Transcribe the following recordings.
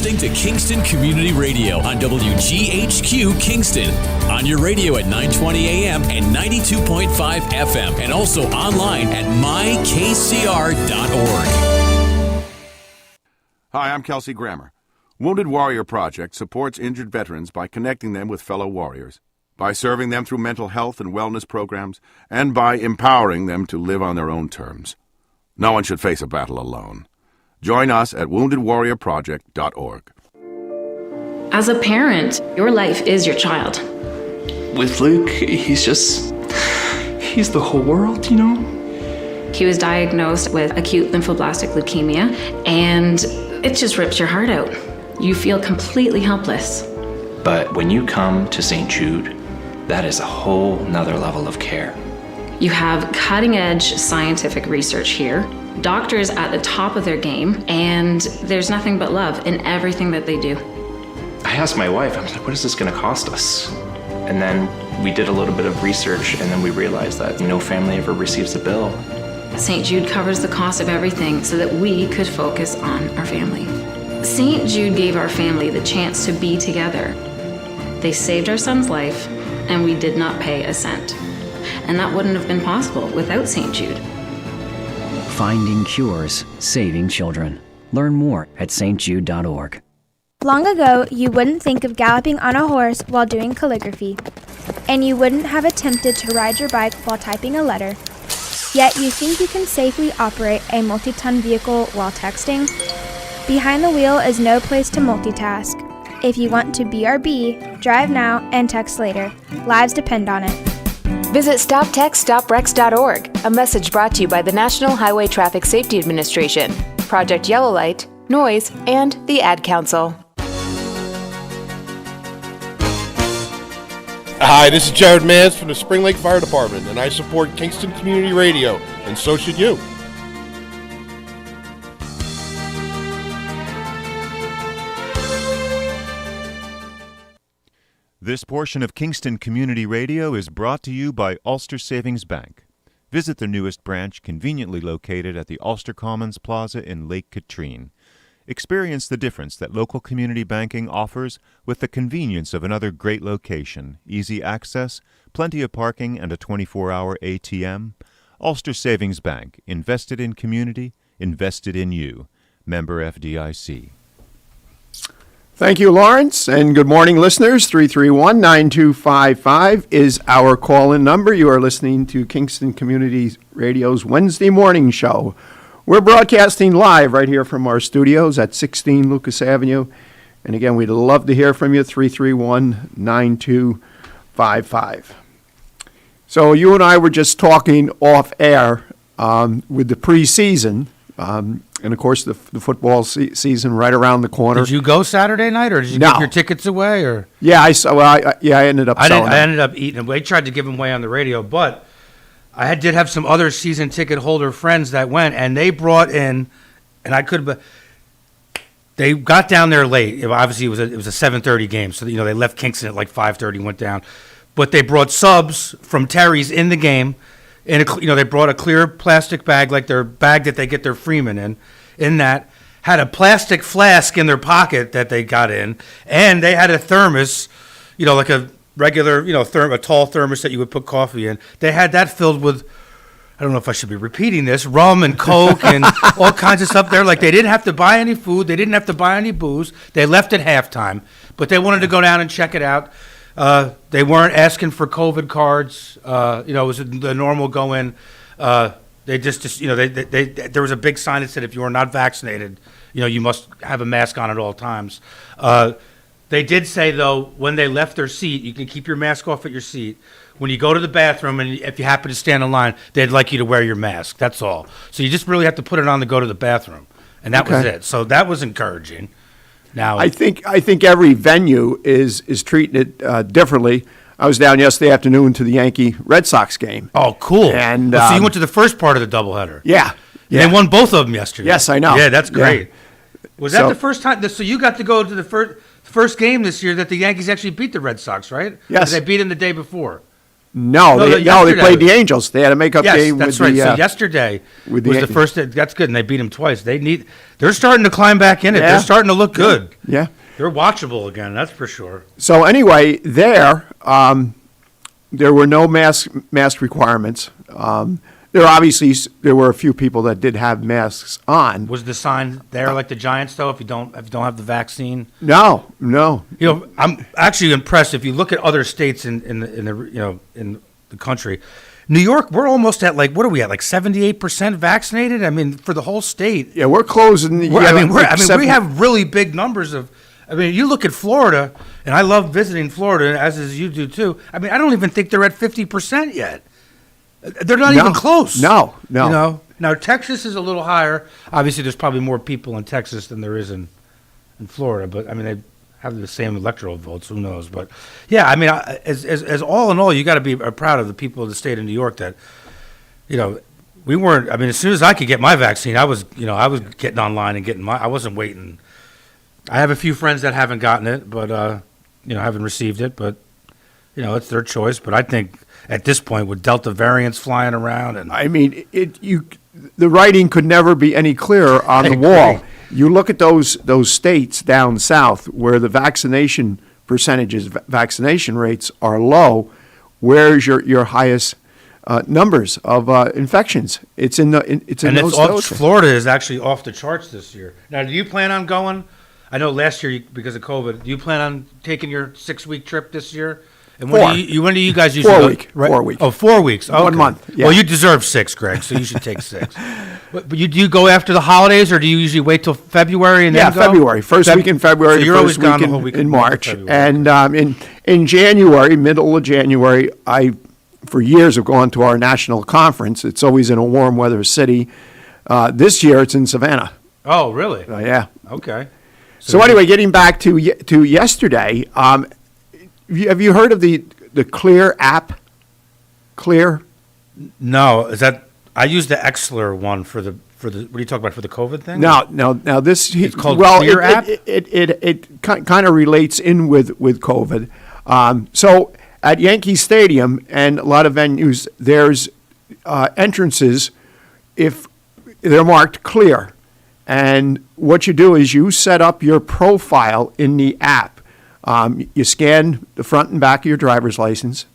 listening to Kingston Community Radio on WGHQ Kingston. On your radio at 920 AM and 92.5 FM, and also online at mykcr.org. Hi, I'm Kelsey Grammer. Wounded Warrior Project supports injured veterans by connecting them with fellow warriors, by serving them through mental health and wellness programs, and by empowering them to live on their own terms. No one should face a battle alone. Join us at woundedwarriorproject.org. As a parent, your life is your child. With Luke, he's the whole world, you know? He was diagnosed with acute lymphoblastic leukemia, and it just rips your heart out. You feel completely helpless. But when you come to St. Jude, that is a whole nother level of care. You have cutting-edge scientific research here, doctors at the top of their game, and there's nothing but love in everything that they do. I asked my wife, I was like, what is this going to cost us? And then we did a little bit of research, and then we realized that no family ever receives a bill. St. Jude covers the cost of everything so that we could focus on our family. St. Jude gave our family the chance to be together. They saved our son's life, and we did not pay a cent. And that wouldn't have been possible without St. Jude. Finding cures, saving children. Learn more at stjude.org. Long ago, you wouldn't think of galloping on a horse while doing calligraphy, and you wouldn't have attempted to ride your bike while typing a letter. Yet you think you can safely operate a multi-ton vehicle while texting? Behind the wheel is no place to multitask. If you want to BRB, drive now and text later. Lives depend on it. Visit StopTextStopWrecks.org, a message brought to you by the National Highway Traffic Safety Administration, Project Yellow Light, Noise, and the Ad Council. Hi, this is Jared Mans from the Spring Lake Fire Department, and I support Kingston Community Radio, and so should you. This portion of Kingston Community Radio is brought to you by Ulster Savings Bank. Visit their newest branch, conveniently located at the Ulster Commons Plaza in Lake Katrine. Experience the difference that local community banking offers with the convenience of another great location, easy access, plenty of parking, and a 24-hour ATM. Ulster Savings Bank, invested in community, invested in you. Member FDIC. Thank you, Lawrence, and good morning, listeners. 331-9255 is our call-in number. You are listening to Kingston Community Radio's Wednesday morning show. We're broadcasting live right here from our studios at 16 Lucas Avenue. And again, we'd love to hear from you, 331-9255. So you and I were just talking off air with the preseason. And, of course, the football season right around the corner. Did you go Saturday night, or did you give your tickets away? Or Yeah, I ended up selling them. I ended up eating them. They tried to give them away on the radio, but I did have some other season ticket holder friends that went, and they brought in, and they got down there late. Obviously, it was a 7:30 game, so they left Kingston at like 5:30, went down. But they brought subs from Terry's in the game, and they brought a clear plastic bag, like their bag that they get their Freeman in that, had a plastic flask in their pocket that they got in, and they had a thermos, like a regular, a tall thermos that you would put coffee in. They had that filled with, I don't know if I should be repeating this, rum and Coke and all kinds of stuff there. Like, they didn't have to buy any food. They didn't have to buy any booze. They left at halftime, but they wanted to go down and check it out. They weren't asking for COVID cards. It was the normal go in. They there was a big sign that said if you are not vaccinated, you must have a mask on at all times. They did say, though, when they left their seat, you can keep your mask off at your seat. When you go to the bathroom and if you happen to stand in line, they'd like you to wear your mask. That's all. So you just really have to put it on to go to the bathroom. And that was it. So that was encouraging. Now, I think every venue is treating it differently. I was down yesterday afternoon to the Yankee-Red Sox game. Oh, cool. And so you went to the first part of the doubleheader. Yeah. They won both of them yesterday. Yes, I know. Yeah, that's great. Yeah. Was that the first time? So you got to go to the first game this year that the Yankees actually beat the Red Sox, right? Yes. Or they beat them the day before. No, they played the Angels. They had a makeup game. That's with right. the, So yesterday with was the first. That's good, and they beat them twice. They're starting to climb back in it. Yeah. They're starting to look good. Yeah. They're watchable again. That's for sure. So anyway, there were no mask requirements. There were a few people that did have masks on. Was the sign there like the Giants though? If you don't have the vaccine? No. I'm actually impressed. If you look at other states in the country, New York, we're almost at like, what are we at? Like 78% vaccinated. I mean, for the whole state. Yeah, we're closing. We have really big numbers of. I mean, you look at Florida, and I love visiting Florida, as is you do too. I mean, I don't even think they're at 50% yet. They're not even close. No. Now Texas is a little higher. Obviously, there's probably more people in Texas than there is in Florida. But I mean, they have the same electoral votes. Who knows? But yeah, I mean, as all in all, you got to be proud of the people of the state of New York that, we weren't. I mean, as soon as I could get my vaccine, I was getting online and getting I wasn't waiting. I have a few friends that haven't gotten it, but haven't received it. But it's their choice. But I think, at this point, with Delta variants flying around, and I mean, the writing could never be any clearer on the wall. You look at those states down south where the vaccination percentages, vaccination rates are low. Where's your highest numbers of infections? It's in those. Florida is actually off the charts this year. Now, do you plan on going? I know last year because of COVID. Do you plan on taking your 6-week trip this year? And when do you guys usually 4 go? week. Right? 4 weeks. Oh, 4 weeks. Okay. 1 month. Yeah. Well, you deserve 6, Greg, so you should take 6. But do you go after the holidays, or do you usually wait till February and then go? February. First week in February. So you're always gone the whole week in March. February. And in January, middle of January, I, for years, have gone to our national conference. It's always in a warm weather city. This year, it's in Savannah. Oh, really? Yeah. Okay. So anyway, getting back to yesterday, have you heard of the Clear app? Clear? No, is that I use the Exler one for the what are you talking about, for the COVID thing? No. Now this it's called Clear app. It kind of relates in with COVID. So at Yankee Stadium and a lot of venues, there's entrances if they're marked clear, and what you do is you set up your profile in the app. You scan the front and back of your driver's license.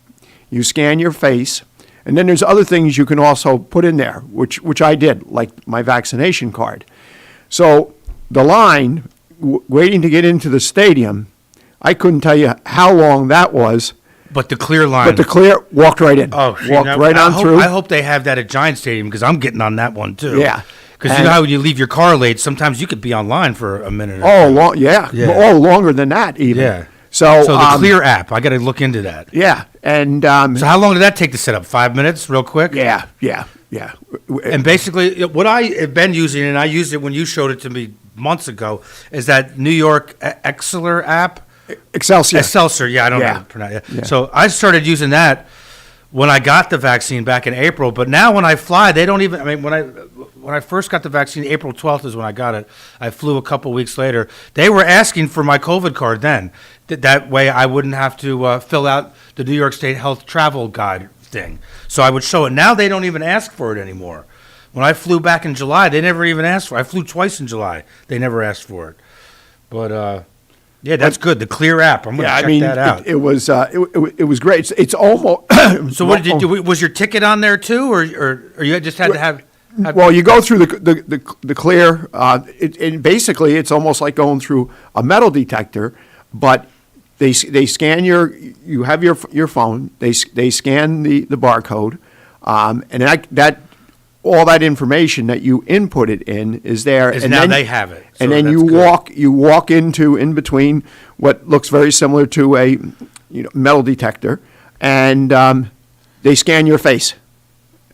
You scan your face. And then there's other things you can also put in there, which I did, like my vaccination card. So the line, waiting to get into the stadium, I couldn't tell you how long that was. But the clear line. But the clear, walked right in. Oh, walked right on through. I hope they have that at Giant Stadium, because I'm getting on that one too. Yeah. Because you know how when you leave your car late, sometimes you could be online for a minute. Yeah. Longer than that even. Yeah. So the Clear app, I got to look into that. Yeah, and so how long did that take to set up? 5 minutes, real quick. Yeah. And basically, what I have been using, and I used it when you showed it to me months ago, is that New York Excelsior app. Excelsior. Yeah, I don't know how to pronounce it. Yeah. So I started using that when I got the vaccine back in April. But now when I fly, they don't even. I mean, when I first got the vaccine, April 12th is when I got it. I flew a couple weeks later. They were asking for my COVID card then. That way I wouldn't have to fill out the New York State Health Travel Guide thing. So I would show it. Now they don't even ask for it anymore. When I flew back in July, they never even asked for it. I flew twice in July. They never asked for it. But, yeah, that's good. The Clear app. I'm going to check that out. It was great. It's almost. So what did you do? Was your ticket on there too, or you just had to have? Well, you go through the Clear. And basically, it's almost like going through a metal detector, but they scan you have your phone. They scan the barcode, and that all that information that you inputted in is there. And now they have it. And then you walk in between what looks very similar to a metal detector, and they scan your face,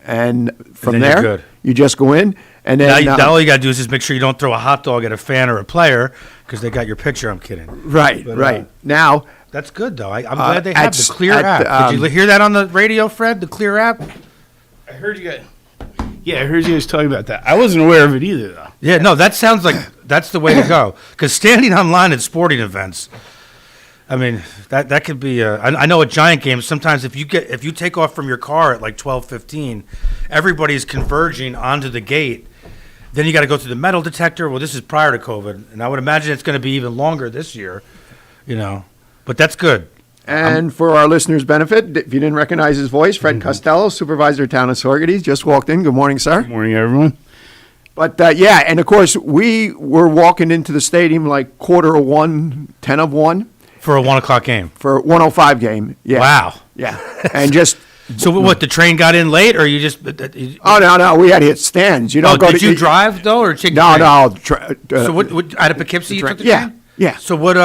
and from there you just go in. And then now all you got to do is just make sure you don't throw a hot dog at a fan or a player, because they got your picture. I'm kidding. Right. Now that's good though. I'm glad they have the Clear app. Did you hear that on the radio, Fred? The Clear app. I heard you guys. Yeah, I heard you guys talking about that. I wasn't aware of it either, though. Yeah, no, that sounds like that's the way to go. Because standing online at sporting events, I mean, that could be. I know at Giant games sometimes if you take off from your car at like 12:15, everybody's converging onto the gate. Then you got to go through the metal detector. Well, this is prior to COVID, and I would imagine it's going to be even longer this year. But that's good. And for our listeners' benefit, if you didn't recognize his voice, Fred Costello, Supervisor Town of Saugerties, just walked in. Good morning, sir. Good morning, everyone. But, and of course, we were walking into the stadium like 1:45, 10:01. For a 1 o'clock game. For a 1:05 game, yeah. Wow. Yeah, and just... So what, the train got in late, or you just... Oh, no, we had to hit stands. You don't go did to... you drive, though, or take No, the train? no. So what out of Poughkeepsie you took the train? Yeah. So what,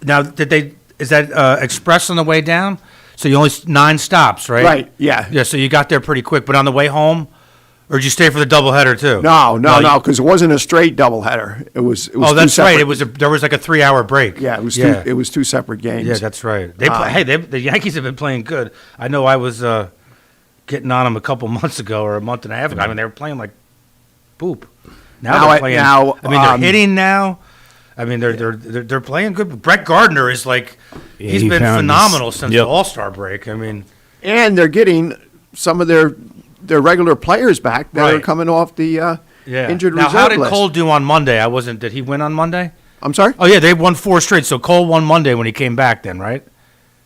now, is that express on the way down? So you only 9 stops, right? Right, yeah. Yeah, so you got there pretty quick, but on the way home, or did you stay for the doubleheader too? No, because it wasn't a straight doubleheader. It was oh, that's two right. separate- There was like a 3-hour break. Yeah, it was two separate games. Yeah, that's right. The Yankees have been playing good. I know I was getting on them a couple months ago or a month and a half ago. I mean, they were playing like poop. Now they're playing. I mean, they're hitting now. I mean, they're playing good. Brett Gardner is like he's been phenomenal since the All-Star break. I mean, and they're getting some of their regular players back that are coming off the injured now, reserve how did list. Cole do on Monday? Did he win on Monday? I'm sorry? Oh, yeah, they won 4 straight. So Cole won Monday when he came back then, right?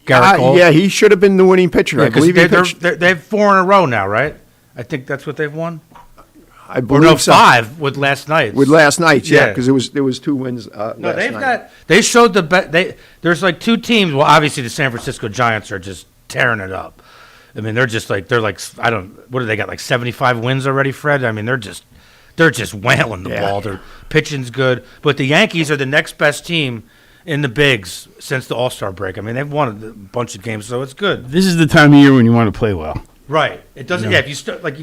Garrett Cole? Yeah, he should have been the winning pitcher. I believe he pitched. They have 4 in a row now, right? I think that's what they've won. I believe so. 5 with last night. With last night's, because there was 2 wins last night. They showed there's like 2 teams. Well, obviously the San Francisco Giants are just tearing it up. I mean, what do they got, like 75 wins already, Fred? I mean, they're just whaling the ball. Their pitching's good. But the Yankees are the next best team in the bigs since the All-Star break. I mean, they've won a bunch of games, so it's good. This is the time of year when you want to play well. Right. It doesn't. Yeah. If you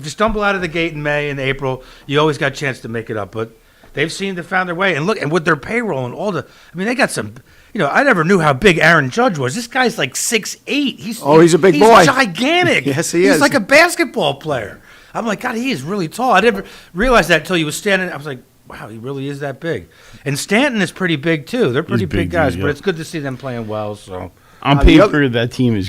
stumble out of the gate in May and April, you always got a chance to make it up. But they've found their way. And look, and with their payroll and all they got some. I never knew how big Aaron Judge was. This guy's like 6'8". He's a big boy. He's gigantic. Yes, he is. He's like a basketball player. I'm like, God, he is really tall. I never realized that until he was standing. I was like, wow, he really is that big. And Stanton is pretty big too. They're pretty big guys, but it's good to see them playing well. So on paper, that team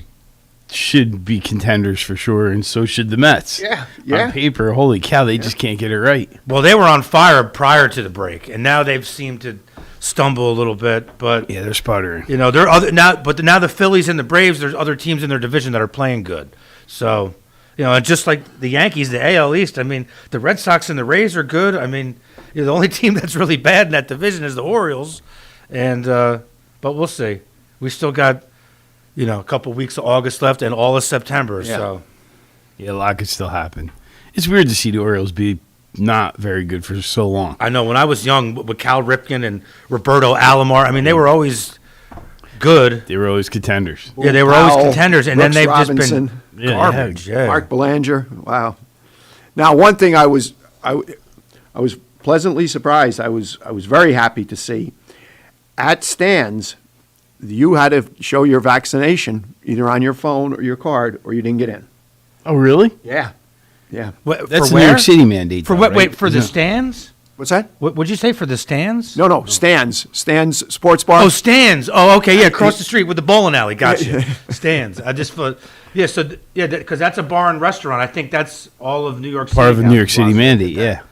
should be contenders for sure, and so should the Mets. Yeah. On paper, holy cow, they just can't get it right. Well, they were on fire prior to the break, and now they've seemed to stumble a little bit. But yeah, they're sputtering. They're other now. But now the Phillies and the Braves, there's other teams in their division that are playing good. So, and just like the Yankees, the AL East. I mean, the Red Sox and the Rays are good. I mean, the only team that's really bad in that division is the Orioles, and but we'll see. We still got. A couple weeks of August left and all of September. Yeah. So, a lot could still happen. It's weird to see the Orioles be not very good for so long. I know when I was young with Cal Ripken and Roberto Alomar, I mean, they were always good. They were always contenders. Yeah, they were always contenders, and Brooks then they've Robinson, just been garbage. Yeah. Mark Belanger. Wow. Now, one thing I was pleasantly surprised. I was very happy to see at stands. You had to show your vaccination either on your phone or your card, or you didn't get in. Oh, really? Yeah. That's the New York City mandate. For though, what? right? Wait, for the stands? What's that? What would you say for the stands? No, Stands Sports Bar. Oh, Stands. Oh, okay, yeah, across the street with the bowling alley. Gotcha. Stands. I just thought, because that's a bar and restaurant. I think that's all of New York City. Part of the New York City mandate, yeah.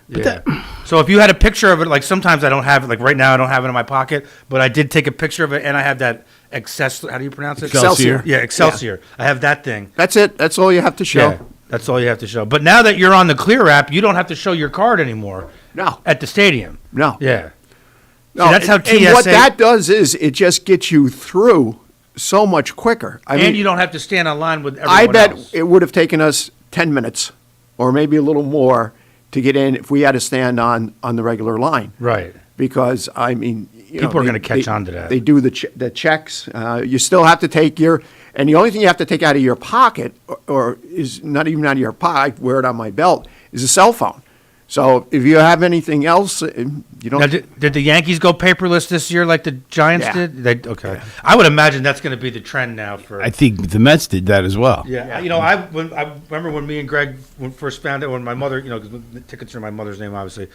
Yeah. So if you had a picture of it, like sometimes I don't have it, like right now I don't have it in my pocket, but I did take a picture of it, and I have that how do you pronounce it? Excelsior. Yeah, Excelsior. Yeah. I have that thing. That's it. That's all you have to show. Yeah, that's all you have to show. But now that you're on the Clear app, you don't have to show your card anymore. No. At the stadium. No. Yeah. No, See, that's how TSA. And what that does is it just gets you through so much quicker. I mean, you don't have to stand on line with everyone I bet else. it would have taken us 10 minutes or maybe a little more to get in if we had to stand on the regular line. Right. Because, I mean, people are going to catch on to that. They do the checks. You still have to take and the only thing you have to take out of your pocket, or is not even out of your pocket, I wear it on my belt, is a cell phone. So if you have anything else, you don't. Now, did the Yankees go paperless this year like the Giants did? Okay. Yeah. I would imagine that's going to be the trend now for. I think the Mets did that as well. Yeah. I remember when me and Greg first found out, when my mother, because the tickets are in my mother's name, obviously.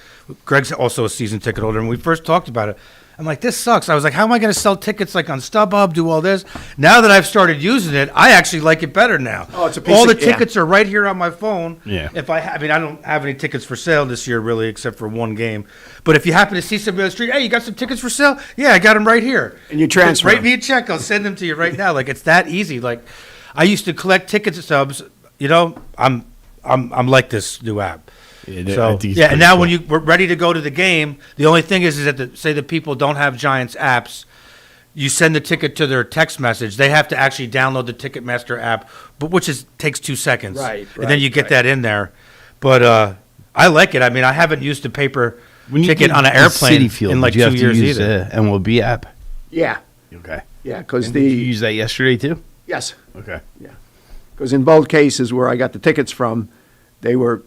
Greg's also a season ticket holder, and we first talked about it. I'm like, this sucks. I was like, how am I going to sell tickets like on StubHub, do all this? Now that I've started using it, I actually like it better now. Oh, it's a piece all the of- yeah. tickets are right here on my phone. Yeah. If I mean, I don't have any tickets for sale this year, really, except for one game. But if you happen to see somebody on the street, hey, you got some tickets for sale? Yeah, I got them right here. And you transfer Write them. me a check. I'll send them to you right now. Like, it's that easy. Like, I used to collect ticket stubs. You know, I'm like this new app. Yeah, I So think it's yeah, and pretty now cool. when you were ready to go to the game, the only thing is that say the people don't have Giants apps, you send the ticket to their text message. They have to actually download the Ticketmaster app, but which takes 2 seconds. Right, and then you get right. that in there. But I like it. I mean, I haven't used a paper When you ticket did on an the airplane City Field, in like did you 2 have years to use either. the MLB app? Yeah, Okay. yeah, because And did you the use that yesterday too? yes, Okay. because in both cases where I got the tickets from, they were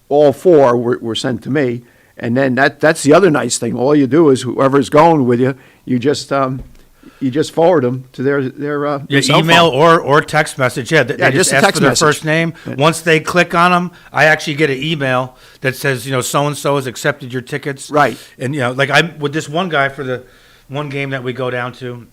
all four were sent to me, and then that's the other nice thing. All you do is whoever's going with you, you just forward them to their Yeah, cell email phone. or text message. Yeah, they Yeah, just just a ask text for their message. first name. Once they click on them, I actually get an email that says, so and so has accepted your tickets. Right. And like I'm with this one guy for the one game that we go down to.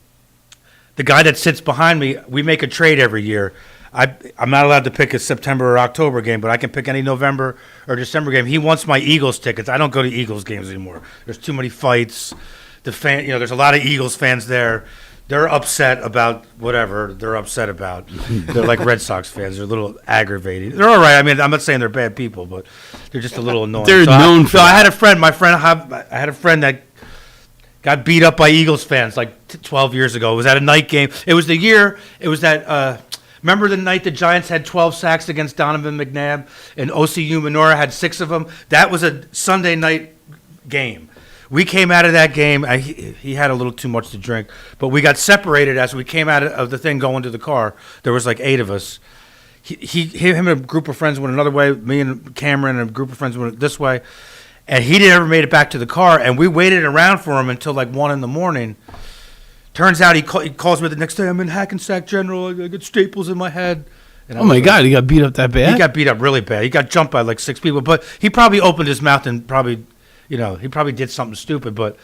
The guy that sits behind me, we make a trade every year. I'm not allowed to pick a September or October game, but I can pick any November or December game. He wants my Eagles tickets. I don't go to Eagles games anymore. There's too many fights. There's a lot of Eagles fans there. They're upset about whatever they're upset about. They're like Red Sox fans. They're a little aggravating. They're all right. I mean, I'm not saying they're bad people, but they're just a little annoying. They're known for I that. had I had a friend that got beat up by Eagles fans like 12 years ago. It was at a night game. It was that. Remember the night the Giants had 12 sacks against Donovan McNabb and OCU Menorah had 6 of them? That was a Sunday night game. We came out of that game. He had a little too much to drink, but we got separated as we came out of the thing going to the car. There was like 8 of us. Him and a group of friends went another way. Me and Cameron and a group of friends went this way. And he never made it back to the car. And we waited around for him until like 1 in the morning. Turns out he calls me the next day. I'm in Hackensack General. I got staples in my head. And I Oh my was like- God, he got beat up that bad? He got beat up really bad. He got jumped by like 6 people. But he probably opened his mouth and probably, he probably did something stupid. But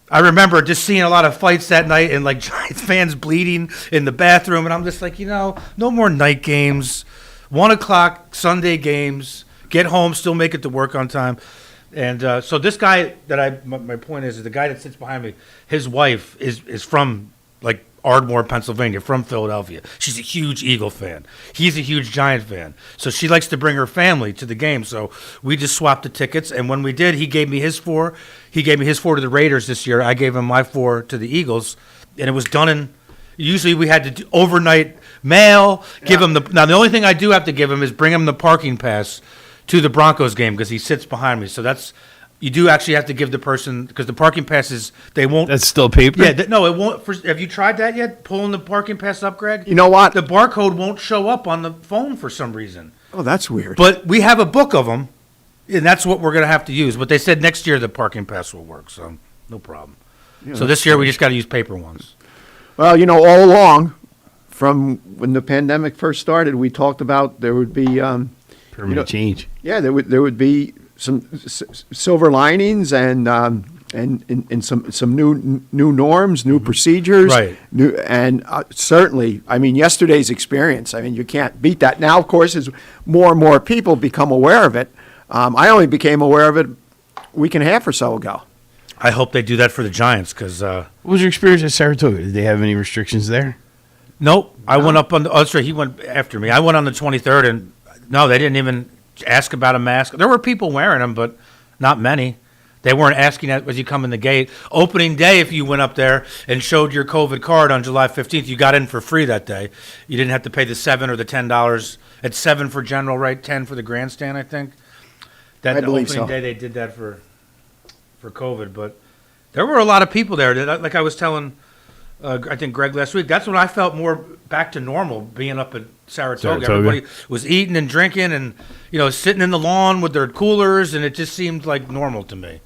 I remember just seeing a lot of fights that night and like Giants fans bleeding in the bathroom. And I'm just like, no more night games. 1 o'clock Sunday games. Get home, still make it to work on time. And so this guy my point is the guy that sits behind me, his wife is from like Ardmore, Pennsylvania, from Philadelphia. She's a huge Eagle fan. He's a huge Giant fan. So she likes to bring her family to the game. So we just swapped the tickets. And when we did, he gave me his 4. He gave me his 4 to the Raiders this year. I gave him my 4 to the Eagles. And it was done usually we had to do overnight mail, give him now the only thing I do have to give him is bring him the parking pass to the Broncos game because he sits behind me. So you do actually have to give the person, because the parking passes, they won't. That's still paper? Yeah, no, it won't. Have you tried that yet? Pulling the parking pass up, Greg? You know what? The barcode won't show up on the phone for some reason. Oh, that's weird. But we have a book of them, and that's what we're going to have to use. But they said next year the parking pass will work, so no problem. So this year we just got to use paper ones. Well, all along, from when the pandemic first started, we talked about there would be Permanent change. Yeah, there would be some silver linings and some new norms, new procedures, Right. Certainly, I mean, yesterday's experience. I mean, you can't beat that. Now, of course, as more and more people become aware of it, I only became aware of it a week and a half or so ago. I hope they do that for the Giants because. What was your experience at Saratoga? Did they have any restrictions there? Nope. I went up on the. Oh, that's right. He went after me. I went on the 23rd, and no, they didn't even ask about a mask. There were people wearing them, but not many. They weren't asking that as you come in the gate. Opening day, if you went up there and showed your COVID card on July 15th, you got in for free that day. You didn't have to pay the $7 or the $10. It's $7 for general, right? $10 for the grandstand, I think. I The believe opening so. day they did that for COVID, but there were a lot of people there. Like I was telling, I think Greg last week. That's when I felt more back to normal, being up at Saratoga. Everybody was eating and drinking, and sitting in the lawn with their coolers, and it just seemed like normal to me.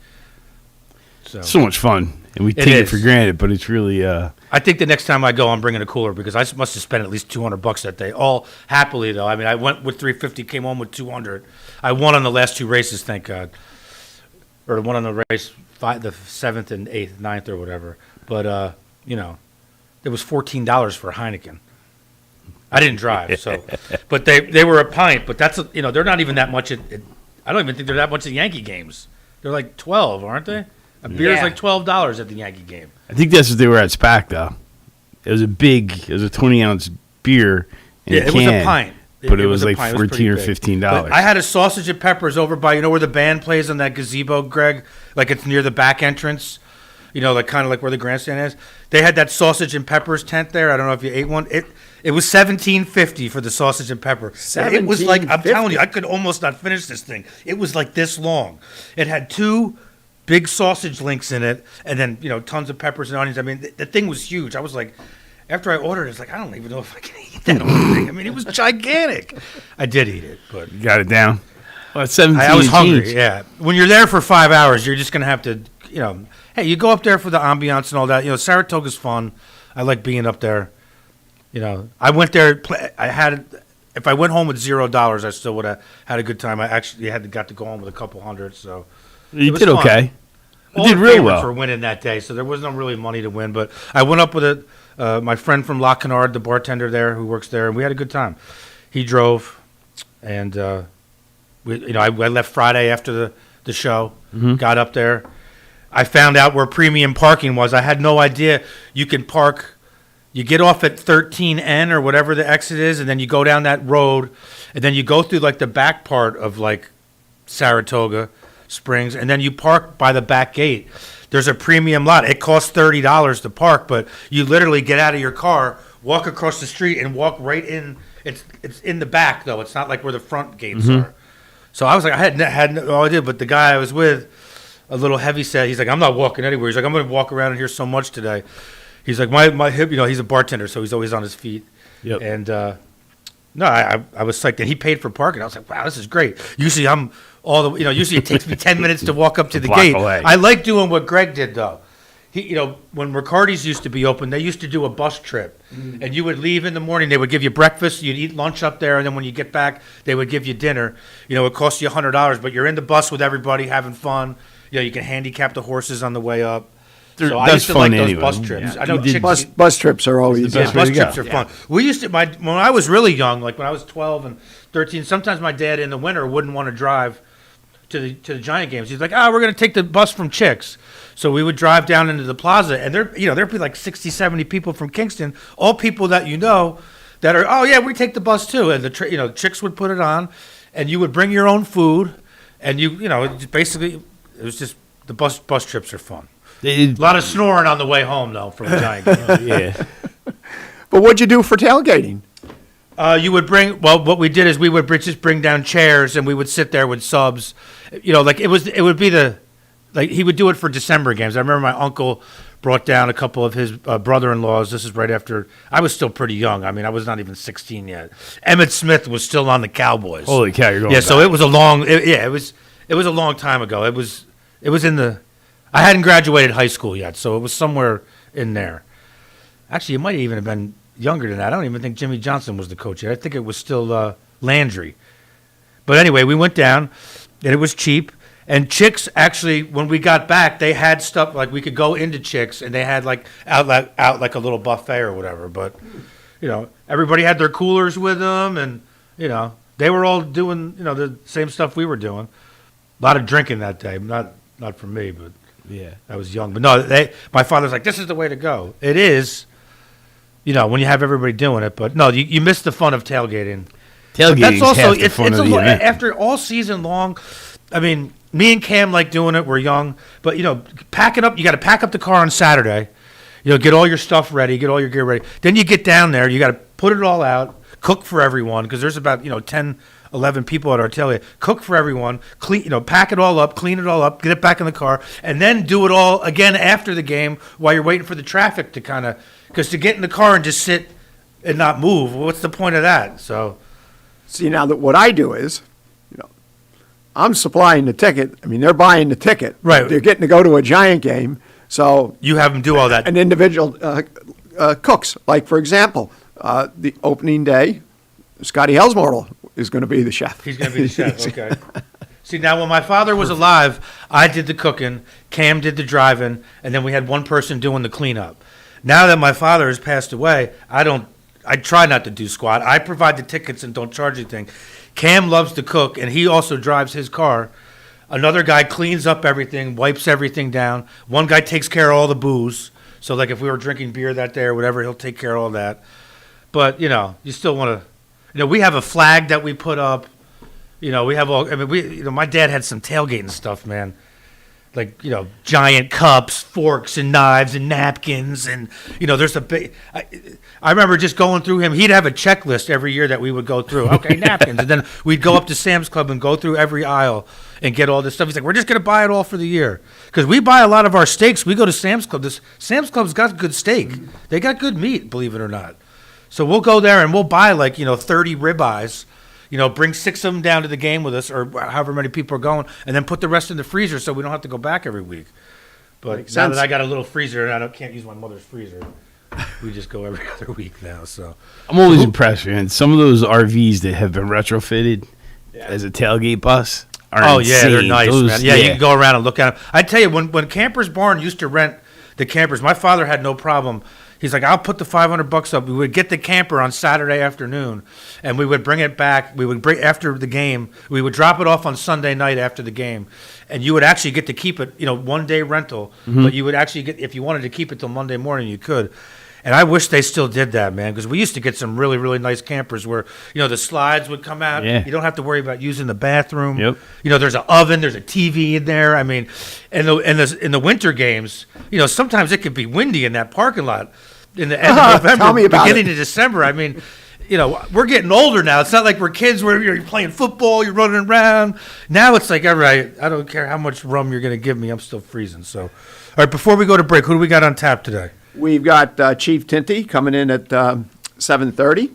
So much fun, and we It take it is. for granted, but it's really. I think the next time I go, I'm bringing a cooler because I must have spent at least $200 that day. All happily though. I mean, I went with 350, came home with 200. I won on the last 2 races, thank God, or won on the race the 7th and 8th, 9th or whatever. But you know, it was $14 for a Heineken. I didn't drive, so, but they were a pint. But that's you know, they're not even that much. I don't even think they're that much at Yankee games. They're like 12, aren't they? A beer is like $12 at the Yankee game. I think that's what they were at SPAC though. It was a 20-ounce beer in a can. It was a pint. But it was like $14 or $15. But I had a sausage and peppers over by, you know where the band plays on that gazebo, Greg? Like it's near the back entrance, you know, like kind of like where the grandstand is. They had that sausage and peppers tent there. I don't know if you ate one. It was $17.50 for the sausage and pepper. It was like, I'm telling you, I could almost not finish this thing. It was like this long. It had 2 big sausage links in it, and then, you know, tons of peppers and onions. I mean, the thing was huge. I was like, after I ordered it, it's like, I don't even know if I can eat that whole thing. I mean, it was gigantic. I did eat it, but you got it down. Well, it's 17. I was hungry. Yeah, when you're there for 5 hours, you're just gonna have to, you know. Hey, you go up there for the ambiance and all that. You know, Saratoga's fun. I like being up there. You know, I went there. If I went home with $0, I still would have had a good time. I actually got to go home with a couple hundred. So you did fun. Okay. You did real well for winning that day. So there was no really money to win, but I went up with my friend from La Canard, the bartender there who works there, and we had a good time. He drove, and I left Friday after the show. Mm-hmm. Got up there. I found out where premium parking was. I had no idea you can park. You get off at 13N or whatever the exit is, and then you go down that road, and then you go through like the back part of like Saratoga Springs, and then you park by the back gate. There's a premium lot. It costs $30 to park, but you literally get out of your car, walk across the street, and walk right in. It's in the back though. It's not like where the front gates are. So I was like, I had no idea. But the guy I was with, a little heavy set. He's like, I'm not walking anywhere. He's like, I'm going to walk around in here so much today. He's like, my hip. You know, he's a bartender, so he's always on his feet. Yep. And no, I was psyched. And he paid for parking. I was like, wow, this is great. Usually usually it takes me 10 minutes to walk up to the gate. Away. I like doing what Greg did though. When Riccardi's used to be open, they used to do a bus trip, and you would leave in the morning. They would give you breakfast. You'd eat lunch up there, and then when you get back, they would give you dinner. You know, it costs you $100, but you're in the bus with everybody having fun. You know, you can handicap the horses on the way up. So I used to like those bus trips. Yeah. I know Bus trips are always bus trips are fun. We used to when I was really young, like when I was 12 and 13. Sometimes my dad in the winter wouldn't want to drive to the Giant games. He's like, we're going to take the bus from Chicks. So we would drive down into the plaza, and there'd be like 60, 70 people from Kingston, all people that you know that are, we take the bus too. And Chicks would put it on, and you would bring your own food, and basically it was just the bus trips are fun. A lot of snoring on the way home though from the Giant games. Yeah. But what'd you do for tailgating? You would what we did is we would just bring down chairs, and we would sit there with subs. You know, like it would be he would do it for December games. I remember my uncle brought down a couple of his brother-in-laws. This is right after I was still pretty young. I mean, I was not even 16 yet. Emmett Smith was still on the Cowboys. Holy cow, you're going back. So it was a long it was a long time ago. It was in the I hadn't graduated high school yet, so it was somewhere in there. Actually, it might even have been younger than that. I don't even think Jimmy Johnson was the coach yet. I think it was still Landry. But anyway, we went down, and it was cheap. And Chicks, actually, when we got back, they had stuff, like we could go into Chicks, and they had like out like a little buffet or whatever. But, everybody had their coolers with them, and, they were all doing, the same stuff we were doing. A lot of drinking that day. Not for me, but yeah, I was young. But no, my father's like, this is the way to go. It is, when you have everybody doing it. But no, you miss the fun of tailgating. Tailgating is half the fun of the event. After all season long, I mean, me and Cam like doing it. We're young. But, packing up, you got to pack up the car on Saturday. Get all your stuff ready, get all your gear ready. Then you get down there. You got to put it all out, cook for everyone, because there's about, 10, 11 people at our tailgate. Cook for everyone, clean, pack it all up, clean it all up, get it back in the car, and then do it all again after the game while you're waiting for the traffic to kind of, because to get in the car and just sit and not move, what's the point of that? So, see, now that what I do is, I'm supplying the ticket. I mean, they're buying the ticket. Right. They're getting to go to a Giant game. So you have them do all that. An individual cooks. Like, for example, the opening day, Scotty Hellsmortal is going to be the chef. He's going to be the chef, okay. See, now when my father was alive, I did the cooking, Cam did the driving, and then we had one person doing the cleanup. Now that my father has passed away, I try not to do squat. I provide the tickets and don't charge anything. Cam loves to cook, and he also drives his car. Another guy cleans up everything, wipes everything down. One guy takes care of all the booze. So, like, if we were drinking beer that day or whatever, he'll take care of all that. But, you still want to, we have a flag that we put up. We have all, my dad had some tailgating stuff, man. Like, giant cups, forks, and knives, and napkins. And, there's a big, I remember just going through him. He'd have a checklist every year that we would go through. Okay, napkins. And then we'd go up to Sam's Club and go through every aisle and get all this stuff. He's like, we're just going to buy it all for the year. Because we buy a lot of our steaks. We go to Sam's Club. Sam's Club's got good steak. They got good meat, believe it or not. So we'll go there and we'll buy 30 ribeyes. Bring 6 of them down to the game with us, or however many people are going, and then put the rest in the freezer so we don't have to go back every week. But now that I got a little freezer and I can't use my mother's freezer, we just go every other week now. So I'm always impressed, man. Some of those RVs that have been retrofitted as a tailgate bus are insane. They're nice, man. Yeah, you can go around and look at them. I tell you, when Campers Barn used to rent the campers, my father had no problem. He's like, I'll put the $500 up. We would get the camper on Saturday afternoon, and we would bring it back. We would bring after the game. We would drop it off on Sunday night after the game, and you would actually get to keep it. 1 day rental, but you would actually get, if you wanted to keep it till Monday morning, you could. And I wish they still did that, man, because we used to get some really, really nice campers where the slides would come out. Yeah. You don't have to worry about using the bathroom. Yep. There's an oven, there's a TV in there. I mean, in the winter games, sometimes it could be windy in that parking lot. In the end of November, beginning of December. I mean, we're getting older now. It's not like we're kids where you're playing football, you're running around. Now it's like, all right, I don't care how much rum you're going to give me, I'm still freezing. So, all right, before we go to break, who do we got on tap today? We've got Chief Tinty coming in at 7:30.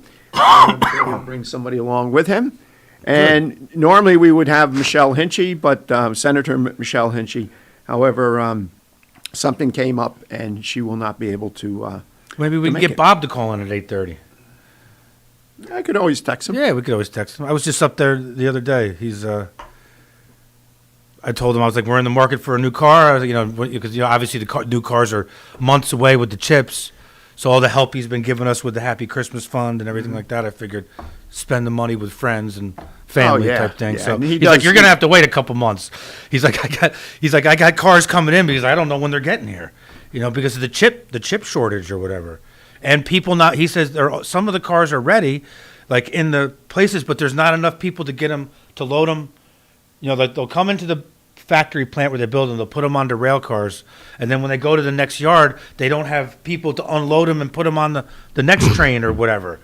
We'll bring somebody along with him. And normally we would have Michelle Hinchy, but Senator Michelle Hinchy, however, something came up and she will not be able to. Maybe we can get Bob to call in at 8:30. I could always text him. Yeah, we could always text him. I was just up there the other day. I told him, I was like, we're in the market for a new car, because obviously the new cars are months away with the chips. So all the help he's been giving us with the Happy Christmas Fund and everything like that, I figured spend the money with friends and family type thing. Yeah. So he's like, you're gonna have to wait a couple months. He's like, I got cars coming in because I don't know when they're getting here. Because of the chip shortage or whatever. And people not, he says some of the cars are ready, like in the places, but there's not enough people to get them, to load them. They'll come into the factory plant where they build them, they'll put them onto rail cars. And then when they go to the next yard, they don't have people to unload them and put them on the next train or whatever.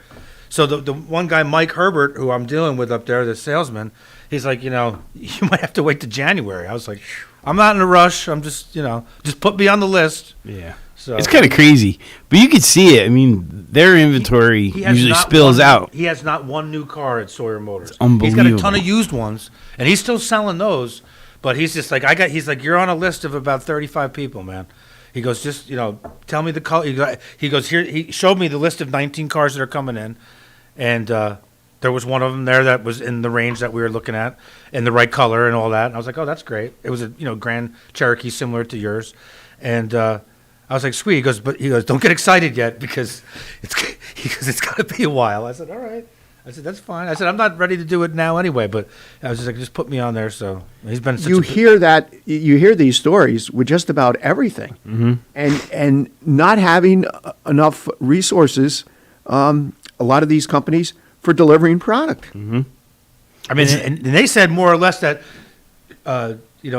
So the one guy, Mike Herbert, who I'm dealing with up there, the salesman, he's like, you might have to wait to January. I was like, I'm not in a rush. I'm just, just put me on the list. Yeah. So it's kind of crazy, but you can see it. I mean, their inventory usually spills out. He has not one new car at Sawyer Motors. It's unbelievable. He's got a ton of used ones, and he's still selling those. But he's just like, he's like, you're on a list of about 35 people, man. He goes, just, tell me the color. He goes, here, he showed me the list of 19 cars that are coming in, and there was one of them there that was in the range that we were looking at, in the right color and all that. And I was like, oh, that's great. It was a Grand Cherokee similar to yours, and I was like, sweet. He goes, don't get excited yet because it's got to be a while. I said, all right. I said, that's fine. I said, I'm not ready to do it now anyway, but I was just like, just put me on there. So he's been. You hear these stories with just about everything, and not having enough resources. A lot of these companies for delivering product. Mm-hmm. I mean, and they said more or less that.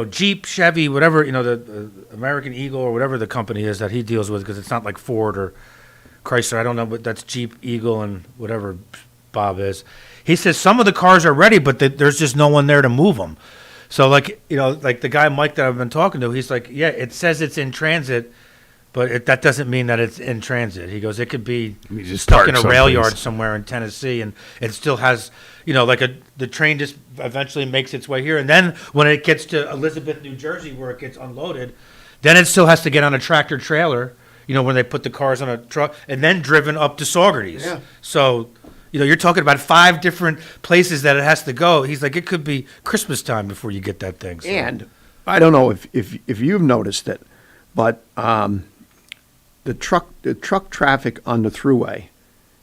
Jeep, Chevy, whatever, the American Eagle or whatever the company is that he deals with, because it's not like Ford or Chrysler. I don't know, but that's Jeep, Eagle, and whatever Bob is. He says some of the cars are ready, but there's just no one there to move them. So, like the guy Mike that I've been talking to, he's like, yeah, it says it's in transit, but that doesn't mean that it's in transit. He goes, it could be stuck in a rail yard somewhere in Tennessee, and it still has, the train just eventually makes its way here. And then when it gets to Elizabeth, New Jersey, where it gets unloaded, then it still has to get on a tractor trailer, when they put the cars on a truck, and then driven up to Saugerties. Yeah. So, you're talking about 5 different places that it has to go. He's like, it could be Christmas time before you get that thing. So. And I don't know if you've noticed it, but the truck traffic on the throughway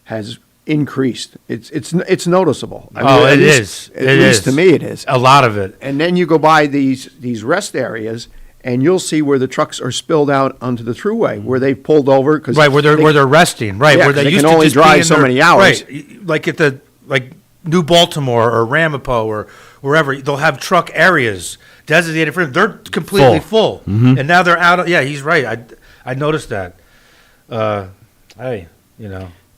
has increased. It's noticeable. I mean, it is. At least to me, it is. A lot of it. And then you go by these rest areas, and you'll see where the trucks are spilled out onto the throughway, where they've pulled over right where they're resting. Right, yeah, where they can used to only just drive be in so their, many hours. Right, like at like New Baltimore or Ramapo or wherever, they'll have truck areas designated for them. They're completely full. Mm-hmm. And now they're out. Yeah, he's right. I noticed that.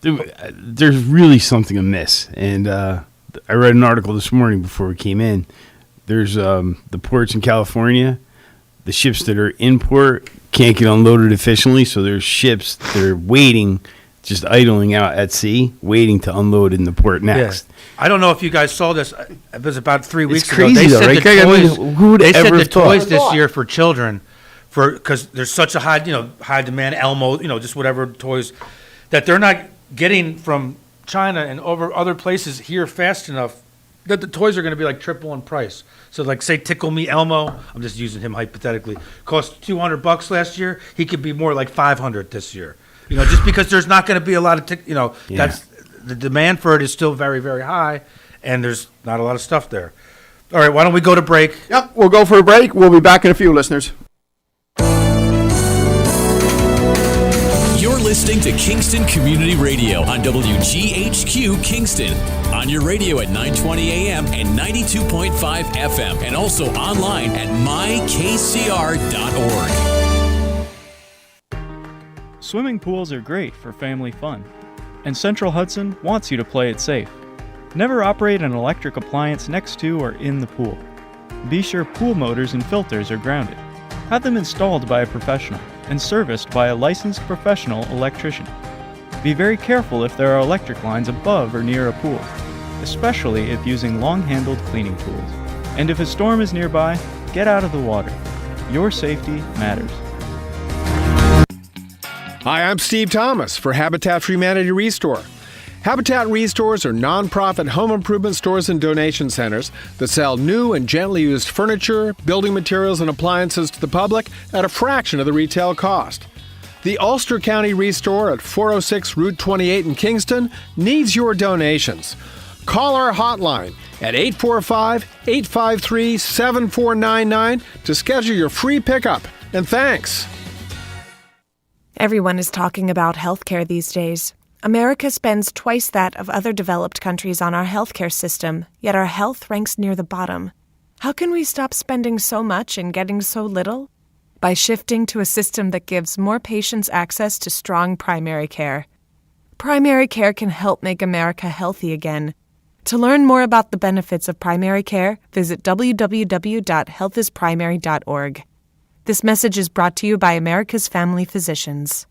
There's really something amiss. And I read an article this morning before we came in. There's the ports in California. The ships that are in port can't get unloaded efficiently, so there's ships that are waiting, just idling out at sea, waiting to unload in the port next. Yeah. I don't know if you guys saw this. It was about 3 weeks It's crazy ago. though, right, Greg? I mean, who would They said ever the have thought? toys this year for children, because there's such a high demand, Elmo, just whatever toys, that they're not getting from China and over other places here fast enough that the toys are going to be like triple in price. So like say Tickle Me Elmo, I'm just using him hypothetically, cost $200 last year. He could be more like $500 this year. Just because there's not going to be a lot of that's the demand for it is still very, very high, and there's not a lot of stuff there. All right, why don't we go to break? Yep, we'll go for a break. We'll be back in a few, listeners. You're listening to Kingston Community Radio on WGHQ Kingston. On your radio at 920 AM and 92.5 FM, and also online at mykcr.org. Swimming pools are great for family fun, and Central Hudson wants you to play it safe. Never operate an electric appliance next to or in the pool. Be sure pool motors and filters are grounded. Have them installed by a professional and serviced by a licensed professional electrician. Be very careful if there are electric lines above or near a pool, especially if using long-handled cleaning tools. And if a storm is nearby, get out of the water. Your safety matters. Hi, I'm Steve Thomas for Habitat for Humanity Restore. Habitat Restores are nonprofit home improvement stores and donation centers that sell new and gently used furniture, building materials, and appliances to the public at a fraction of the retail cost. The Ulster County Restore at 406 Route 28 in Kingston needs your donations. Call our hotline at 845-853-7499 to schedule your free pickup. And thanks. Everyone is talking about healthcare these days. America spends twice that of other developed countries on our healthcare system, yet our health ranks near the bottom. How can we stop spending so much and getting so little? By shifting to a system that gives more patients access to strong primary care. Primary care can help make America healthy again. To learn more about the benefits of primary care, visit www.healthisprimary.org. This message is brought to you by America's Family Physicians.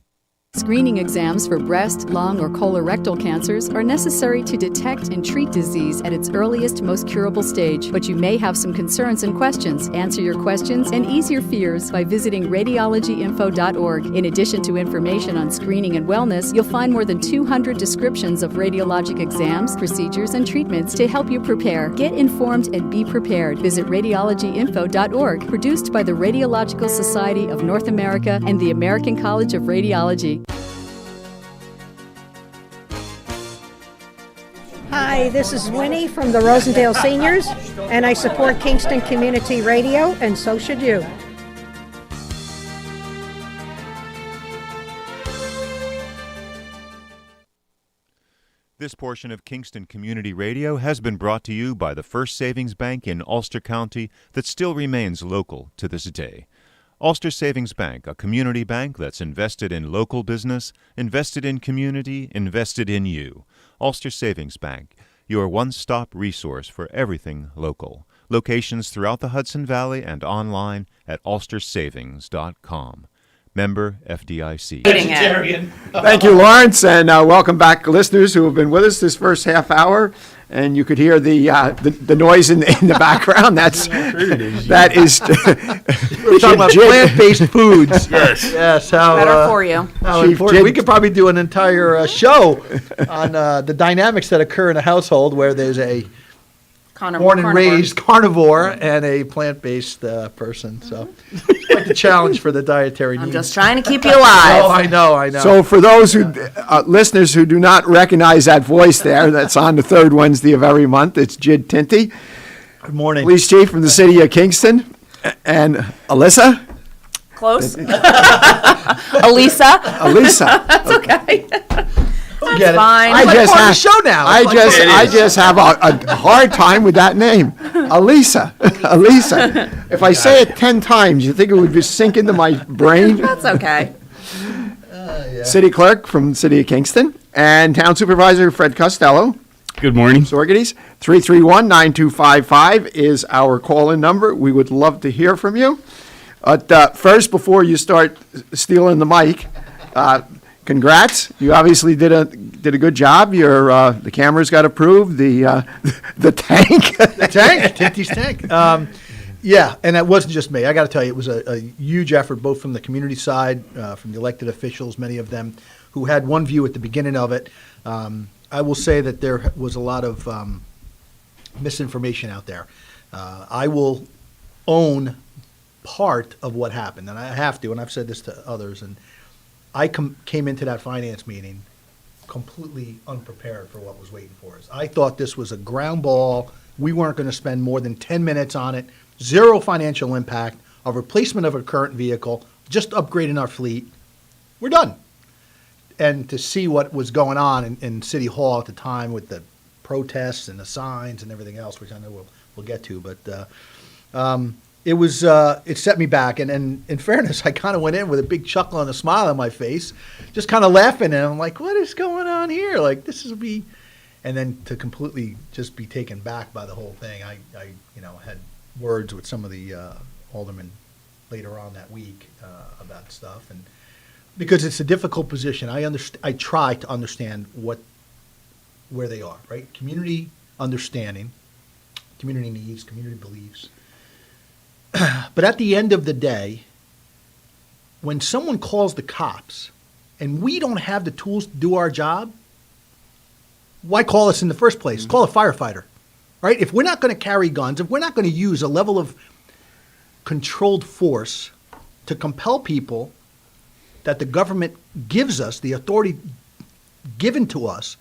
Screening exams for breast, lung, or colorectal cancers are necessary to detect and treat disease at its earliest, most curable stage. But you may have some concerns and questions. Answer your questions and ease your fears by visiting radiologyinfo.org. In addition to information on screening and wellness, you'll find more than 200 descriptions of radiologic exams, procedures, and treatments to help you prepare. Get informed and be prepared. Visit radiologyinfo.org, produced by the Radiological Society of North America and the American College of Radiology. Hi, this is Winnie from the Rosendale Seniors, and I support Kingston Community Radio, and so should you. This portion of Kingston Community Radio has been brought to you by the First Savings Bank in Ulster County that still remains local to this day. Ulster Savings Bank, a community bank that's invested in local business, invested in community, invested in you. Ulster Savings Bank, your one-stop resource for everything local. Locations throughout the Hudson Valley and online at ulstersavings.com. Member FDIC. Thank you, Lawrence, and welcome back, listeners who have been with us this first half hour. And you could hear the noise in the background. That is. We're talking about plant-based foods. Yes. How better for you. How important. We could probably do an entire show on the dynamics that occur in a household where there's a born and raised carnivore and a plant-based person. So quite the challenge for the dietary needs. I'm just trying to keep you alive. Oh, I know. So for those who listeners who do not recognize that voice there, that's on the third Wednesday of every month, it's Jid Tinty. Good morning. Police Chief from the city of Kingston. And Alyssa? Close. Elisa. That's okay. That's fine. I just part of have the show now. I just have a hard time with that name, Elisa. If I say it 10 times, you think it would just sink into my brain? That's okay. City Clerk from the City of Kingston and Town Supervisor Fred Costello. Good morning. Sorgetes. 331-9255 is our call-in number. We would love to hear from you. First, before you start stealing the mic, congrats. You obviously did a good job. The cameras got approved. The tank. The tank, Tinty's tank. Yeah, and it wasn't just me. I got to tell you, it was a huge effort, both from the community side, from the elected officials, many of them who had one view at the beginning of it. I will say that there was a lot of misinformation out there. I will own part of what happened, and I have to, and I've said this to others, and I came into that finance meeting completely unprepared for what was waiting for us. I thought this was a ground ball. We weren't going to spend more than 10 minutes on it, zero financial impact, a replacement of a current vehicle, just upgrading our fleet. We're done. And to see what was going on in City Hall at the time with the protests and the signs and everything else, which I know we'll get to, but it set me back. And in fairness, I kind of went in with a big chuckle and a smile on my face, just kind of laughing. And I'm like, what is going on here? Like, this is me. And then to completely just be taken back by the whole thing, I had words with some of the aldermen later on that week about stuff. And because it's a difficult position, I try to understand where they are, right? Community understanding, community needs, community beliefs. But at the end of the day, when someone calls the cops and we don't have the tools to do our job, why call us in the first place? Call a firefighter, right? If we're not going to carry guns, if we're not going to use a level of controlled force to compel people that the government gives us, the authority given to us,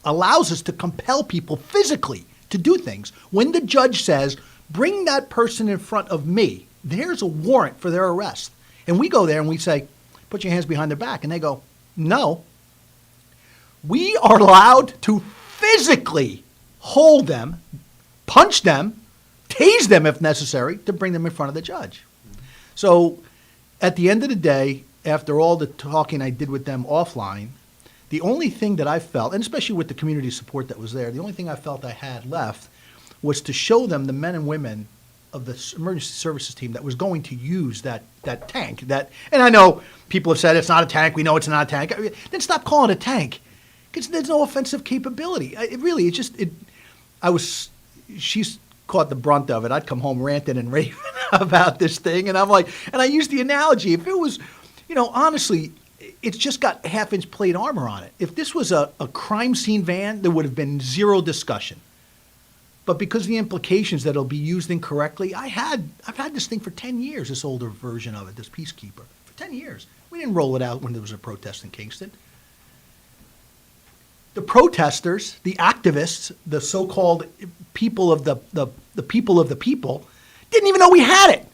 allows us to compel people physically to do things. When the judge says, bring that person in front of me, there's a warrant for their arrest. And we go there and we say, put your hands behind their back. And they go, no. We are allowed to physically hold them, punch them, tase them if necessary, to bring them in front of the judge. So at the end of the day, after all the talking I did with them offline, the only thing that I felt, and especially with the community support that was there, the only thing I felt I had left was to show them the men and women of the emergency services team that was going to use that tank. And I know people have said it's not a tank. We know it's not a tank. Then stop calling it a tank, because there's no offensive capability. She's caught the brunt of it. I'd come home ranting and raving about this thing, and I'm like, and I used the analogy, if it was, honestly, it's just got half-inch plate armor on it. If this was a crime scene van, there would have been zero discussion. But because of the implications that it'll be used incorrectly, I've had this thing for 10 years, this older version of it, this Peacekeeper, for 10 years. We didn't roll it out when there was a protest in Kingston. The protesters, the activists, the so-called people of the people of the people, didn't even know we had it.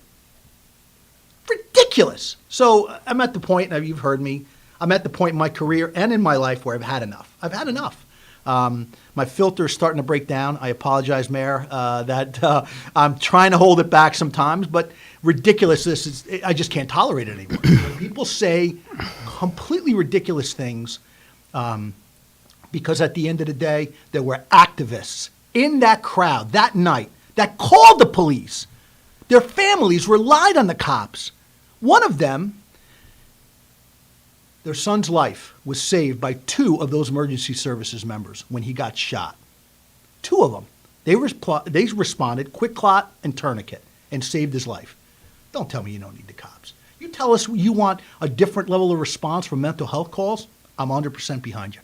Ridiculous. So I'm at the point, and you've heard me, I'm at the point in my career and in my life where I've had enough. I've had enough. My filter is starting to break down. I apologize, Mayor, that I'm trying to hold it back sometimes, but ridiculous. I just can't tolerate it anymore. When people say completely ridiculous things, because at the end of the day, there were activists in that crowd that night that called the police. Their families relied on the cops. One of them, their son's life was saved by two of those emergency services members when he got shot. Two of them. They responded, quick clot and tourniquet, and saved his life. Don't tell me you don't need the cops. You tell us you want a different level of response for mental health calls, I'm 100% behind you.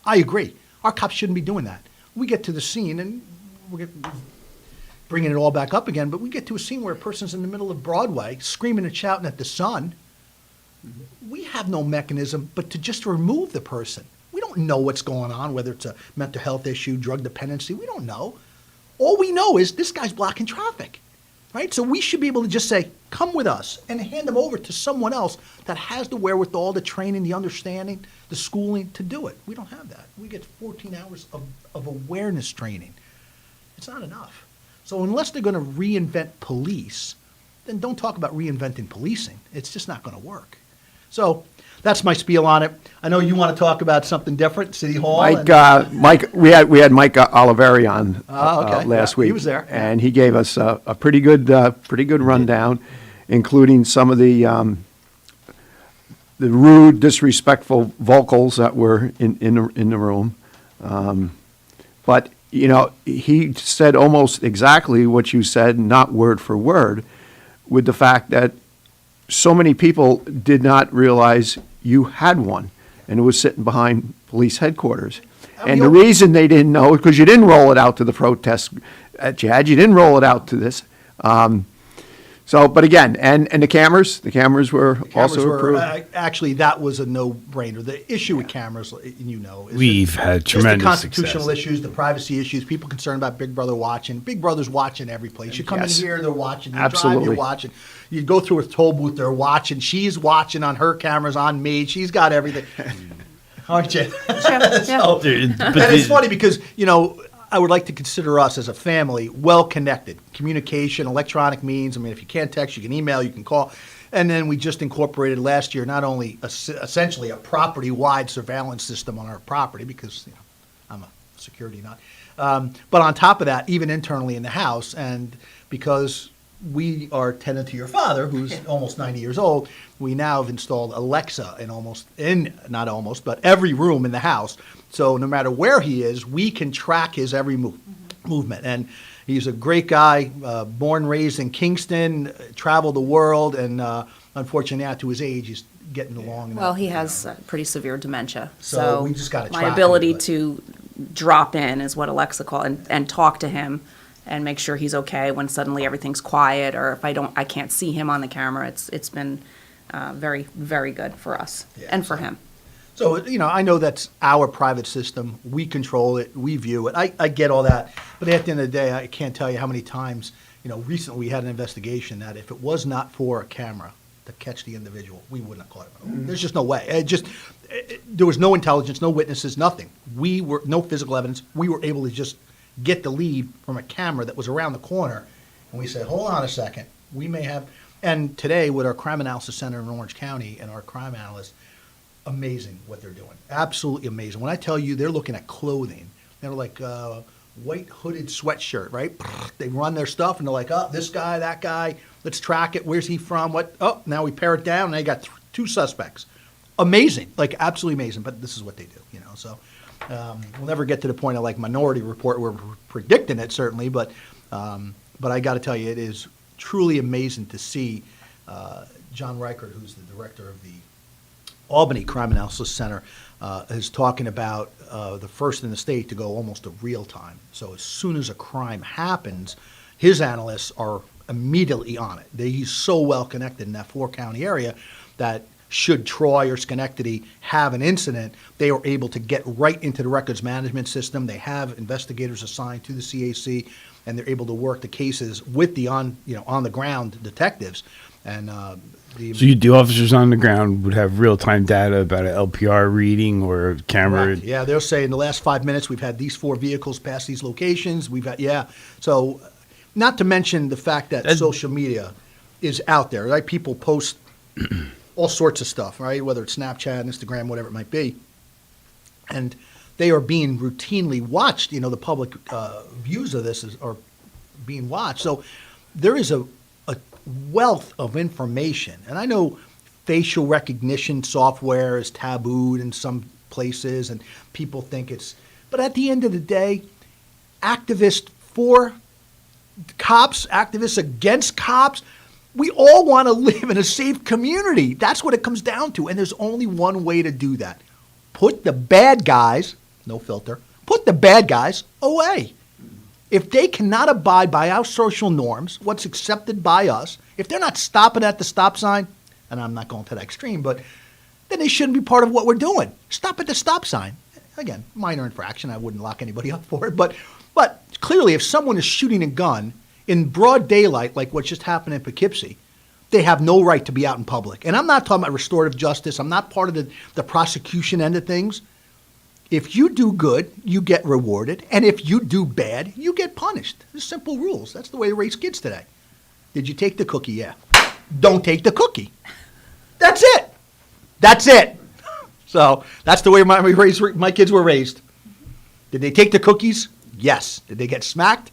I agree. Our cops shouldn't be doing that. We get to the scene and bringing it all back up again. But we get to a scene where a person's in the middle of Broadway screaming and shouting at the sun. We have no mechanism but to just remove the person. We don't know what's going on, whether it's a mental health issue, drug dependency. We don't know. All we know is this guy's blocking traffic, right? So we should be able to just say, come with us, and hand them over to someone else that has the wherewithal, the training, the understanding, the schooling to do it. We don't have that. We get 14 hours of awareness training. It's not enough. So unless they're going to reinvent police, then don't talk about reinventing policing. It's just not going to work. So that's my spiel on it. I know you want to talk about something different, City Hall. Mike, we had Mike Oliveri on okay. last Yeah, week. he was there. And he gave us a pretty good rundown, including some of the rude, disrespectful vocals that were in the room. But you know, he said almost exactly what you said, not word for word, with the fact that so many people did not realize you had one, and it was sitting behind police headquarters. And the reason they didn't know is because you didn't roll it out to the protest that you had. You didn't roll it out to this. But again, and the cameras were also approved. Actually, that was a no-brainer. The issue with cameras, you know, is we've had tremendous the constitutional success. issues, the privacy issues, people concerned about Big Brother watching. Big Brother's watching every place. You come in here, they're watching. You Absolutely. drive, you're watching. You go through a toll booth, they're watching. She's watching on her cameras, on me. She's got everything. Aren't you? So, and it's funny because, you know, I would like to consider us as a family well-connected. Communication, electronic means. I mean, if you can't text, you can email, you can call. And then we just incorporated last year not only essentially a property-wide surveillance system on our property, because you know, I'm a security nut, but on top of that, even internally in the house, and because we are tenant to your father, who's almost 90 years old, we now have installed Alexa not almost, but every room in the house. So no matter where he is, we can track his every movement. And he's a great guy, born, raised in Kingston, traveled the world, and unfortunately now to his age, he's getting along. Well, he has pretty severe dementia. So we just gotta my track him, ability but- to drop in is what Alexa called, and talk to him and make sure he's okay when suddenly everything's quiet, or if I can't see him on the camera. It's been very, very good for us and for him. So, you know, I know that's our private system. We control it. We view it. I get all that. But at the end of the day, I can't tell you how many times, you know, recently we had an investigation that if it was not for a camera to catch the individual, we wouldn't have caught him. There's just no way. There was no intelligence, no witnesses, nothing. No physical evidence. We were able to just get the lead from a camera that was around the corner. And we said, hold on a second. We may have, and today with our Crime Analysis Center in Orange County and our crime analysts, amazing what they're doing. Absolutely amazing. When I tell you they're looking at clothing, they're like white hooded sweatshirt, right? They run their stuff and they're like, oh, this guy, that guy, let's track it. Where's he from? What? Oh, now we pare it down and they got two suspects. Amazing, like absolutely amazing. But this is what they do, you know. So we'll never get to the point of like Minority Report. We're predicting it certainly, but I got to tell you, it is truly amazing to see John Reichert, who's the director of the Albany Crime Analysis Center, is talking about the first in the state to go almost to real time. So as soon as a crime happens, his analysts are immediately on it. He's so well connected in that 4-county area that should Troy or Schenectady have an incident, they are able to get right into the records management system. They have investigators assigned to the CAC, and they're able to work the cases with the on the ground detectives. And so the officers on the ground would have real-time data about an LPR reading or a camera? Correct. Yeah, they'll say in the last 5 minutes we've had these 4 vehicles pass these locations. We've had, So not to mention the fact that social media is out there, right? People post all sorts of stuff, right? Whether it's Snapchat, Instagram, whatever it might be. And they are being routinely watched. You know, the public views of this are being watched. So there is a wealth of information. And I know facial recognition software is tabooed in some places and people think but at the end of the day, activists for cops, activists against cops, we all want to live in a safe community. That's what it comes down to. And there's only one way to do that. Put the bad guys, no filter, put the bad guys away. If they cannot abide by our social norms, what's accepted by us, if they're not stopping at the stop sign, and I'm not going to that extreme, but then they shouldn't be part of what we're doing. Stop at the stop sign. Again, minor infraction. I wouldn't lock anybody up for it. But clearly, if someone is shooting a gun in broad daylight, like what just happened in Poughkeepsie, they have no right to be out in public. And I'm not talking about restorative justice. I'm not part of the prosecution end of things. If you do good, you get rewarded. And if you do bad, you get punished. There's simple rules. That's the way they raise kids today. Did you take the cookie? Yeah. Don't take the cookie. That's it. That's it. So that's the way my kids were raised. Did they take the cookies? Yes. Did they get smacked?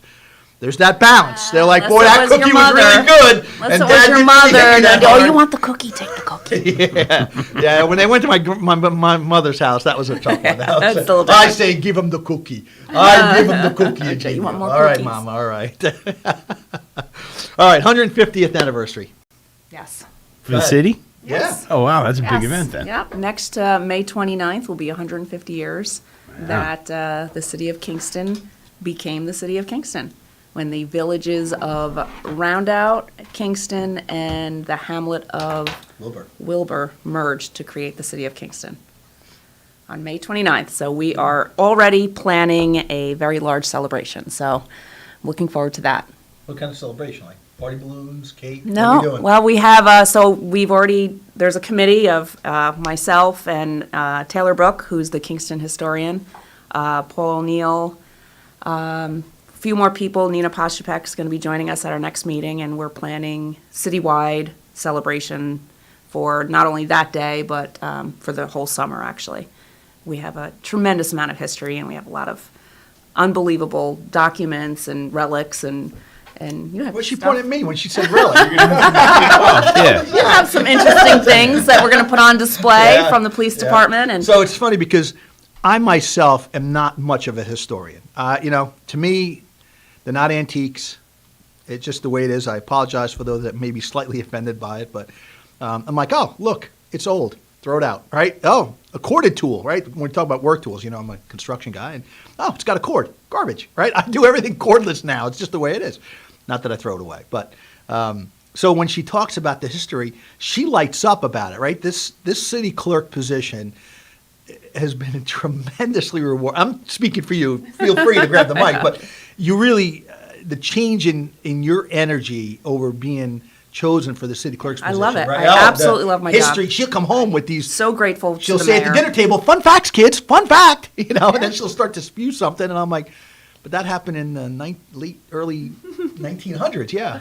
There's that balance. They're like, boy, that cookie was really good. Unless it was your mother. Oh, you want the cookie? Take the cookie. Yeah. When they went to my mother's house, that was a tough one. I say, give them the cookie. I give them the cookie. Okay, you want more all right, cookies? Mom. All right. All right. 150th anniversary. Yes. For the city? Yes. Oh, wow. That's a big Yes. event then. Yep. Next May 29th will be 150 years that the city of Kingston became the city of Kingston, when the villages of Roundout, Kingston, and the hamlet of Wilbur merged to create the city of Kingston on May 29th. So we are already planning a very large celebration. So looking forward to that. What kind of celebration? Like party balloons, cake? No, What are we doing? well, we have, so we've already, there's a committee of myself and Taylor Brook, who's the Kingston historian, Paul O'Neill, few more people. Nina Pashupek is going to be joining us at our next meeting, and we're planning citywide celebration for not only that day, but for the whole summer, actually. We have a tremendous amount of history, and we have a lot of unbelievable documents and relics, and you have She stuff. pointed at me when she said relic. You have some interesting things that we're going to put on display from the police department. And so it's funny because I myself am not much of a historian. To me, they're not antiques. It's just the way it is. I apologize for those that may be slightly offended by it, but I'm like, oh, look, it's old. Throw it out, right? Oh, a corded tool, right? When we talk about work tools, I'm a construction guy, and oh, it's got a cord. Garbage, right? I do everything cordless now. It's just the way it is. Not that I throw it away, but so when she talks about the history, she lights up about it, right? This city clerk position has been tremendously rewarding. I'm speaking for you. Feel free to grab the mic, but you really, the change in your energy over being chosen for the city clerk's position. I love it. Right? I absolutely love my history. job. She'll come home with these. So grateful to She'll the say at mayor. the dinner table, "Fun facts, kids. Fun fact." And then she'll start to spew something, and I'm like, "But that happened in the early 1900s." Yeah.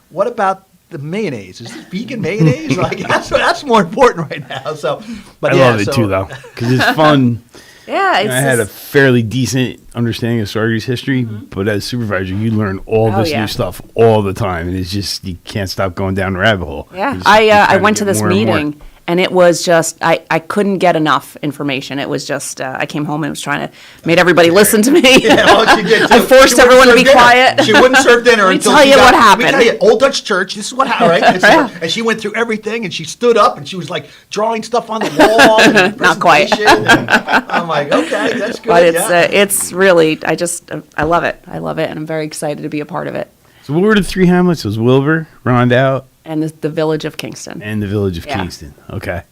What about the mayonnaise? Is this vegan mayonnaise? Like that's more important right now. So, but I love it too, though, because it's fun. Yeah, I had a fairly decent understanding of Sardi's history, but as supervisor, you learn all this new stuff all the time, and it's just you can't stop going down the rabbit hole. Yeah, You I just went to get this more and more. meeting, and it was just I couldn't get enough information. It was just I came home and was trying to made everybody listen to me. Well, she did, I too. forced She wouldn't everyone to serve be dinner. quiet. She wouldn't serve dinner Let me until tell she you got, what happened. Let me tell you, Old Dutch Church. This is what happened, right? And she went through everything, and she stood up, and she was like drawing stuff on the wall. And Not quite. and I'm like, okay, that's good. But yeah. it's really I love it. I love it, and I'm very excited to be a part of it. So what were the three hamlets? It was Wilbur, Rondout, And the village of Kingston. and the village of Yeah. Kingston. Okay.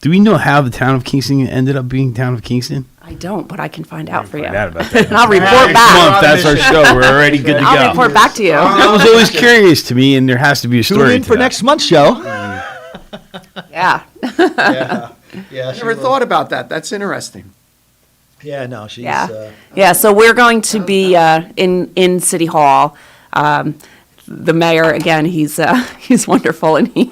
Do we know how the town of Kingston ended up being town of Kingston? I don't, but I can find out for you. Find out about that. And I'll report Next back. month, that's our show. We're already good to go. I'll report back to you. That was always curious to me, and there has to be a Tune story in to for that. next month's show. Yeah. Yeah. I never thought about that. That's interesting. Yeah, no, she's. Yeah, so we're going to be in City Hall. The mayor, again, he's wonderful, and he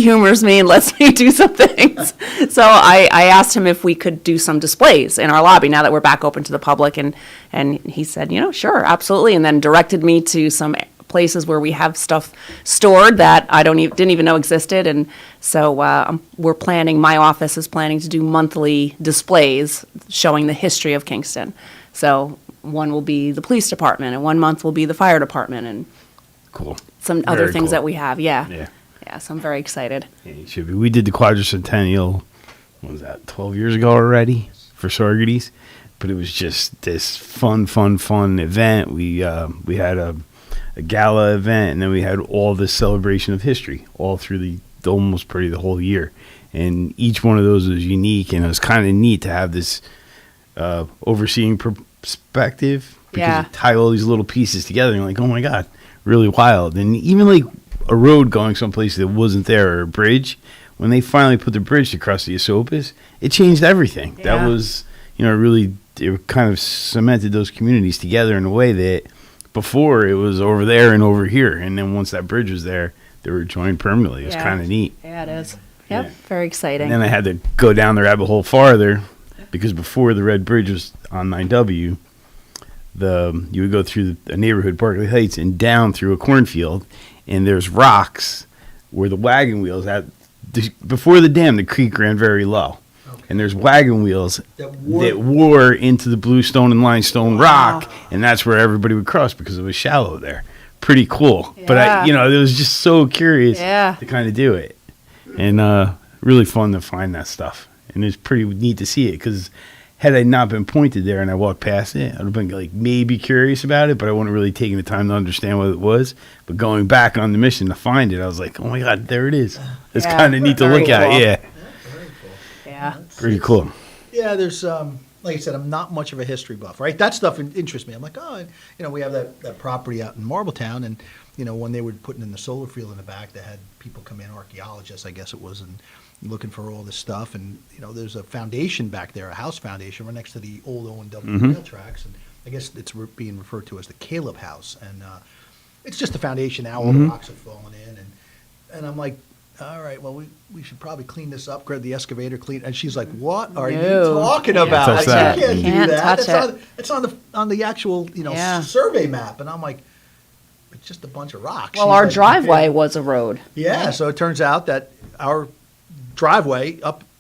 humors me and lets me do some things. So I asked him if we could do some displays in our lobby now that we're back open to the public, and he said, sure, absolutely, and then directed me to some places where we have stuff stored that I didn't even know existed, and so we're planning. My office is planning to do monthly displays showing the history of Kingston. So one will be the police department, and 1 month will be the fire department, and Cool. some other Very things cool. that we have. Yeah. Yeah. So I'm very excited. Yeah, it should be. We did the quadricentennial, what was that, 12 years ago already for Sorgeties. but it was just this fun event. We had a gala event, and then we had all this celebration of history all through the whole year. And each one of those was unique, and it was kind of neat to have this overseeing perspective, because you tie all these little pieces together, and you're like, oh my God, really wild. And even like a road going someplace that wasn't there, or a bridge, when they finally put the bridge across the Esopus, it changed everything. Yeah. That was, really, it kind of cemented those communities together in a way that before it was over there and over here. And then once that bridge was there, they were joined permanently. It was kind of neat. Yeah, it is. Yep, very exciting. And then I had to go down the rabbit hole farther, because before the Red Bridge was on 9W, you would go through a neighborhood, Berkeley Heights, and down through a cornfield, and there's rocks where the wagon wheels before the dam, the creek ran very low. Okay. And there's wagon wheels that wore into the bluestone and limestone rock, and that's where everybody would cross because it was shallow there. Pretty cool. Yeah. But it was just so curious to kind of do it. And really fun to find that stuff. And it's pretty neat to see it, because had I not been pointed there and I walked past it, I'd have been like maybe curious about it, but I wouldn't really taken the time to understand what it was. But going back on the mission to find it, I was like, oh my God, there it is. It's kind of neat to look at. Yeah. Very cool. Yeah. Pretty cool. Yeah, there's like I said, I'm not much of a history buff, right? That stuff interests me. I'm like, we have that property out in Marbletown, and when they were putting in the solar field in the back, they had people come in, archaeologists, I guess it was, and looking for all this stuff. And there's a foundation back there, a house foundation right next to the old O&W rail tracks, and I guess it's being referred to as the Caleb House. And it's just a foundation now. All the rocks have fallen in, and I'm like, all right, well, we should probably clean this up, grab the excavator, clean. And she's like, what are you talking about? Touch that. You can't do that. Touch It's on the actual survey map. And I'm like, it's just a bunch of rocks. Well, She's our like, driveway was a road. Yeah, so it turns out that our driveway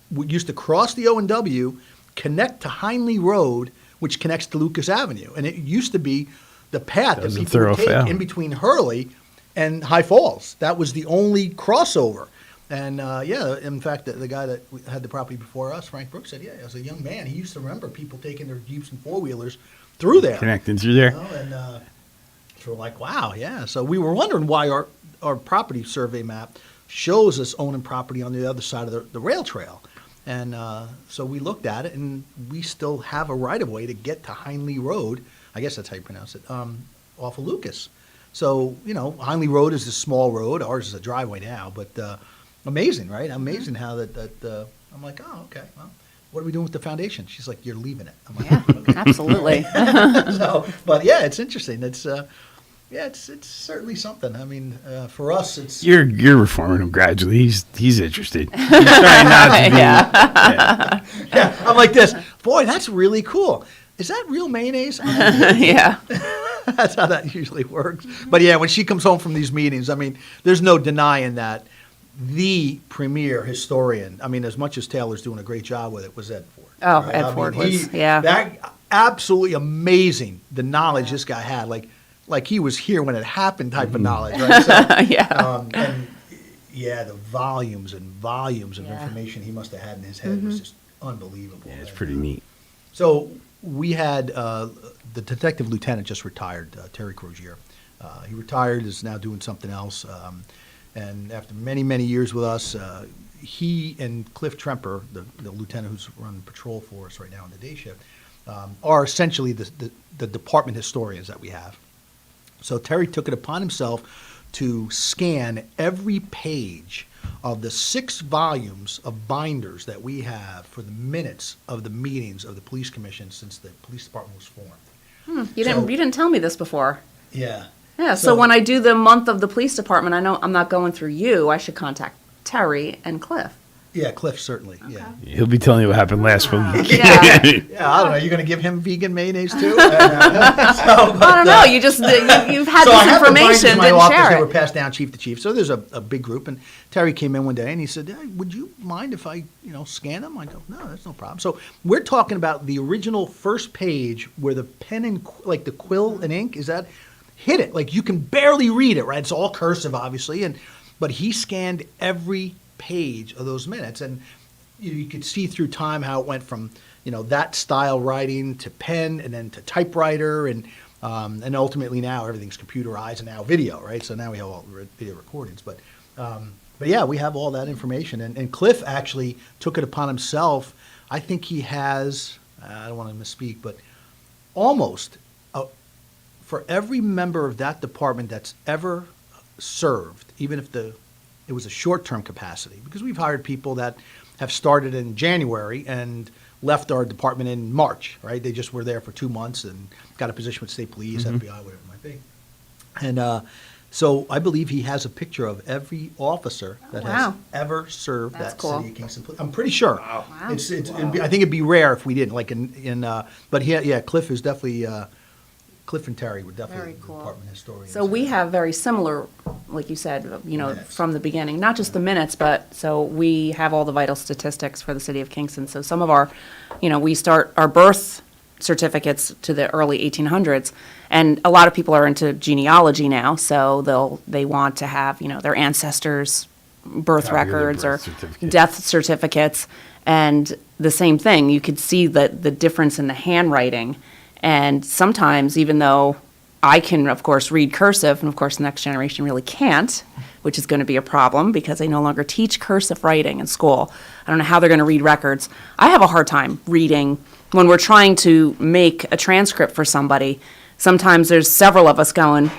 used to cross the O&W, connect to Hindley Road, which connects to Lucas Avenue. And it used to be the path that people would take in between Hurley and High Falls. That was the only crossover. And in fact, the guy that had the property before us, Frank Brooks, said, as a young man, he used to remember people taking their Jeeps and four-wheelers through there. Connecting through there. And so we're like, wow, yeah. So we were wondering why our property survey map shows us owning property on the other side of the rail trail. And so we looked at it, and we still have a right-of-way to get to Hindley Road. I guess that's how you pronounce it, off of Lucas. So, Hindley Road is a small road. Ours is a driveway now, but amazing, right? Amazing how that I'm like, oh, okay, well, what are we doing with the foundation? She's like, you're leaving it. I'm like, okay. Absolutely. But yeah, it's interesting. It's it's certainly something. I mean, for us, it's you're reforming him gradually. He's interested. He's trying not to be. Yeah, I'm like this. Boy, that's really cool. Is that real mayonnaise? Yeah. That's how that usually works. But yeah, when she comes home from these meetings, I mean, there's no denying that the premier historian, I mean, as much as Taylor's doing a great job with it, was Ed Ford. Oh, right? Ed Ford was, That absolutely amazing, the knowledge this guy had. Like he was here when it happened type of knowledge, right? So, and the volumes and volumes of information he must have had in his head was just unbelievable. Yeah, it's pretty neat. So we had the detective lieutenant just retired, Terry Crozier. He retired, is now doing something else. And after many, many years with us, he and Cliff Tremper, the lieutenant who's running patrol for us right now on the day shift, are essentially the department historians that we have. So Terry took it upon himself to scan every page of the 6 volumes of binders that we have for the minutes of the meetings of the police commission since the police department was formed. You didn't tell me this before. Yeah. Yeah, so when I do the month of the police department, I know I'm not going through you. I should contact Terry and Cliff. Yeah, Cliff, certainly. Okay. Yeah. He'll be telling you what happened last week. Yeah. I don't know. You're going to give him vegan mayonnaise too? I don't know. You've had this information. My office, they were passed down chief to chief. So there's a big group, and Terry came in one day and he said, hey, "Would you mind if I, scan them?" I go, "No, that's no problem." So we're talking about the original first page where the pen and the quill and ink hit it. Like you can barely read it, right? It's all cursive, obviously, but he scanned every page of those minutes, and you could see through time how it went from that style writing to pen and then to typewriter and ultimately now everything's computerized and now video, right? So now we have all video recordings, but yeah, we have all that information. And Cliff actually took it upon himself. I think he has, I don't want to misspeak, but almost for every member of that department that's ever served, even if it was a short-term capacity, because we've hired people that have started in January and left our department in March, right? They just were there for 2 months and got a position with state police, FBI, whatever it might be. And so I believe he has a picture of every officer that has ever served City of Kingston. I'm pretty sure. Wow. I think it'd be rare if we didn't. But Cliff is definitely. Cliff and Terry were definitely department historians. So we have very similar, like you said, from the beginning, not just the minutes, but so we have all the vital statistics for the city of Kingston. So some of our, we start our birth certificates to the early 1800s, and a lot of people are into genealogy now, so they want to have, their ancestors' birth records or death certificates, and the same thing, you could see the difference in the handwriting. And sometimes, even though I can, of course, read cursive, and of course the next generation really can't, which is going to be a problem because they no longer teach cursive writing in school. I don't know how they're going to read records. I have a hard time reading when we're trying to make a transcript for somebody. Sometimes there's several of us going,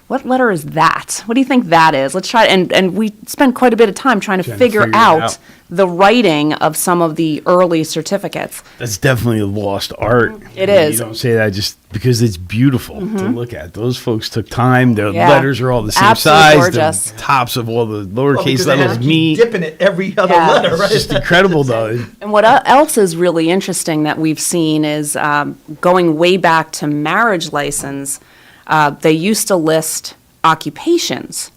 what letter is that? What do you think that is? Let's try, and we spend quite a bit of time trying to figure out the writing of some of the early certificates. That's definitely a lost art. It is. You don't say that just because it's beautiful to look at. Those folks took time. Their letters are all the same size. Gorgeous. The tops of all the lowercase letters meet. Dipping it every other letter, right? It's just incredible, though. And what else is really interesting that we've seen is going way back to marriage license. They used to list occupations,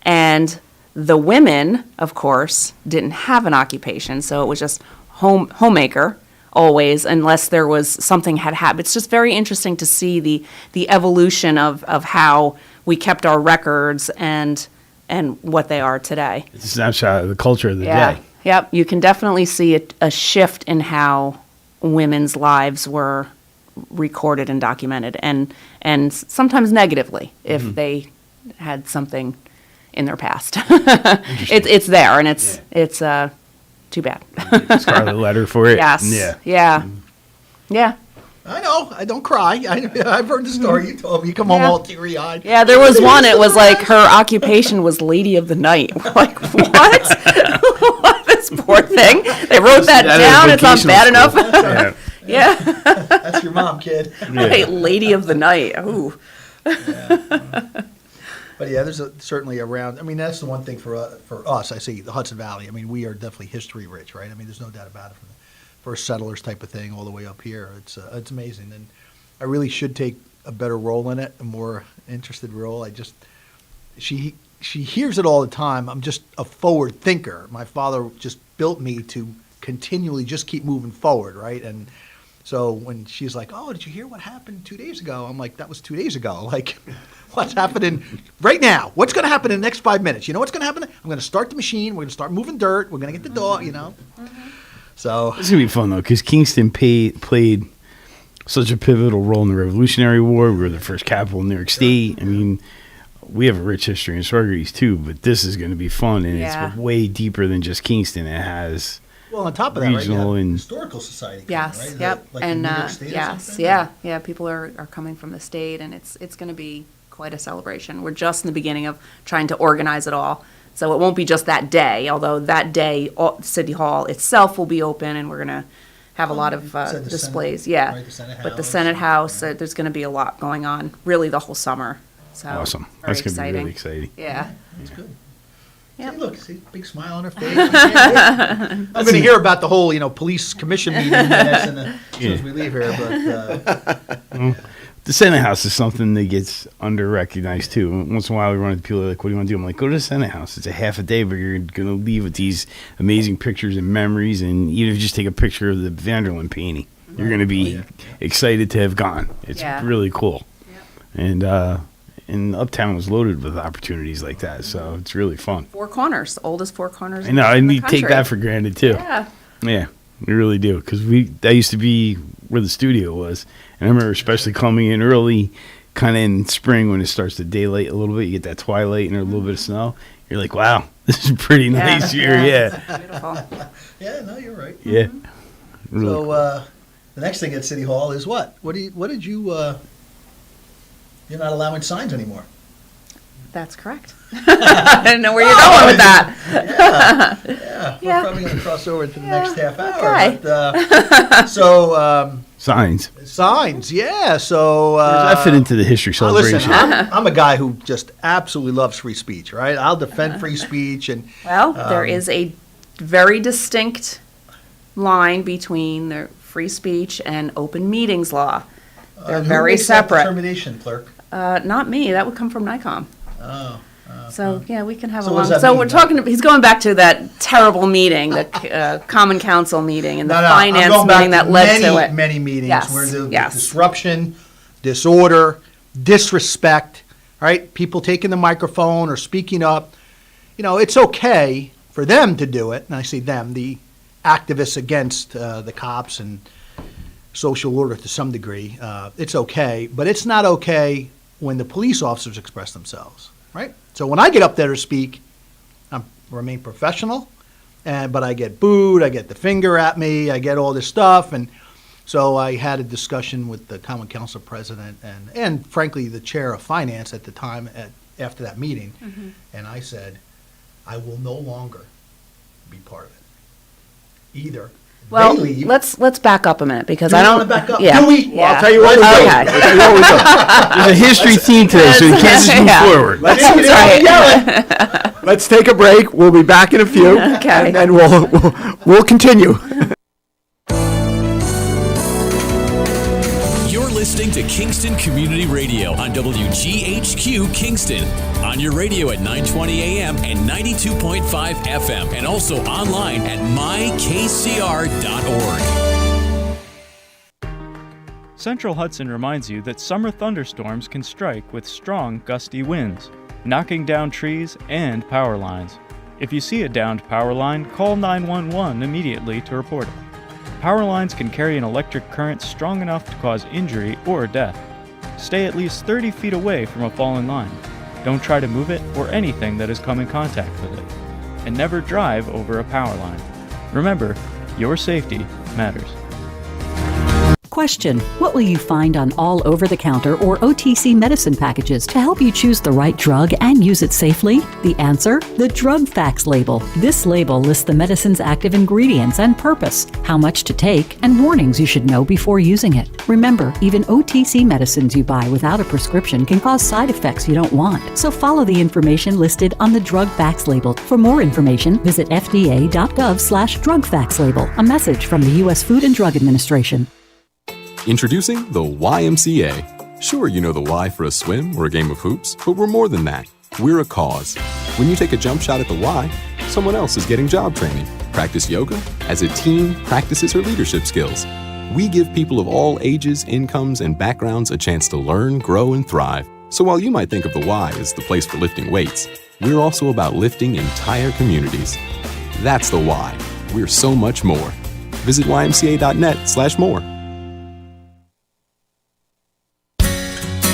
and the women, of course, didn't have an occupation, so it was just homemaker always, unless there was something had happened. It's just very interesting to see the evolution of how we kept our records and what they are today. It's a snapshot of the culture of the day. Yep, you can definitely see a shift in how women's lives were recorded and documented, and sometimes negatively if they had something in their past. It's there, and it's too bad. Scarlet letter for it. Yes. Yeah. I know. I don't cry. I've heard the story. You told me. You come home all teary-eyed. Yeah, there was one. It was like her occupation was Lady of the Night. We're like, what? This poor thing. They wrote that down. It's not bad enough. Yeah. That's your mom, kid. Right, Lady of the Night. Ooh. But yeah, there's certainly around. I mean, that's the one thing for us. I see the Hudson Valley. I mean, we are definitely history rich, right? I mean, there's no doubt about it. From the first settlers type of thing all the way up here, it's amazing. And I really should take a better role in it, a more interested role. She hears it all the time. I'm just a forward thinker. My father just built me to continually just keep moving forward, right? And so when she's like, "Oh, did you hear what happened 2 days ago?" I'm like, "That was 2 days ago. Like, what's happening right now? What's going to happen in the next 5 minutes? You know what's going to happen? I'm going to start the machine. We're going to start moving dirt. We're going to get the dog, So it's going to be fun, though, because Kingston played such a pivotal role in the Revolutionary War. We were the first capital in New York State. I mean, we have a rich history in Sorgeries, too, but this is going to be fun, and it's way deeper than just Kingston. It has... Well, on top of that, right, and historical society. Yes, right? Yep, Like and New York State yes, yeah. People are coming from the state, and it's going to be quite a celebration. We're just in the beginning of trying to organize it all, so it won't be just that day. Although that day, City Hall itself will be open, and we're going to have a lot of displays. Senate, right, the Senate but the House, Senate House, there's going to be a lot going on, really, the whole summer. So awesome! Very That's going to be exciting. really exciting. Yeah, that's good. Yep. See, big smile on her face. I'm going to hear about the whole, police commission meeting minutes as soon as we leave here. But the Senate House is something that gets under-recognized, too. Once in a while, we run into people like, "What do you want to do?" I'm like, "Go to the Senate House. It's a half a day, but you're going to leave with these amazing pictures and memories. And even if you just take a picture of the Vanderlyn painting, you're going to be excited to have gone. It's really cool." Yep. And Uptown was loaded with opportunities like that, so it's really fun. Four Corners, oldest Four Corners. I know. I in the need to take country. that for granted too. Yeah. Yeah. We really do, because that used to be where the studio was, and I remember especially coming in early, kind of in spring when it starts to daylight a little bit. You get that twilight and a little bit of snow. You're like, wow, this is pretty nice here. Yeah. Beautiful. Yeah, no, you're right. Yeah. Really So cool. the next thing at City Hall is what? What did you? You're not allowing signs anymore. That's correct. I didn't know where you're going with that. Yeah. Yeah. We're probably going to cross over to the next half hour. Okay. But, Signs. signs, yeah. So Where does that fit into the history celebration? Listen, I'm a guy who just absolutely loves free speech. Right? I'll defend free speech, and Well, there is a very distinct line between the free speech and open meetings law. They're who very makes that separate. determination, clerk. Not me. That would come from NICOM. Oh. So yeah, we can have So a what does long. that So mean, we're talking. He's going back to that terrible meeting, the Common Council meeting, and the I'm finance going back meeting that led to it. Many meetings Yes, where the yes. disruption, disorder, disrespect, right? People taking the microphone or speaking up. It's okay for them to do it, and I say them, the activists against the cops and social order to some degree. It's okay, but it's not okay when the police officers express themselves, right? So when I get up there to speak, I remain professional, but I get booed, I get the finger at me, I get all this stuff, and so I had a discussion with the Common Council president and frankly the chair of finance at the time after that meeting, and I said, I will no longer be part of it. Either Well, they leave. let's back up a minute because Do I we don't. wanna back up? Yeah. Do we? Well, yeah. I'll tell you what we do. Okay. I'll tell you what we do. There's a history theme today, so you can't just move Yeah. forward. That's right. Let's take a break. We'll be back in a few, Okay. and then we'll continue. You're listening to Kingston Community Radio on WGHQ Kingston. On your radio at 920 AM and 92.5 FM, and also online at mykcr.org. Central Hudson reminds you that summer thunderstorms can strike with strong, gusty winds, knocking down trees and power lines. If you see a downed power line, call 911 immediately to report it. Power lines can carry an electric current strong enough to cause injury or death. Stay at least 30 feet away from a fallen line. Don't try to move it or anything that has come in contact with it. And never drive over a power line. Remember, your safety matters. Question: what will you find on all over-the-counter or OTC medicine packages to help you choose the right drug and use it safely? The answer: the drug facts label. This label lists the medicine's active ingredients and purpose, how much to take, and warnings you should know before using it. Remember, even OTC medicines you buy without a prescription can cause side effects you don't want. So follow the information listed on the drug facts label. For more information, visit fda.gov/drug facts label. A message from the U.S. Food and Drug Administration. Introducing the YMCA. Sure, you know the Y for a swim or a game of hoops, but we're more than that. We're a cause. When you take a jump shot at the Y, someone else is getting job training. Practice yoga as a team practices her leadership skills. We give people of all ages, incomes, and backgrounds a chance to learn, grow, and thrive. So while you might think of the Y as the place for lifting weights, we're also about lifting entire communities. That's the Y. We're so much more. Visit ymca.net/more.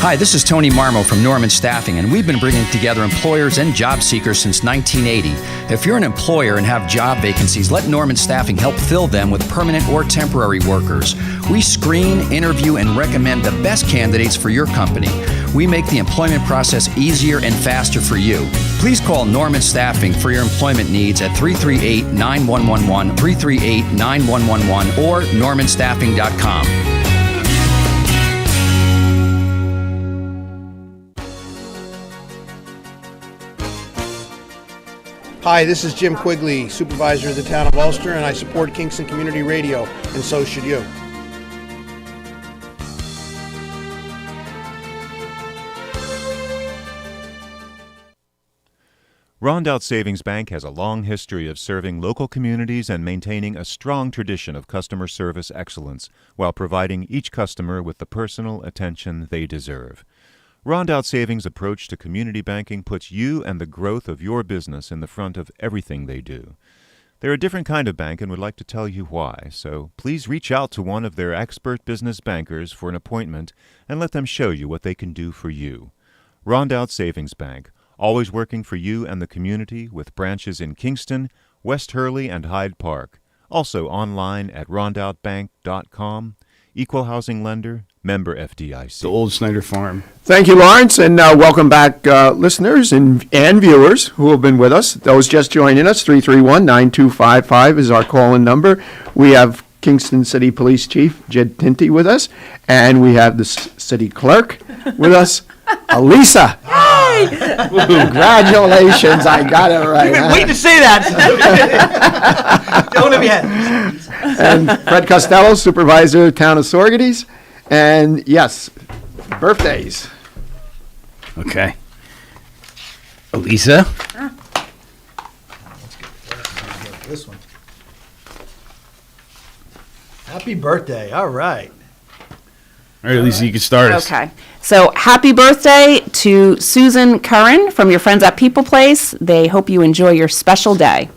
Hi, this is Tony Marmo from Norman Staffing, and we've been bringing together employers and job seekers since 1980. If you're an employer and have job vacancies, let Norman Staffing help fill them with permanent or temporary workers. We screen, interview, and recommend the best candidates for your company. We make the employment process easier and faster for you. Please call Norman Staffing for your employment needs at 338-9111, 338-9111, or normanstaffing.com. Hi, this is Jim Quigley, supervisor of the town of Ulster, and I support Kingston Community Radio, and so should you. Rondout Savings Bank has a long history of serving local communities and maintaining a strong tradition of customer service excellence while providing each customer with the personal attention they deserve. Rondout Savings' approach to community banking puts you and the growth of your business in the front of everything they do. They're a different kind of bank and would like to tell you why, so please reach out to one of their expert business bankers for an appointment and let them show you what they can do for you. Rondout Savings Bank, always working for you and the community with branches in Kingston, West Hurley, and Hyde Park. Also online at rondoutbank.com. Equal housing lender, member FDIC. The old Snyder Farm. Thank you, Lawrence, and welcome back, listeners and viewers who have been with us. Those just joining us, 331-9255 is our call-in number. We have Kingston City Police Chief Jed Tinty with us, and we have the city clerk with us, Elisa. Hey! Congratulations, I got it right. You've been waiting to say that. Don't let me have it. And Fred Costello, Supervisor, Town of Sorgetes. And yes, birthdays. Okay. Elisa? This one. Happy birthday. All right. All right, Elisa, you can start us. Okay. So happy birthday to Susan Curran from your friends at People Place. They hope you enjoy your special day.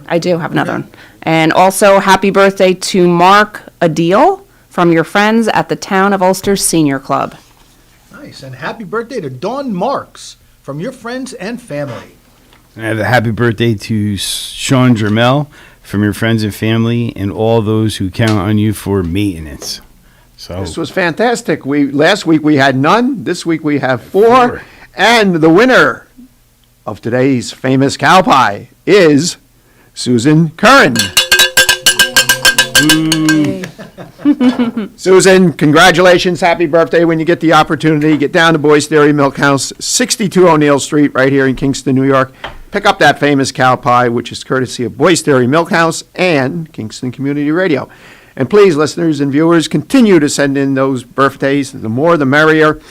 I do have another one. And also happy birthday to Mark Adil from your friends at the Town of Ulster Senior Club. Nice. And happy birthday to Dawn Marks from your friends and family. And I have a happy birthday to Sean Jermel from your friends and family and all those who count on you for maintenance. So This was fantastic. Last week we had none. This week we have four. And the winner of today's famous cow pie is Susan Curran. Susan, congratulations. Happy birthday. When you get the opportunity, get down to Boy's Dairy Milk House, 62 O'Neill Street, right here in Kingston, New York. Pick up that famous cow pie, which is courtesy of Boy's Dairy Milk House and Kingston Community Radio. And please, listeners and viewers, continue to send in those birthdays. The more, the merrier.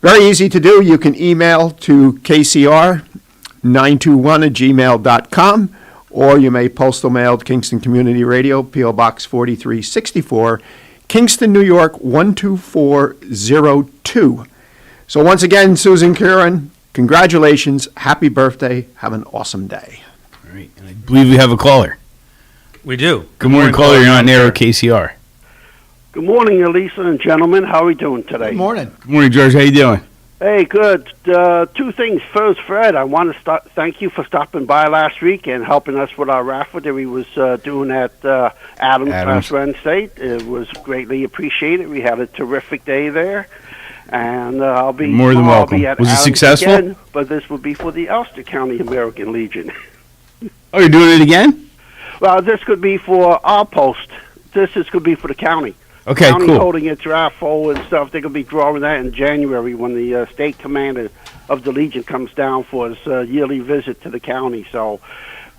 Very easy to do. You can email to kcr921@gmail.com, or you may postal mail Kingston Community Radio, P.O. Box 4364, Kingston, New York 12402. So once again, Susan Curran, congratulations. Happy birthday. Have an awesome day. All right. And I believe we have a caller. We do. Good morning, caller. You're on air with KCR. Good morning, Elisa and gentlemen. How are we doing today? Good morning. Good morning, George. How you doing? Hey, good. Two things. First, Fred, I want to thank you for stopping by last week and helping us with our raffle that we was doing at Adams last Wednesday. It was greatly appreciated. We had a terrific day there. And I'll be more than welcome. I'll be at Was it Adams successful? Again, but this will be for the Ulster County American Legion. Oh, you're doing it again? Well, this could be for our post. This could be for the county. Okay, County's cool. holding its raffle and stuff. They're going to be drawing that in January when the state commander of the Legion comes down for his yearly visit to the county. So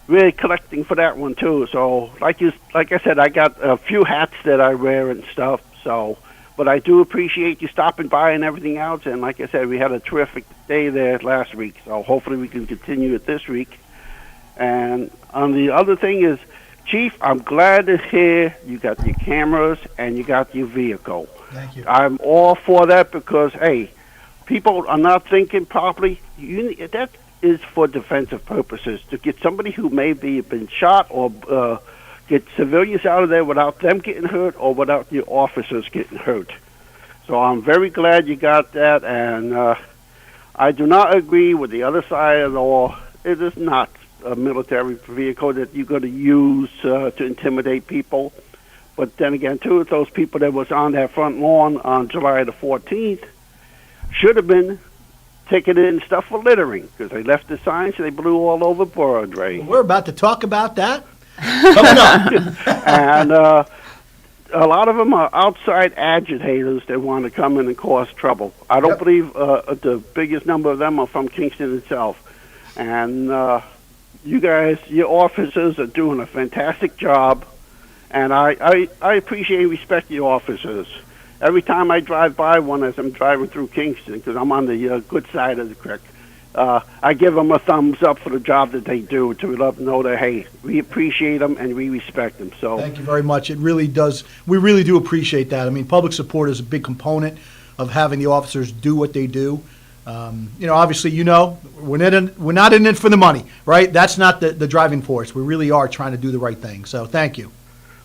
we're collecting for that one, too. So like I said, I got a few hats that I wear and stuff. So, but I do appreciate you stopping by and everything else. And like I said, we had a terrific day there last week. So hopefully we can continue it this week. And on the other thing is, Chief, I'm glad to hear you got your cameras and you got your vehicle. Thank you. I'm all for that because, hey, people are not thinking properly. That is for defensive purposes, to get somebody who may be been shot or get civilians out of there without them getting hurt or without the officers getting hurt. So I'm very glad you got that, and I do not agree with the other side at all. It is not a military vehicle that you're going to use to intimidate people. But then again, too, those people that was on that front lawn on July the 14th should have been ticketed and stuff for littering because they left the signs and they blew all over Broadway. We're about to talk about that. And a lot of them are outside agitators that want to come in and cause trouble. I don't believe the biggest number of them are from Kingston itself. And you guys, your officers are doing a fantastic job, and I appreciate and respect your officers. Every time I drive by one as I'm driving through Kingston, because I'm on the good side of the creek, I give them a thumbs up for the job that they do to let them know that, hey, we appreciate them and we respect them. So Thank you very much. It really does. We really do appreciate that. I mean, public support is a big component of having the officers do what they do. Obviously, we're not in it for the money, right? That's not the driving force. We really are trying to do the right thing. So thank you.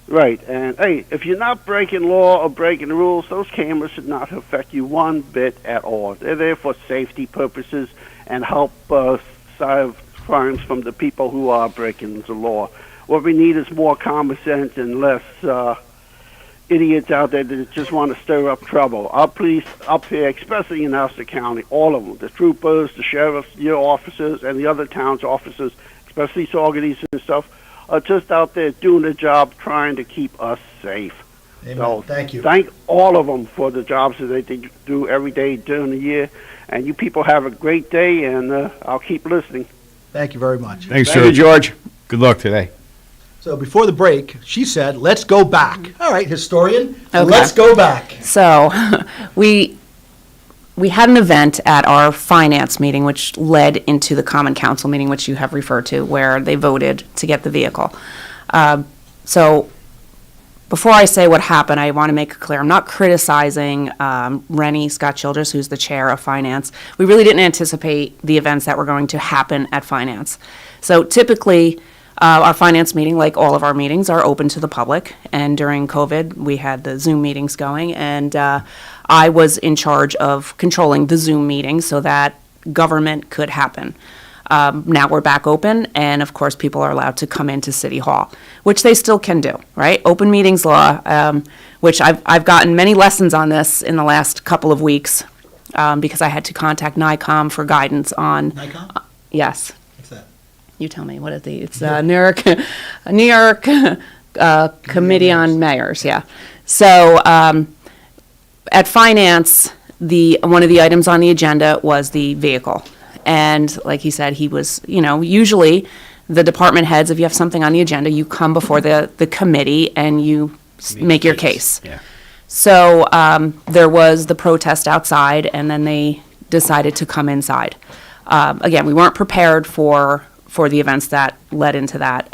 Right, and hey, if you're not breaking law or breaking the rules, those cameras should not affect you one bit at all. They're there for safety purposes and help solve crimes from the people who are breaking the law. What we need is more common sense and less idiots out there that just want to stir up trouble. Our police up here, especially in Ulster County, all of them, the troopers, the sheriffs, your officers, and the other town's officers, especially Saugerties and stuff, are just out there doing their job, trying to keep us safe. Amen. So Thank you. Thank all of them for the jobs that they do every day during the year. And you people have a great day, and I'll keep listening. Thank you very much. Thanks, Thank you, George. Good luck today. So before the break, she said, let's go back. All right, historian, Okay. let's go back. So we had an event at our finance meeting, which led into the Common Council meeting, which you have referred to, where they voted to get the vehicle. So before I say what happened, I want to make it clear, I'm not criticizing Rennie Scott Childress, who's the chair of finance. We really didn't anticipate the events that were going to happen at finance. So typically, our finance meeting, like all of our meetings, are open to the public. And during COVID, we had the Zoom meetings going, and I was in charge of controlling the Zoom meetings so that government could happen. Now we're back open, and of course, people are allowed to come into City Hall, which they still can do, right? Open meetings law, which I've gotten many lessons on this in the last couple of weeks, because I had to contact NICOM for guidance on. NICOM? Yes. What's that? You tell me, what is it's New York Committee on Mayors, yeah. So at finance, one of the items on the agenda was the vehicle. And like he said, he was, usually the department heads, if you have something on the agenda, you come before the committee and you make your case. Yeah. So there was the protest outside, and then they decided to come inside. Again, we weren't prepared for the events that led into that.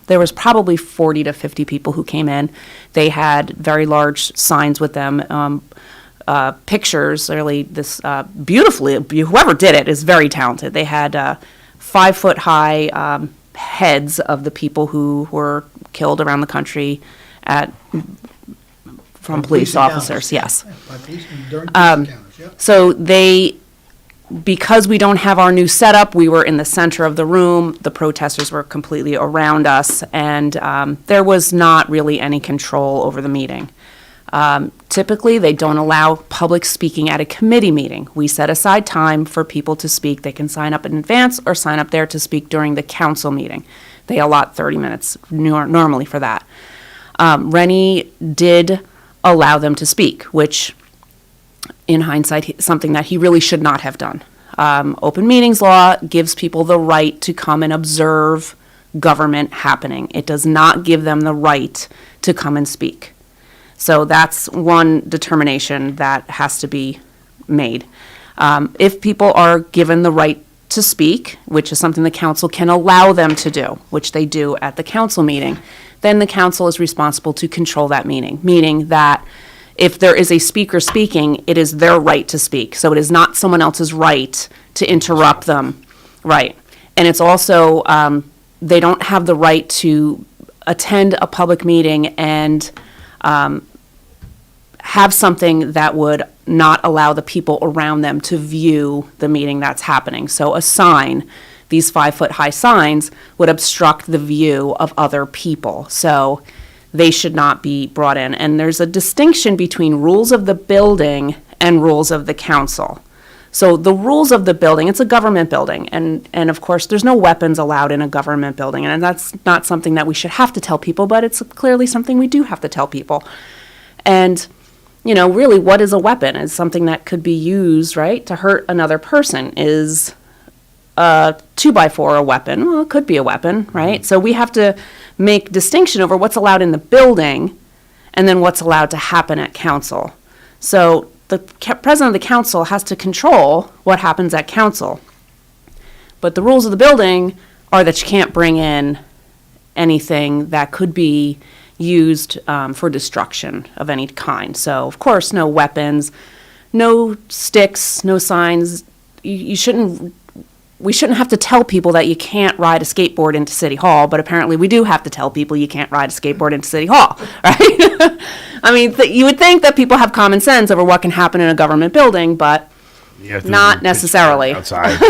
There was probably 40 to 50 people who came in. They had very large signs with them, pictures, really this beautifully, whoever did it is very talented. They had 5-foot-high heads of the people who were killed around the country from police officers, yes. So because we don't have our new setup, we were in the center of the room. The protesters were completely around us, and there was not really any control over the meeting. Typically, they don't allow public speaking at a committee meeting. We set aside time for people to speak. They can sign up in advance or sign up there to speak during the council meeting. They allot 30 minutes normally for that. Rennie did allow them to speak, which in hindsight, something that he really should not have done. Open meetings law gives people the right to come and observe government happening. It does not give them the right to come and speak. So that's one determination that has to be made. If people are given the right to speak, which is something the council can allow them to do, which they do at the council meeting, then the council is responsible to control that meeting, meaning that if there is a speaker speaking, it is their right to speak. So it is not someone else's right to interrupt them. Right. And it's also, they don't have the right to attend a public meeting and have something that would not allow the people around them to view the meeting that's happening. So a sign, these 5-foot-high signs, would obstruct the view of other people. So they should not be brought in. And there's a distinction between rules of the building and rules of the council. So the rules of the building, it's a government building, and of course there's no weapons allowed in a government building, and that's not something that we should have to tell people, but it's clearly something we do have to tell people. And, you know, really, what is a weapon? Is something that could be used, right, to hurt another person. Is a 2x4 a weapon? Well, it could be a weapon, right? So we have to make distinction over what's allowed in the building and then what's allowed to happen at council. So the president of the council has to control what happens at council. But the rules of the building are that you can't bring in anything that could be used for destruction of any kind. So, of course, no weapons, no sticks, no signs, you shouldn't. We shouldn't have to tell people that you can't ride a skateboard into City Hall, but apparently we do have to tell people you can't ride a skateboard into City Hall, right? I mean, you would think that people have common sense over what can happen in a government building, but not necessarily. Outside.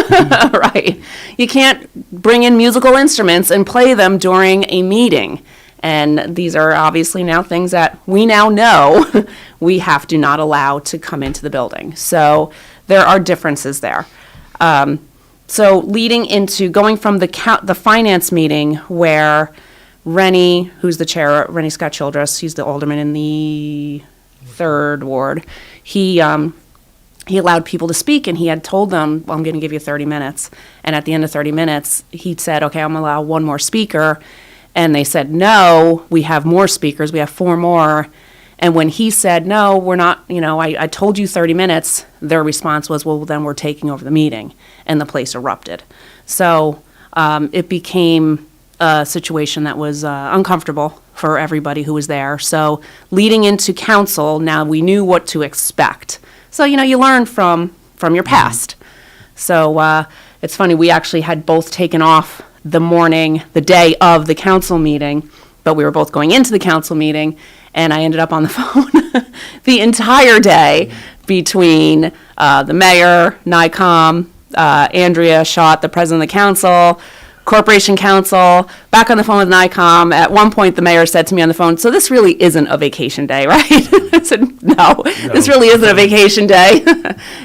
Right. You can't bring in musical instruments and play them during a meeting. And these are obviously now things that we now know we have to not allow to come into the building. So there are differences there. So leading into going from the finance meeting where Rennie, who's the chair, Rennie Scott Childress, he's the alderman in the 3rd ward, he allowed people to speak, and he had told them, well, I'm going to give you 30 minutes. And at the end of 30 minutes, he said, okay, I'm going to allow one more speaker. And they said, no, we have more speakers. We have 4 more. And when he said, no, we're not, I told you 30 minutes, their response was, well, then we're taking over the meeting. And the place erupted. So it became a situation that was uncomfortable for everybody who was there. So leading into council, now we knew what to expect. So, you learn from your past. So it's funny, we actually had both taken off the day of the council meeting, but we were both going into the council meeting. And I ended up on the phone the entire day between the mayor, NICOM, Andrea Schott, the president of the council, corporation council, back on the phone with NICOM. At one point, the mayor said to me on the phone, so this really isn't a vacation day, right? I said, no, this really isn't a vacation day.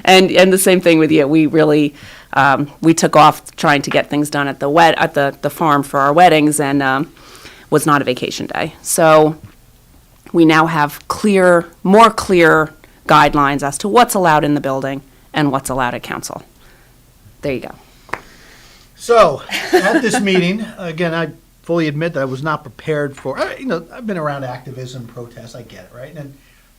and the same thing with you. We really, we took off trying to get things done at the farm for our weddings, and was not a vacation day. So we now have more clear guidelines as to what's allowed in the building and what's allowed at council. There you go. So, at this meeting, again, I fully admit that I was not prepared for, I've been around activism, protests, I get it, right?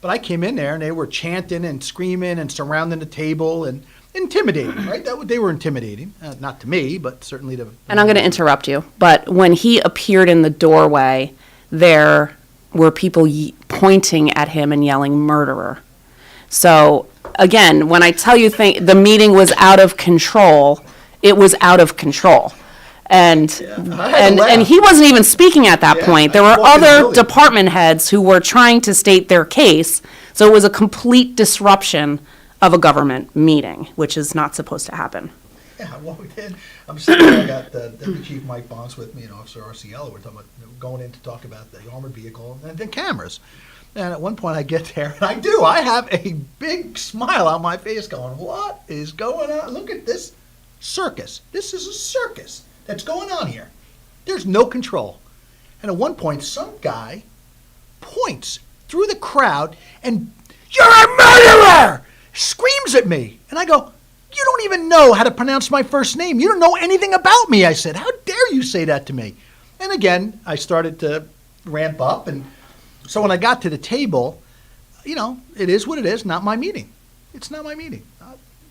But I came in there and they were chanting and screaming and surrounding the table and intimidating, right? They were intimidating, not to me, but certainly to... And I'm going to interrupt you, but when he appeared in the doorway, there were people pointing at him and yelling murderer. So again, when I tell you the meeting was out of control, it was out of control. And he wasn't even speaking at that point. There were other department heads who were trying to state their case. So it was a complete disruption of a government meeting, which is not supposed to happen. Yeah, well, we did. I'm sitting there, I got Deputy Chief Mike Bonds with me and Officer RCL. We're talking about going in to talk about the armored vehicle and then cameras. And at one point I get there, and I have a big smile on my face going, what is going on? Look at this circus. This is a circus that's going on here. There's no control. And at one point, some guy points through the crowd and, you're a murderer! Screams at me. And I go, you don't even know how to pronounce my first name. You don't know anything about me, I said. How dare you say that to me? And again, I started to ramp up. And so when I got to the table, it is what it is, not my meeting. It's not my meeting.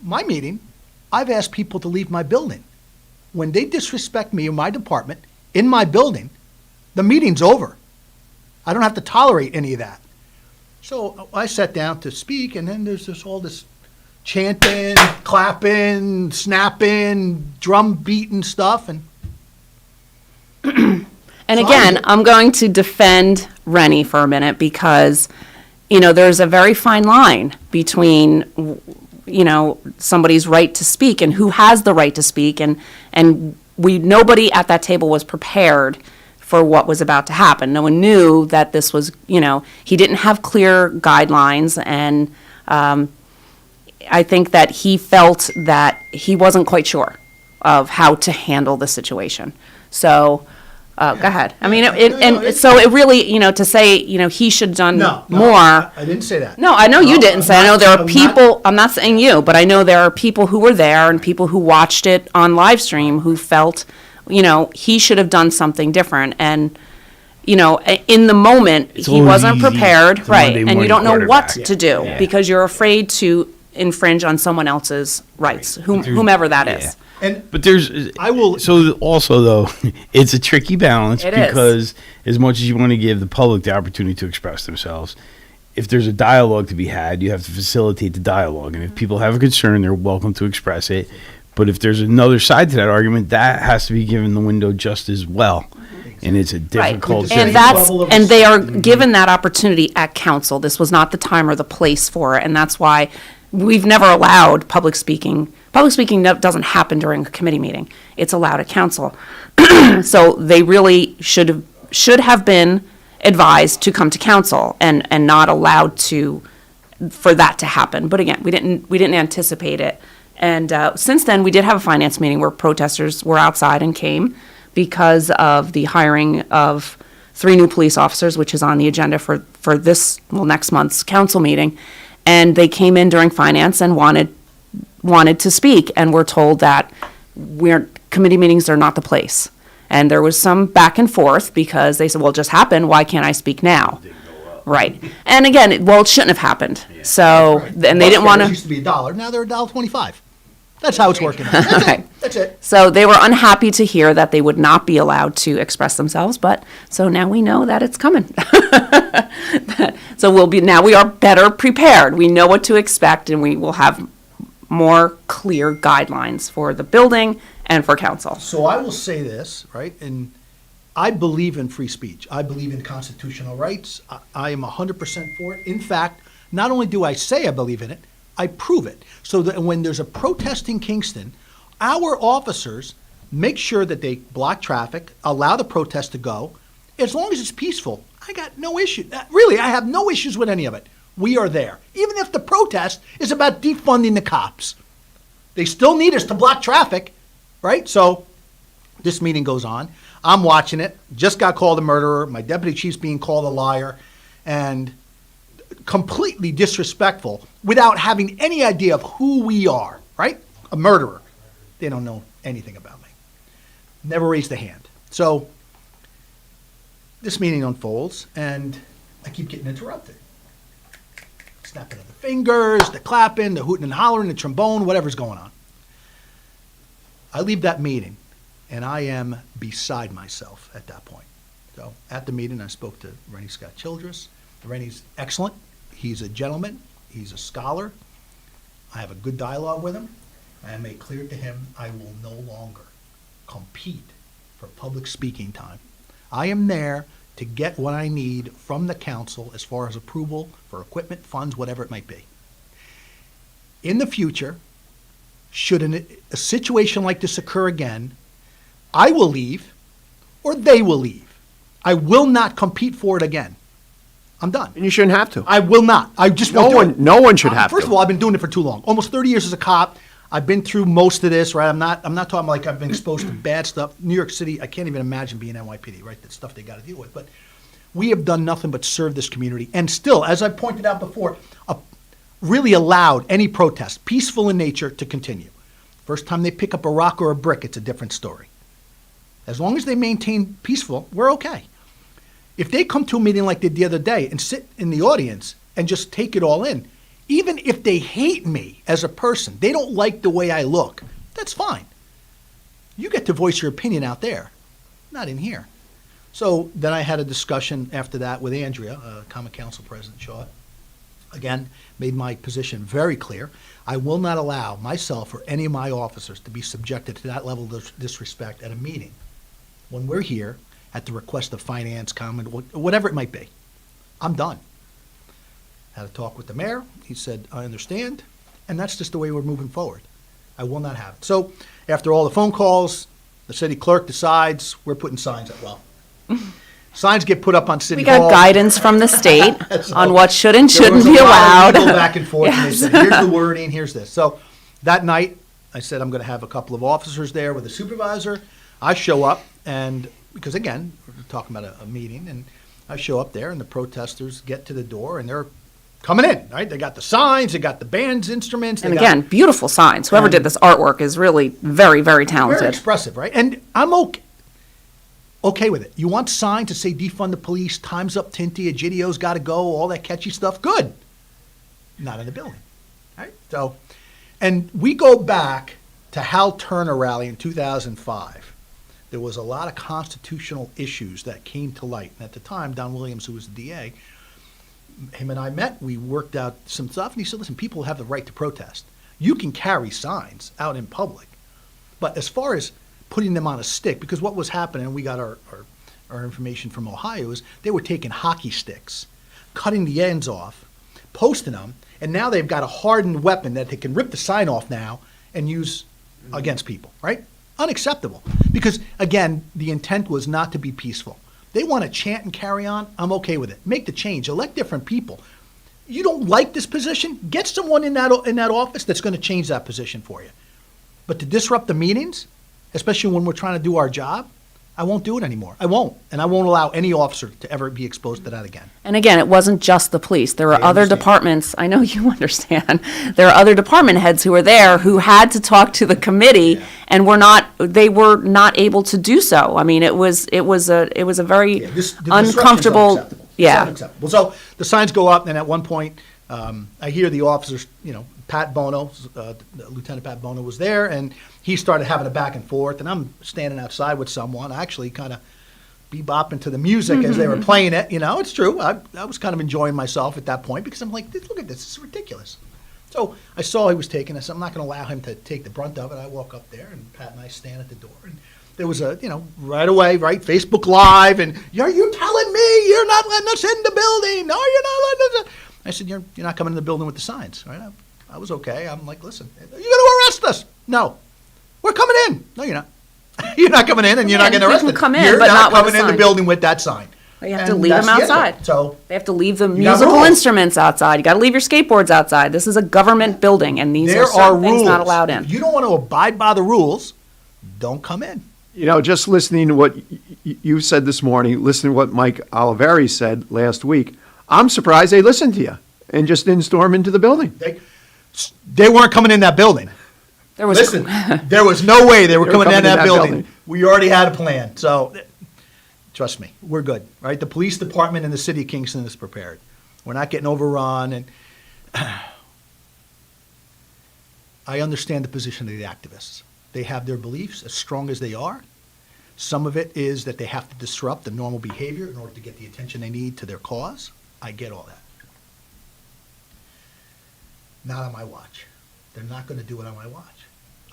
My meeting, I've asked people to leave my building. When they disrespect me or my department in my building, the meeting's over. I don't have to tolerate any of that. So I sat down to speak, and then there's all this chanting, clapping, snapping, drum beating stuff. And again, I'm going to defend Rennie for a minute because, there's a very fine line between, somebody's right to speak and who has the right to speak. And nobody at that table was prepared for what was about to happen. No one knew that this was, he didn't have clear guidelines. And I think that he felt that he wasn't quite sure of how to handle the situation. So, go ahead. I mean, so it really, to say, he should have done more. I didn't say that. No, I know you didn't say. I know there are people, I'm not saying you, but I know there are people who were there and people who watched it on live stream who felt, he should have done something different. And, in the moment, he wasn't prepared, right? And you don't know what to do because you're afraid to infringe on someone else's rights, whomever that is. But So also though, it's a tricky balance because as much as you want to give the public the opportunity to express themselves, if there's a dialogue to be had, you have to facilitate the dialogue. And if people have a concern, they're welcome to express it. But if there's another side to that argument, that has to be given the window just as well. And it's a difficult And they are given that opportunity at council. This was not the time or the place for it, and that's why we've never allowed public speaking. Public speaking doesn't happen during a committee meeting. It's allowed at council. So they really should have been advised to come to council and not allowed for that to happen. But again, we didn't anticipate it. And since then, we did have a finance meeting where protesters were outside and came because of the hiring of 3 new police officers, which is on the agenda for next month's council meeting. And they came in during finance and wanted to speak, and were told that committee meetings are not the place. And there was some back and forth because they said, well, it just happened. Why can't I speak now? Right. And again, it shouldn't have happened. So, and they didn't want to. It used to be $1. Now they're $1.25. That's how it's working. That's it. That's it. So they were unhappy to hear that they would not be allowed to express themselves, but so now we know that it's coming. So we are better prepared. We know what to expect, and we will have more clear guidelines for the building and for council. So I will say this, right? And I believe in free speech. I believe in constitutional rights. I am 100% for it. In fact, not only do I say I believe in it, I prove it. So that when there's a protest in Kingston, our officers make sure that they block traffic, allow the protest to go. As long as it's peaceful, I got no issue. Really, I have no issues with any of it. We are there. Even if the protest is about defunding the cops. They still need us to block traffic, right? So this meeting goes on. I'm watching it. Just got called a murderer. My deputy chief's being called a liar. And completely disrespectful without having any idea of who we are, right? A murderer. They don't know anything about me. Never raised a hand. So this meeting unfolds, and I keep getting interrupted. Snapping of the fingers, the clapping, the hooting and hollering, the trombone, whatever's going on. I leave that meeting, and I am beside myself at that point. So at the meeting, I spoke to Rennie Scott Childress. Rennie's excellent. He's a gentleman. He's a scholar. I have a good dialogue with him. I made clear to him I will no longer compete for public speaking time. I am there to get what I need from the council as far as approval for equipment, funds, whatever it might be. In the future, should a situation like this occur again, I will leave or they will leave. I will not compete for it again. I'm done. And you shouldn't have to. I will not. I just won't do it. No one should have to. First of all, I've been doing it for too long. Almost 30 years as a cop. I've been through most of this, right? I'm not talking like I've been exposed to bad stuff. New York City, I can't even imagine being NYPD, right? That stuff they got to deal with. But we have done nothing but serve this community. And still, as I pointed out before, really allowed any protest, peaceful in nature, to continue. First time they pick up a rock or a brick, it's a different story. As long as they maintain peaceful, we're okay. If they come to a meeting like they did the other day and sit in the audience and just take it all in, even if they hate me as a person, they don't like the way I look, that's fine. You get to voice your opinion out there, not in here. So then I had a discussion after that with Andrea, Common Council President Shaw. Again, made my position very clear. I will not allow myself or any of my officers to be subjected to that level of disrespect at a meeting when we're here at the request of finance, common, whatever it might be. I'm done. Had a talk with the mayor. He said, I understand. And that's just the way we're moving forward. I will not have it. So after all the phone calls, the city clerk decides we're putting signs up. Well, signs get put up on City Hall. We got guidance from the state on what should and shouldn't be allowed. Go back and forth, yes. And they said, here's the wording, here's this. So that night, I said I'm going to have a couple of officers there with a supervisor. I show up, and because again, we're talking about a meeting, and I show up there, and the protesters get to the door, and they're coming in, right? They got the signs, they got the band's instruments. And again, beautiful signs. Whoever did this artwork is really very, very talented. Very expressive, right? And I'm okay with it. You want signs to say defund the police, time's up, Tinty, Egidio's got to go, all that catchy stuff, good. Not in the building, right? So, and we go back to Hal Turner rally in 2005. There was a lot of constitutional issues that came to light. And at the time, Don Williams, who was the DA, him and I met, we worked out some stuff, and he said, listen, people have the right to protest. You can carry signs out in public, but as far as putting them on a stick, because what was happening, and we got our information from Ohio, is they were taking hockey sticks, cutting the ends off, posting them, and now they've got a hardened weapon that they can rip the sign off now and use against people, right? Unacceptable. Because, again, the intent was not to be peaceful. They want to chant and carry on, I'm okay with it. Make the change. Elect different people. You don't like this position? Get someone in that office that's going to change that position for you. But to disrupt the meetings, especially when we're trying to do our job, I won't do it anymore. I won't. And I won't allow any officer to ever be exposed to that again. And again, it wasn't just the police. There were other departments. I know you understand. There are other department heads who were there who had to talk to the committee and they were not able to do so. I mean, it was a very uncomfortable. Yeah. It's unacceptable. So the signs go up, and at one point, I hear the officers, Pat Bono, Lieutenant Pat Bono was there, and he started having a back and forth, and I'm standing outside with someone, actually kind of bebopping to the music as they were playing it. It's true. I was kind of enjoying myself at that point because I'm like, look at this. This is ridiculous. So I saw he was taking this. I'm not going to allow him to take the brunt of it. I walk up there, and Pat and I stand at the door, and there was right away, Facebook Live, and are you telling me you're not letting us in the building? No, you're not letting us in. I said, you're not coming in the building with the signs, right? I was okay. I'm like, listen, you're going to arrest us. No, we're coming in. No, you're not. You're not coming in, and you're not getting arrested. You can come in, you're but not not with coming in the building with that sign. You have to leave them outside. So they have to leave the musical instruments outside. You got to leave your skateboards outside. This is a government building, and these are certain things not allowed in. If you don't want to abide by the rules, don't come in. Just listening to what you said this morning, listening to what Mike Oliveri said last week, I'm surprised they listened to you and just didn't storm into the building. They weren't coming in that building. There was no way they were coming in that building. We already had a plan. So trust me, we're good, right? The police department in the city of Kingston is prepared. We're not getting overrun. And I understand the position of the activists. They have their beliefs as strong as they are. Some of it is that they have to disrupt the normal behavior in order to get the attention they need to their cause. I get all that. Not on my watch. They're not going to do it on my watch.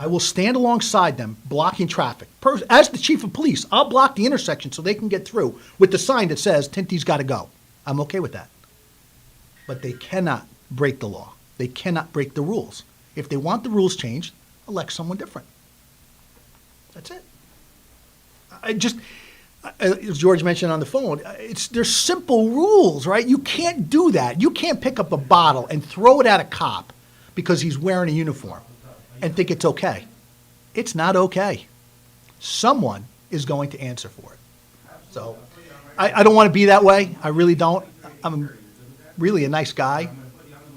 I will stand alongside them, blocking traffic. As the chief of police, I'll block the intersection so they can get through with the sign that says, Tinty's got to go. I'm okay with that. But they cannot break the law. They cannot break the rules. If they want the rules changed, elect someone different. That's it. As George mentioned on the phone, there's simple rules, right? You can't do that. You can't pick up a bottle and throw it at a cop because he's wearing a uniform and think it's okay. It's not okay. Someone is going to answer for it. So I don't want to be that way. I really don't. I'm really a nice guy,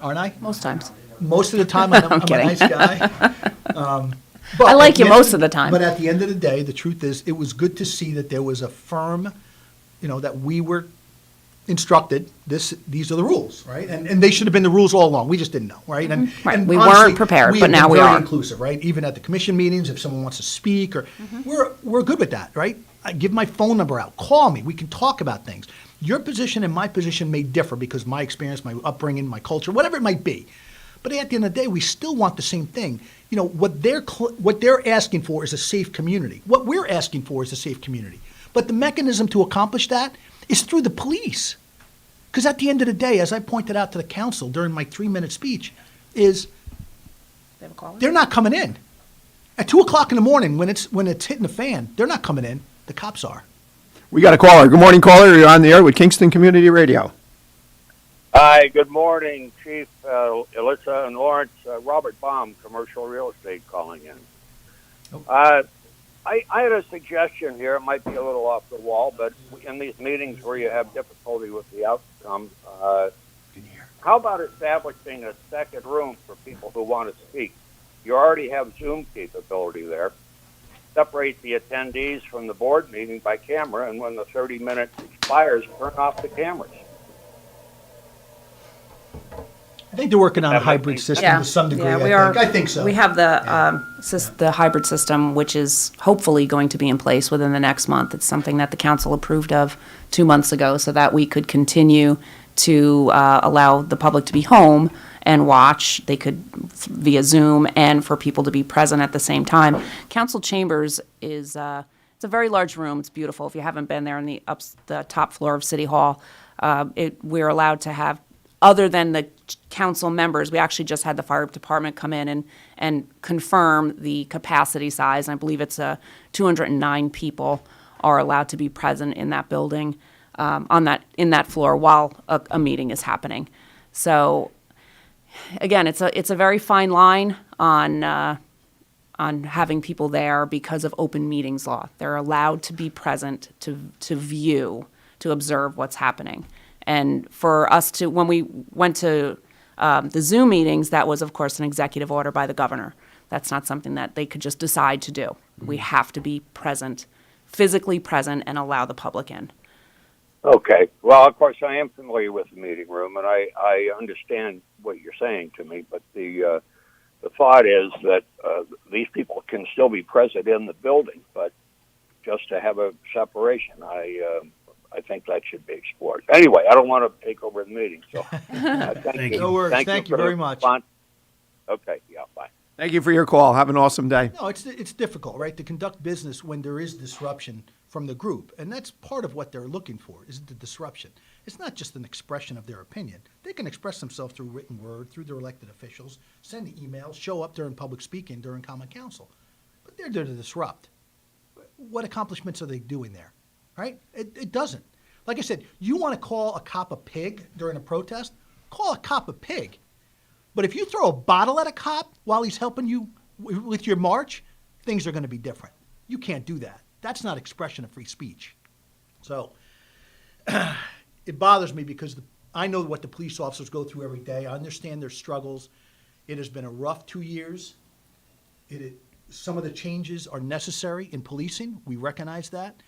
aren't I? Most times. Most of the time, I'm a nice guy. But I like you most of the time. But at the end of the day, the truth is, it was good to see that there was a firm, that we were instructed, these are the rules, right? And they should have been the rules all along. We just didn't know, right? And we honestly, weren't prepared, but have now been we very are. inclusive, right? Even at the commission meetings, if someone wants to speak, or we're good with that, right? I give my phone number out. Call me. We can talk about things. Your position and my position may differ because my experience, my upbringing, my culture, whatever it might be. But at the end of the day, we still want the same thing. What they're asking for is a safe community. What we're asking for is a safe community. But the mechanism to accomplish that is through the police. Because at the end of the day, as I pointed out to the council during my 3-minute speech, is they're not coming in. At 2 o'clock in the morning, when it's hitting the fan, they're not coming in. The cops are. We got a caller. Good morning, caller. You're on the air with Kingston Community Radio. Hi, good morning, Chief Alyssa and Lawrence. Robert Baum, Commercial Real Estate, calling in. I had a suggestion here. It might be a little off the wall, but in these meetings where you have difficulty with the outcome, how about establishing a second room for people who want to speak? You already have Zoom capability there. Separate the attendees from the board meeting by camera, and when the 30 minutes expires, turn off the cameras. I think they're working on a hybrid system to some degree. I think so. We have the hybrid system, which is hopefully going to be in place within the next month. It's something that the council approved of 2 months ago, so that we could continue to allow the public to be home and watch. They could via Zoom, and for people to be present at the same time. Council chambers is it's a very large room. It's beautiful. If you haven't been there in the top floor of City Hall, we're allowed to have, other than the council members, we actually just had the fire department come in and confirm the capacity size. I believe it's 209 people are allowed to be present in that building, in that floor while a meeting is happening. So again, it's a very fine line on having people there because of open meetings law. They're allowed to be present to view, to observe what's happening. And for us to, when we went to the Zoom meetings, that was, of course, an executive order by the governor. That's not something that they could just decide to do. We have to be present, physically present, and allow the public in. Okay. Well, of course, I am familiar with the meeting room, and I understand what you're saying to me, but the thought is that these people can still be present in the building, but just to have a separation, I think that should be explored. Anyway, I don't want to take over the meeting, so thank you. No worries. Thank you very much. Okay, yeah, bye. Thank you for your call. Have an awesome day. No, it's difficult, right, to conduct business when there is disruption from the group, and that's part of what they're looking for, is the disruption. It's not just an expression of their opinion. They can express themselves through written word, through their elected officials, send emails, show up during public speaking, during common council. But they're there to disrupt. What accomplishments are they doing there, right? It doesn't. Like I said, you want to call a cop a pig during a protest? Call a cop a pig. But if you throw a bottle at a cop while he's helping you with your march, things are going to be different. You can't do that. That's not expression of free speech. So it bothers me because I know what the police officers go through every day. I understand their struggles. It has been a rough 2 years. Some of the changes are necessary in policing. We recognize that.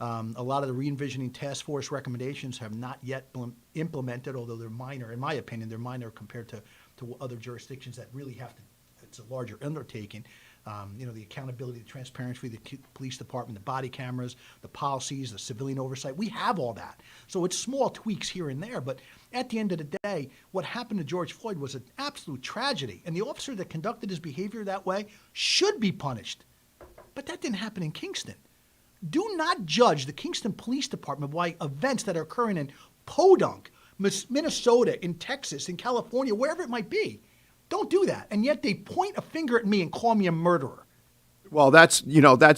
A lot of the re-envisioning task force recommendations have not yet been implemented, although they're minor. In my opinion, they're minor compared to other jurisdictions that really have to. It's a larger undertaking. The accountability, the transparency for the police department, the body cameras, the policies, the civilian oversight. We have all that. So it's small tweaks here and there. But at the end of the day, what happened to George Floyd was an absolute tragedy. And the officer that conducted his behavior that way should be punished. But that didn't happen in Kingston. Do not judge the Kingston Police Department by events that are occurring in Podunk, Minnesota, in Texas, in California, wherever it might be. Don't do that. And yet they point a finger at me and call me a murderer. Well, that's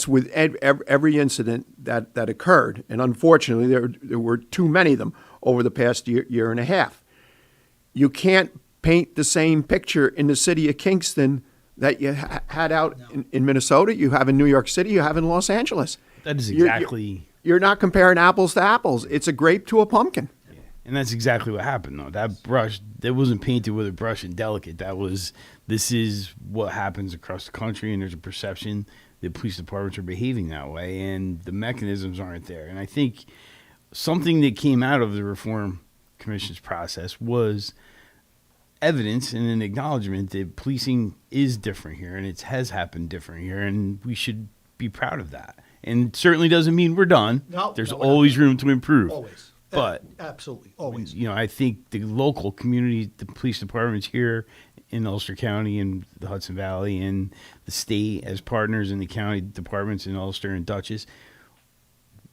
with every incident that occurred. And unfortunately, there were too many of them over the past year and a half. You can't paint the same picture in the city of Kingston that you had out in Minnesota, you have in New York City, you have in Los Angeles. That is exactly... You're not comparing apples to apples. It's a grape to a pumpkin. Yeah. And that's exactly what happened, though. That brush, that wasn't painted with a brush and delicate. This is what happens across the country, and there's a perception that police departments are behaving that way, and the mechanisms aren't there. And I think something that came out of the Reform Commission's process was evidence and an acknowledgement that policing is different here, and it has happened different here, and we should be proud of that. And it certainly doesn't mean we're done. There's always room to improve. Always. But absolutely, always. I think the local community, the police departments here in Ulster County and the Hudson Valley, and the state as partners in the county departments in Ulster and Dutchess,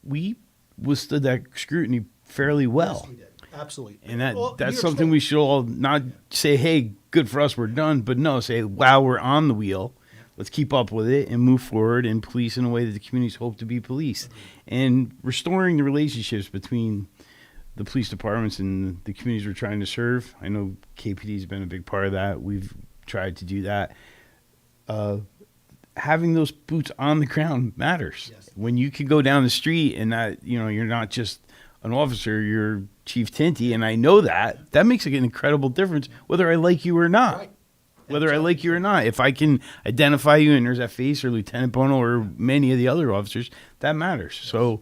we withstood that scrutiny fairly well. Yes, we did. Absolutely. And that's something we should all not say, hey, good for us, we're done, but no, say, wow, we're on the wheel. Let's keep up with it and move forward and police in a way that the communities hope to be policed. And restoring the relationships between the police departments and the communities we're trying to serve. I know KPD has been a big part of that. We've tried to do that. Having those boots on the ground matters. Yes. When you can go down the street and that, you're not just an officer, you're Chief Tinty, and I know that makes an incredible difference whether I like you or not. Right. Whether I like you or not, if I can identify you and there's that face or Lieutenant Bono or many of the other officers, that matters. Yes. So,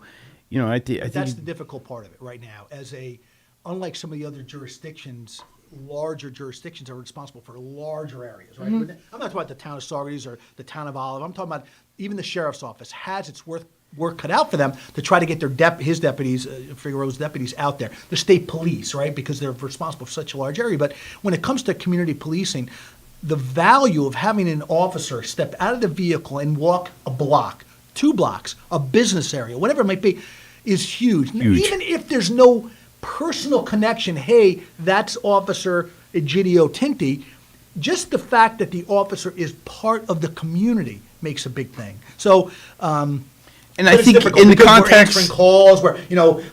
I think that's the difficult part of it right now. Unlike some of the other jurisdictions, larger jurisdictions are responsible for larger areas, right? Mm-hmm. I'm not talking about the town of Saugerties or the town of Olive. I'm talking about even the sheriff's office has its work cut out for them to try to get his deputies, Figueroa's deputies, out there. The state police, right, because they're responsible for such a large area. But when it comes to community policing, the value of having an officer step out of the vehicle and walk a block, 2 blocks, a business area, whatever it might be, is huge. Even if there's no personal connection, hey, that's Officer Egidio Tinti, just the fact that the officer is part of the community makes a big thing. So, and I think in the context, we're answering calls where,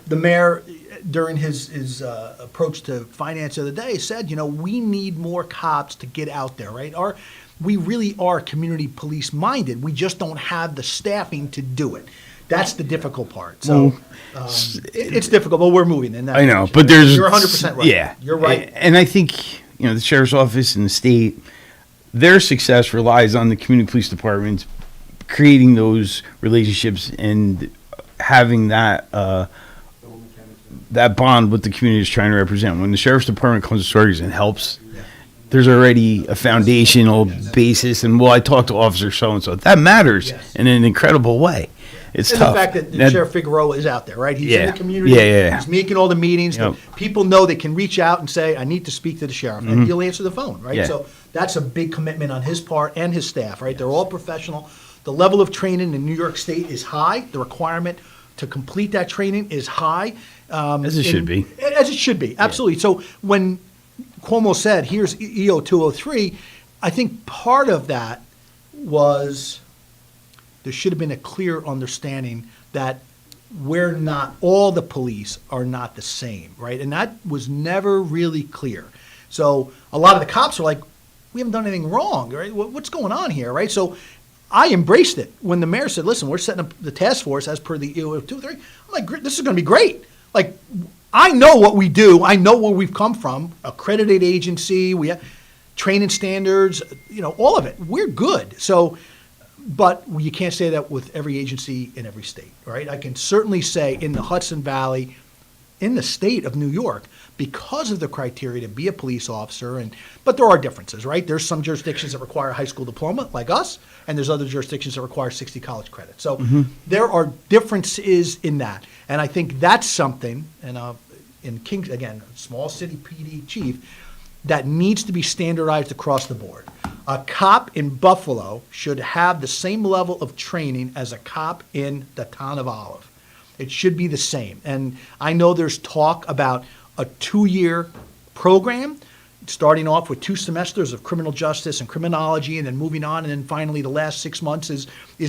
the mayor during his approach to finance the other day said, we need more cops to get out there, right? We really are community police minded. We just don't have the staffing to do it. That's the difficult part. So it's difficult, but we're moving in that I know, direction. but there's You're 100% right. Yeah, You're right. And I think the sheriff's office and the state, their success relies on the community police departments creating those relationships and having that that bond with the community is trying to represent. When the sheriff's department comes to stories and helps, there's already a foundational basis. And I talk to officer so and so. That matters in an incredible way. It's and tough. The fact that Sheriff Figueroa is out there, right? He's in the community. Yeah. He's making all the meetings. Yep. People know they can reach out and say, I need to speak to the sheriff. And he'll answer the phone, right? Yeah. So that's a big commitment on his part and his staff, right? They're all professional. The level of training in New York State is high. The requirement to complete that training is high. As it should be. As it should be, absolutely. Yeah. So when Cuomo said, here's EO 203, I think part of that was there should have been a clear understanding that all the police are not the same, right? And that was never really clear. So a lot of the cops are like, we haven't done anything wrong, right? What's going on here, right? So I embraced it when the mayor said, listen, we're setting up the task force as per the EO 203. I'm like, this is going to be great. Like, I know what we do. I know where we've come from. Accredited agency, we have training standards, all of it. We're good. So, but you can't say that with every agency in every state, right? I can certainly say in the Hudson Valley, in the state of New York, because of the criteria to be a police officer, but there are differences, right? There's some jurisdictions that require a high school diploma, like us, and there's other jurisdictions that require 60 college credits. So there are differences in that. And I think that's something, and in Kingston, again, small city PD chief, that needs to be standardized across the board. A cop in Buffalo should have the same level of training as a cop in the town of Olive. It should be the same. And I know there's talk about a 2-year program, starting off with 2 semesters of criminal justice and criminology, and then moving on, and then finally the last 6 months is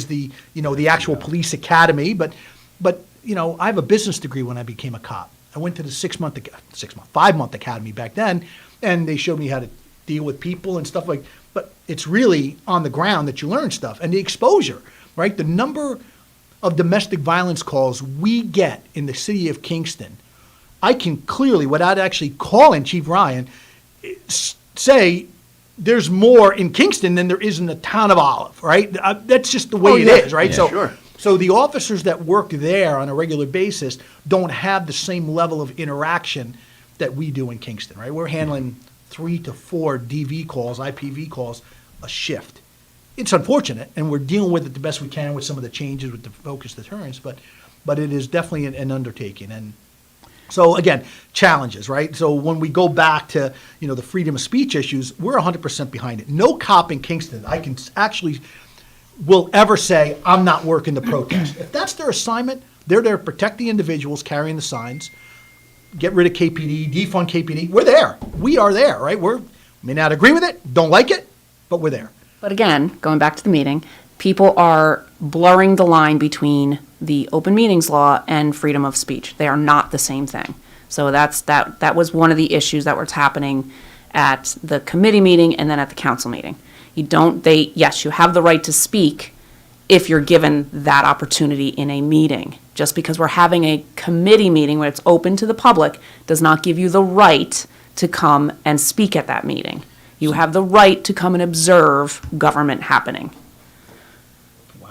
the the actual police academy. But I have a business degree when I became a cop. I went to the 5-month academy back then, and they showed me how to deal with people and stuff like. But it's really on the ground that you learn stuff, and the exposure, right? The number of domestic violence calls we get in the city of Kingston, I can clearly, without actually calling Chief Ryan, say there's more in Kingston than there is in the town of Olive, right? That's just the way it is, right? Yeah, So the officers that work there on a regular basis don't have the same level of interaction that we do in Kingston, right? We're handling 3 to 4 DV calls, IPV calls a shift. It's unfortunate, and we're dealing with it the best we can with some of the changes with the focus deterrence, but it is definitely an undertaking. And so again, challenges, right? So when we go back to the freedom of speech issues, we're 100% behind it. No cop in Kingston I can actually will ever say I'm not working the protest. If that's their assignment, they're there to protect the individuals carrying the signs, get rid of KPD, defund KPD. We're there. We are there, right? We may not agree with it, don't like it, but we're there. But again, going back to the meeting, people are blurring the line between the open meetings law and freedom of speech. They are not the same thing. So that was one of the issues that was happening at the committee meeting and then at the council meeting. Yes, you have the right to speak if you're given that opportunity in a meeting. Just because we're having a committee meeting where it's open to the public does not give you the right to come and speak at that meeting. You have the right to come and observe government happening. Wow,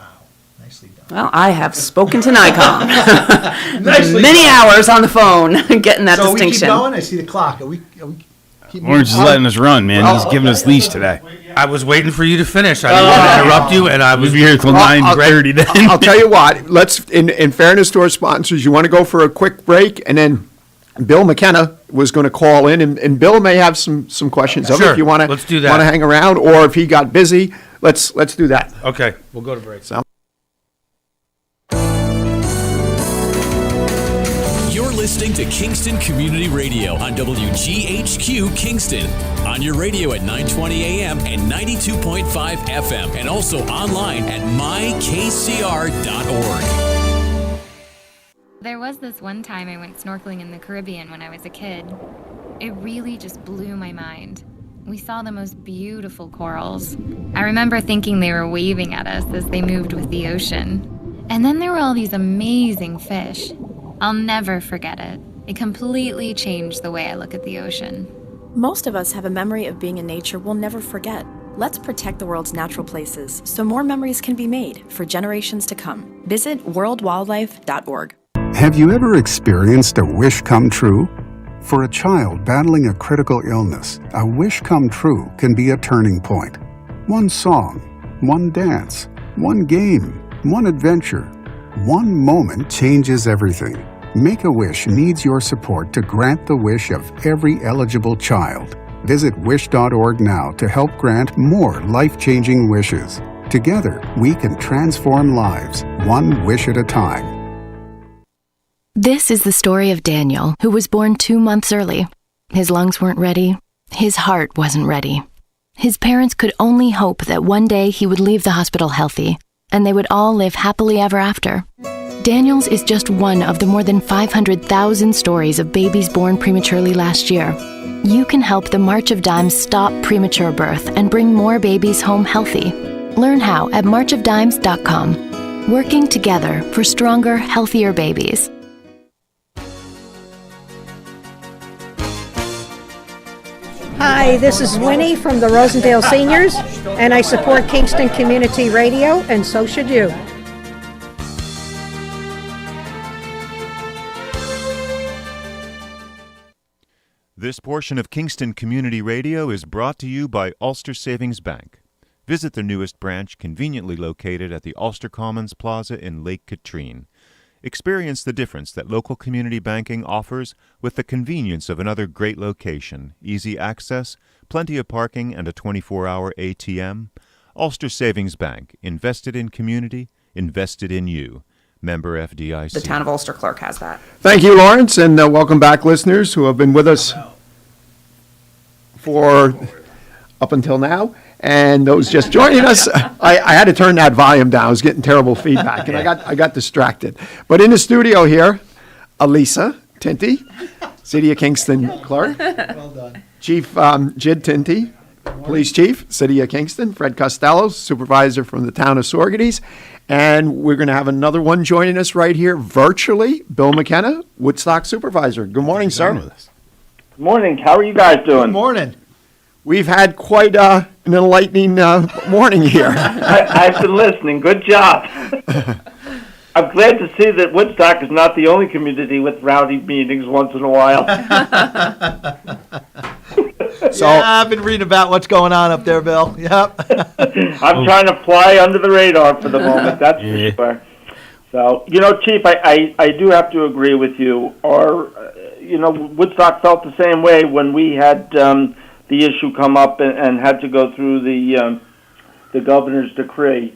nicely done. Well, I have spoken to NICOM. Nicely Many done. hours on the phone getting that distinction. So we keep going? I see the clock. Are we Orange is letting us run, man. He's giving us leash today. I was waiting for you to finish. I didn't want to interrupt you, and I was We'll be here till 9:30 then. I'll tell you what. Let's, in fairness to our sponsors, you want to go for a quick break, and then Bill McKenna was going to call in, and Bill may have some questions of it Sure. if you want to. Let's do that. Want to hang around, or if he got busy, let's do that. Okay, we'll go to break. You're listening to Kingston Community Radio on WGHQ Kingston. On your radio at 920 AM and 92.5 FM, and also online at mykcr.org. There was this one time I went snorkeling in the Caribbean when I was a kid. It really just blew my mind. We saw the most beautiful corals. I remember thinking they were waving at us as they moved with the ocean. And then there were all these amazing fish. I'll never forget it. It completely changed the way I look at the ocean. Most of us have a memory of being in nature we'll never forget. Let's protect the world's natural places so more memories can be made for generations to come. Visit worldwildlife.org. Have you ever experienced a wish come true? For a child battling a critical illness, a wish come true can be a turning point. One song, one dance, one game, one adventure, one moment changes everything. Make-A-Wish needs your support to grant the wish of every eligible child. Visit wish.org now to help grant more life-changing wishes. Together, we can transform lives, one wish at a time. This is the story of Daniel, who was born 2 months early. His lungs weren't ready. His heart wasn't ready. His parents could only hope that one day he would leave the hospital healthy, and they would all live happily ever after. Daniel's is just one of the more than 500,000 stories of babies born prematurely last year. You can help the March of Dimes stop premature birth and bring more babies home healthy. Learn how at marchofdimes.com. Working together for stronger, healthier babies. Hi, this is Winnie from the Rosendale Seniors, and I support Kingston Community Radio, and so should you. This portion of Kingston Community Radio is brought to you by Ulster Savings Bank. Visit their newest branch, conveniently located at the Ulster Commons Plaza in Lake Katrine. Experience the difference that local community banking offers with the convenience of another great location, easy access, plenty of parking, and a 24-hour ATM. Ulster Savings Bank, invested in community, invested in you. Member FDIC. The Town of Ulster clerk has that. Thank you, Lawrence, and welcome back, listeners who have been with us for up until now. And those just joining us, I had to turn that volume down. I was getting terrible feedback, and I got distracted. But in the studio here, Elisa Tinty, City of Kingston clerk. Well done. Chief Jid Tinty, Police Chief, City of Kingston. Fred Costello, Supervisor from the Town of Sorgeties. And we're going to have another one joining us right here virtually, Bill McKenna, Woodstock Supervisor. Good morning, sir. Good morning. How are you guys doing? Good morning. We've had quite an enlightening morning here. I've been listening. Good job. I'm glad to see that Woodstock is not the only community with rowdy meetings once in a while. So I've been reading about what's going on up there, Bill. Yep. I'm trying to fly under the radar for the moment, that's for sure. So, Chief, I do have to agree with you. Woodstock felt the same way when we had the issue come up and had to go through the governor's decree.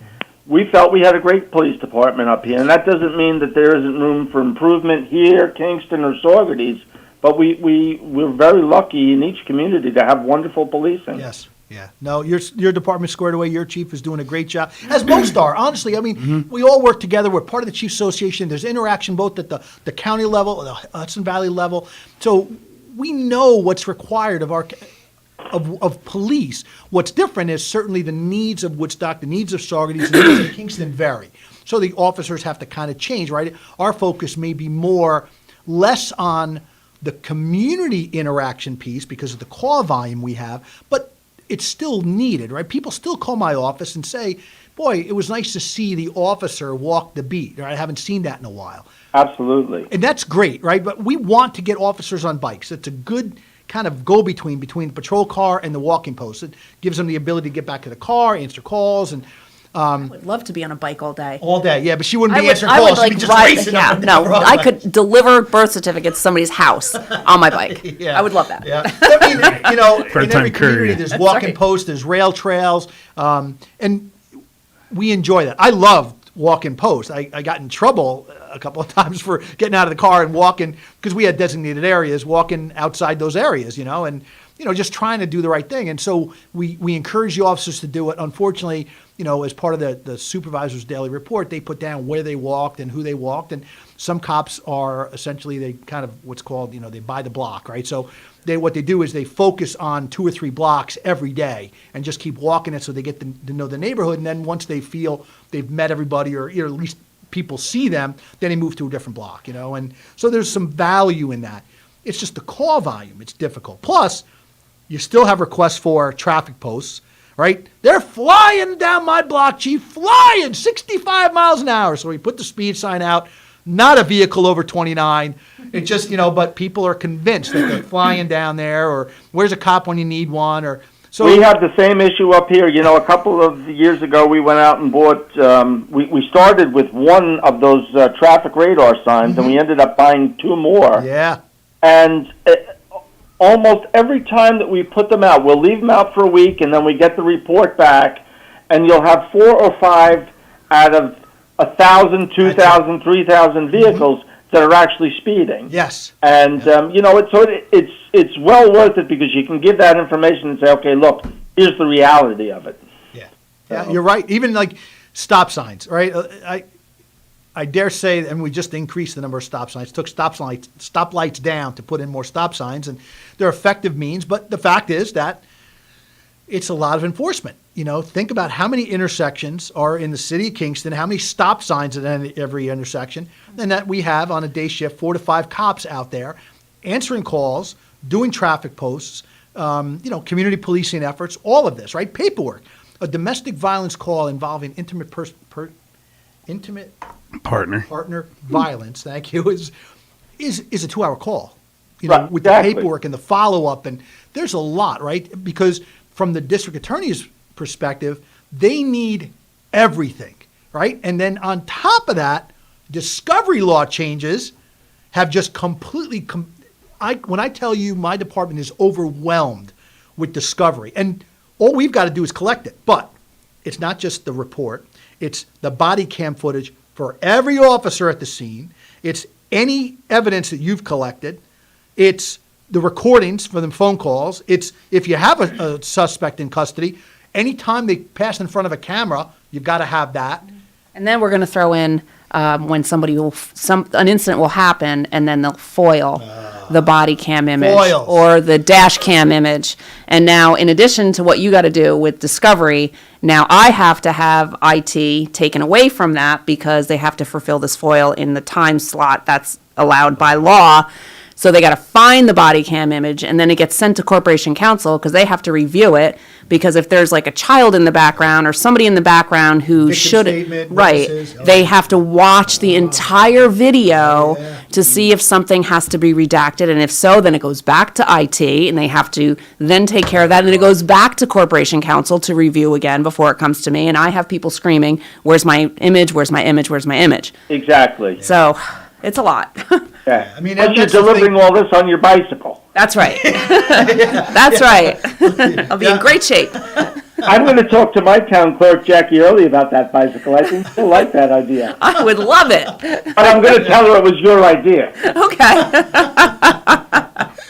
We felt we had a great police department up here, and that doesn't mean that there isn't room for improvement here, Kingston, or Sorgeties, but we're very lucky in each community to have wonderful policing. Yes. Yeah. No, your department's squared away. Your chief is doing a great job, as most are. Honestly, I mean, we all work together. We're part of the Chiefs Association. There's interaction both at the county level, the Hudson Valley level. So we know what's required of our of police. What's different is certainly the needs of Woodstock, the needs of Sorgeties, the needs of Kingston vary. So the officers have to kind of change, right? Our focus may be less on the community interaction piece because of the call volume we have, but it's still needed, right? People still call my office and say, boy, it was nice to see the officer walk the beat, right? I haven't seen that in a while. Absolutely. And that's great, right? But we want to get officers on bikes. It's a good kind of go-between between the patrol car and the walking post. It gives them the ability to get back to the car, answer calls, and I would love to be on a bike all day. all day. Yeah, but she wouldn't be I would, answering I calls. would She'd like be just ride. racing Yeah, up and no, down the road. I could deliver birth certificates to somebody's house on my bike. Yeah. I would love that. Yeah, I mean, you know, in Part-time every community, courier. there's That's walking right. posts, there's rail trails, and we enjoy that. I love walking posts. I got in trouble a couple of times for getting out of the car and walking, because we had designated areas, walking outside those areas, you know, and, you know, just trying to do the right thing. And so we encourage the officers to do it. Unfortunately, you know, as part of the supervisor's daily report, they put down where they walked and who they walked. And some cops are essentially, they kind of what's called, you know, they buy the block, right? So what they do is they focus on 2 or 3 blocks every day and just keep walking it so they get to know the neighborhood. And then once they feel they've met everybody, or at least people see them, then they move to a different block, you know? And so there's some value in that. It's just the call volume. It's difficult. Plus, you still have requests for traffic posts, right? They're flying down my block, chief, flying 65 miles an hour. So we put the speed sign out, not a vehicle over 29. It just, you know, but people are convinced that they're flying down there, or where's a cop when you need one, or so. We have the same issue up here. You know, a couple of years ago, we went out and bought, we started with one of those traffic radar signs, and we ended up buying 2 more. Yeah. And almost every time that we put them out, we'll leave them out for a week, and then we get the report back, and you'll have 4 or 5 out of 1,000, 2,000, 3,000 vehicles that are actually speeding. Yes. And, you know, it's well worth it, because you can give that information and say, okay, look, here's the reality of it. Yeah, you're right. Even like stop signs, right? I dare say, and we just increased the number of stop signs, took stoplights down to put in more stop signs, and they're effective means. But the fact is that it's a lot of enforcement. You know, think about how many intersections are in the city of Kingston, how many stop signs at every intersection, and that we have on a day shift 4 to 5 cops out there answering calls, doing traffic posts, you know, community policing efforts, all of this, right? Paperwork. A domestic violence call involving intimate partner violence, thank you, is a 2-hour call. You know, Right, with exactly. the paperwork and the follow-up, and there's a lot, right? Because from the district attorney's perspective, they need everything, right? And then on top of that, discovery law changes have just completely, when I tell you my department is overwhelmed with discovery, and all we've got to do is collect it. But it's not just the report. It's the body cam footage for every officer at the scene. It's any evidence that you've collected. It's the recordings from the phone calls. It's if you have a suspect in custody, anytime they pass in front of a camera, you've got to have that. And then we're going to throw in when somebody an incident will happen, and then they'll foil the body cam image Foils. or the dash cam image. And now, in addition to what you got to do with discovery, now I have to have IT taken away from that, because they have to fulfill this foil in the time slot that's allowed by law. So they got to find the body cam image, and then it gets sent to Corporation Counsel, because they have to review it. Because if there's like a child in the background or somebody in the background who Victim should, statement, right, witnesses. they have to watch the entire video to see if something has to be redacted, and if so, then it goes back to IT, and they have to then take care of that, and it goes back to Corporation Counsel to review again before it comes to me, and I have people screaming, "Where's my image? Where's my image? Where's my image?" Exactly. So, it's a lot. Yeah. I mean, But you're that's the delivering all this on your bicycle. That's right. That's right. I'll be in great shape. I'm going to talk to my town clerk, Jackie Early, about that bicycle. I think she'll like that idea. I would love it. But I'm going to tell her it was your idea. Okay.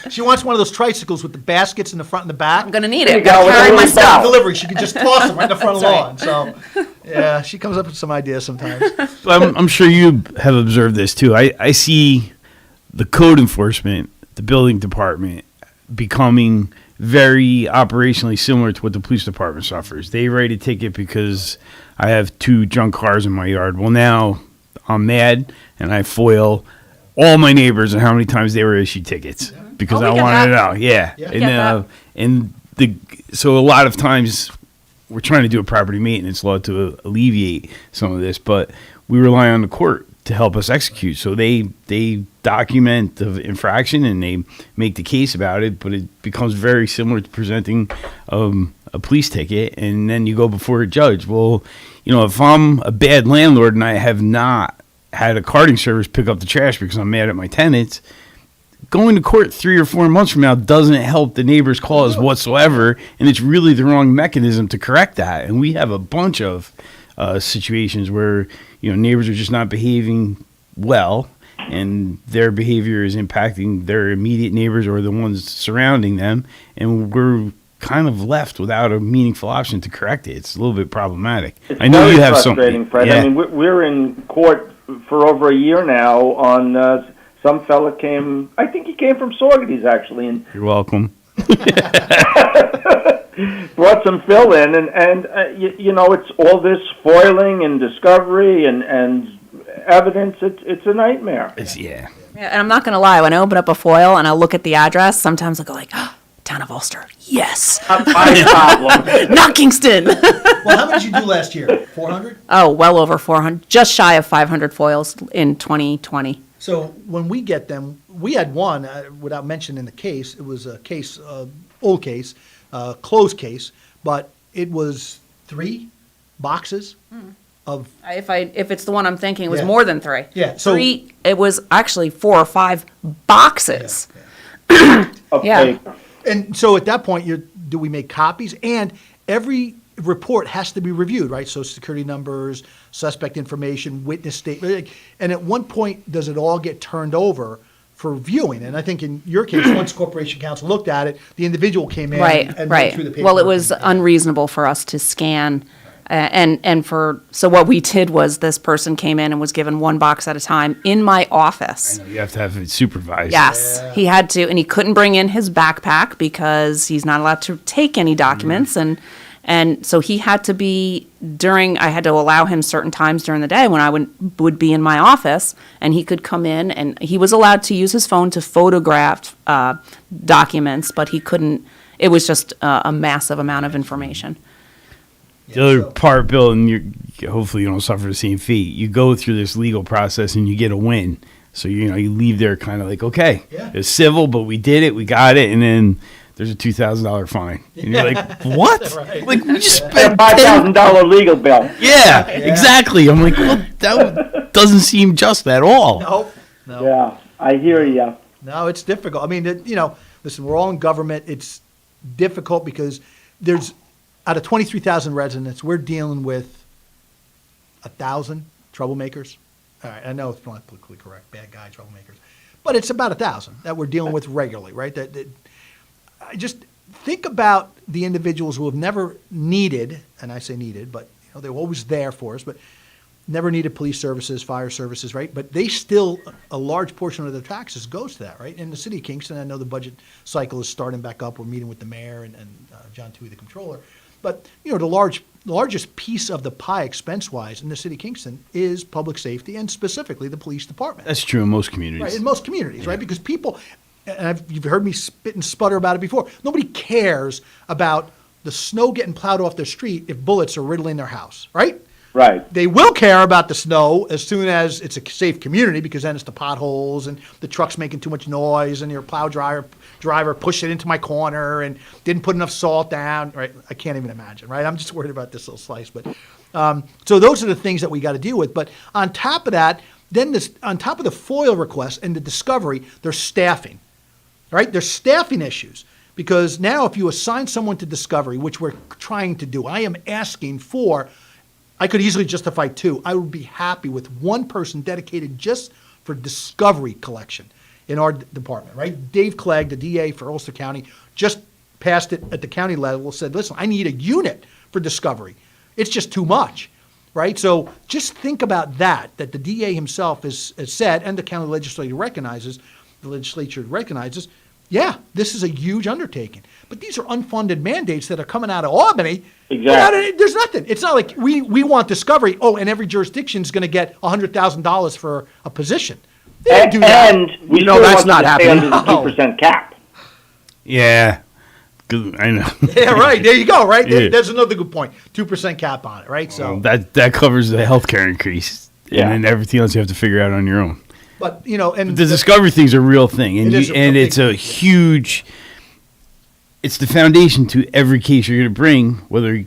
She wants one of those tricycles with the baskets in the front and the back. I'm going to need There it. you go, Gotta with a carry my little stuff. bell. Delivery, she could just toss them right in the front of the lawn. That's So, yeah, she comes up with some ideas sometimes. I'm sure you have observed this too. I see the code enforcement, the building department, becoming very operationally similar to what the police department suffers. They write a ticket because I have 2 junk cars in my yard. Well, now I'm mad, and I foil all my neighbors and how many times they were issued tickets because Oh, I we get wanted it that. out. Yeah, We get and so a lot of times we're trying to do a property maintenance law to alleviate some of this, but we rely on the court to help us execute. So they document the infraction and they make the case about it, but it becomes very similar to presenting a police ticket, and then you go before a judge. Well, if I'm a bad landlord and I have not had a carting service pick up the trash because I'm mad at my tenants, going to court 3 or 4 months from now doesn't help the neighbor's cause whatsoever, and it's really the wrong mechanism to correct that. And we have a bunch of situations where neighbors are just not behaving well, and their behavior is impacting their immediate neighbors or the ones surrounding them, and we're kind of left without a meaningful option to correct it. It's a little bit problematic. I know you have frustrating, Fred. Yeah. I mean, we're in court for over a year now on some fella came. I think he came from Saugerties actually, and You're welcome. brought some fill in, and it's all this foiling and discovery and evidence. It's a nightmare. Yeah, and I'm not going to lie. When I open up a foil and I look at the address, sometimes I go like, oh, Town of Ulster. Yes. My problem. Not Kingston. Well, how many did you do last year? 400? Oh, well over 400. Just shy of 500 foils in 2020. So when we get them, we had one, without mentioning the case, it was a case, old case, closed case, but it was 3 boxes of... If it's the one I'm thinking, it was Yeah. more than 3. Yeah, so- 3, it was actually 4 or 5 boxes. Okay. And so at that point, do we make copies? And every report has to be reviewed, right? Social security numbers, suspect information, witness statement. And at one point, does it all get turned over for viewing? And I think in your case, once Corporation Counsel looked at it, the individual came in and went through the paperwork. Well, it was unreasonable for us to scan. So what we did was this person came in and was given 1 box at a time in my office. You have to have it supervised. Yes, he had to, and he couldn't bring in his backpack because he's not allowed to take any documents, and so he had to be I had to allow him certain times during the day when I would be in my office, and he could come in, and he was allowed to use his phone to photograph documents, but he couldn't. It was just a massive amount of information. The other part, Bill, and hopefully you don't suffer the same fate. You go through this legal process and you get a win. So you leave there kind of like, okay, it's civil, but we did it, we got it, and then there's a $2,000 fine, and you're like, what? Right. Like we just spent $5,000 legal bill. Yeah, exactly. I'm like, well, that doesn't seem just at all. No. Yeah, I hear you. No, it's difficult. I mean, listen, we're all in government. It's difficult because out of 23,000 residents, we're dealing with 1,000 troublemakers. All right, I know it's not politically correct, bad guy troublemakers, but it's about 1,000 that we're dealing with regularly, right? I just think about the individuals who have never needed, and I say needed, but they were always there for us, but never needed police services, fire services, right? But they still, a large portion of their taxes goes to that, right? In the city of Kingston, I know the budget cycle is starting back up. We're meeting with the mayor and John Toohey, the controller. But, the largest piece of the pie expense-wise in the city of Kingston is public safety and specifically the police department. That's true in most communities. Right, in most communities, right? Because people, and you've heard me spit and sputter about it before, nobody cares about the snow getting plowed off their street if bullets are riddling their house, right? Right. They will care about the snow as soon as it's a safe community, because then it's the potholes and the truck's making too much noise and your plow driver pushed it into my corner and didn't put enough salt down. Right? I can't even imagine. Right? I'm just worried about this little slice. But so those are the things that we got to deal with. But on top of that, on top of the FOIL request and the discovery, there's staffing. Right? There's staffing issues. Because now if you assign someone to discovery, which we're trying to do, I am asking for, I could easily justify 2. I would be happy with 1 person dedicated just for discovery collection in our department, right? Dave Clegg, the DA for Ulster County, just passed it at the county level, said, listen, I need a unit for discovery. It's just too much, right? So just think about that the DA himself has said, and the county legislature recognizes, yeah, this is a huge undertaking. But these are unfunded mandates that are coming out of Albany. Exactly. There's nothing. It's not like we want discovery. Oh, and every jurisdiction is going to get $100,000 for a position. They don't do that. And we still that's want not to stay happening. under the 2% cap. Yeah. Good, I know. Yeah, right. There you go, right? Yeah. There's another good point. 2% cap on it, right? So that covers the healthcare increase. And then everything else you have to figure out on your own. But, and the discovery thing's a real thing. And, it's a huge, it's the foundation to every case you're going to bring,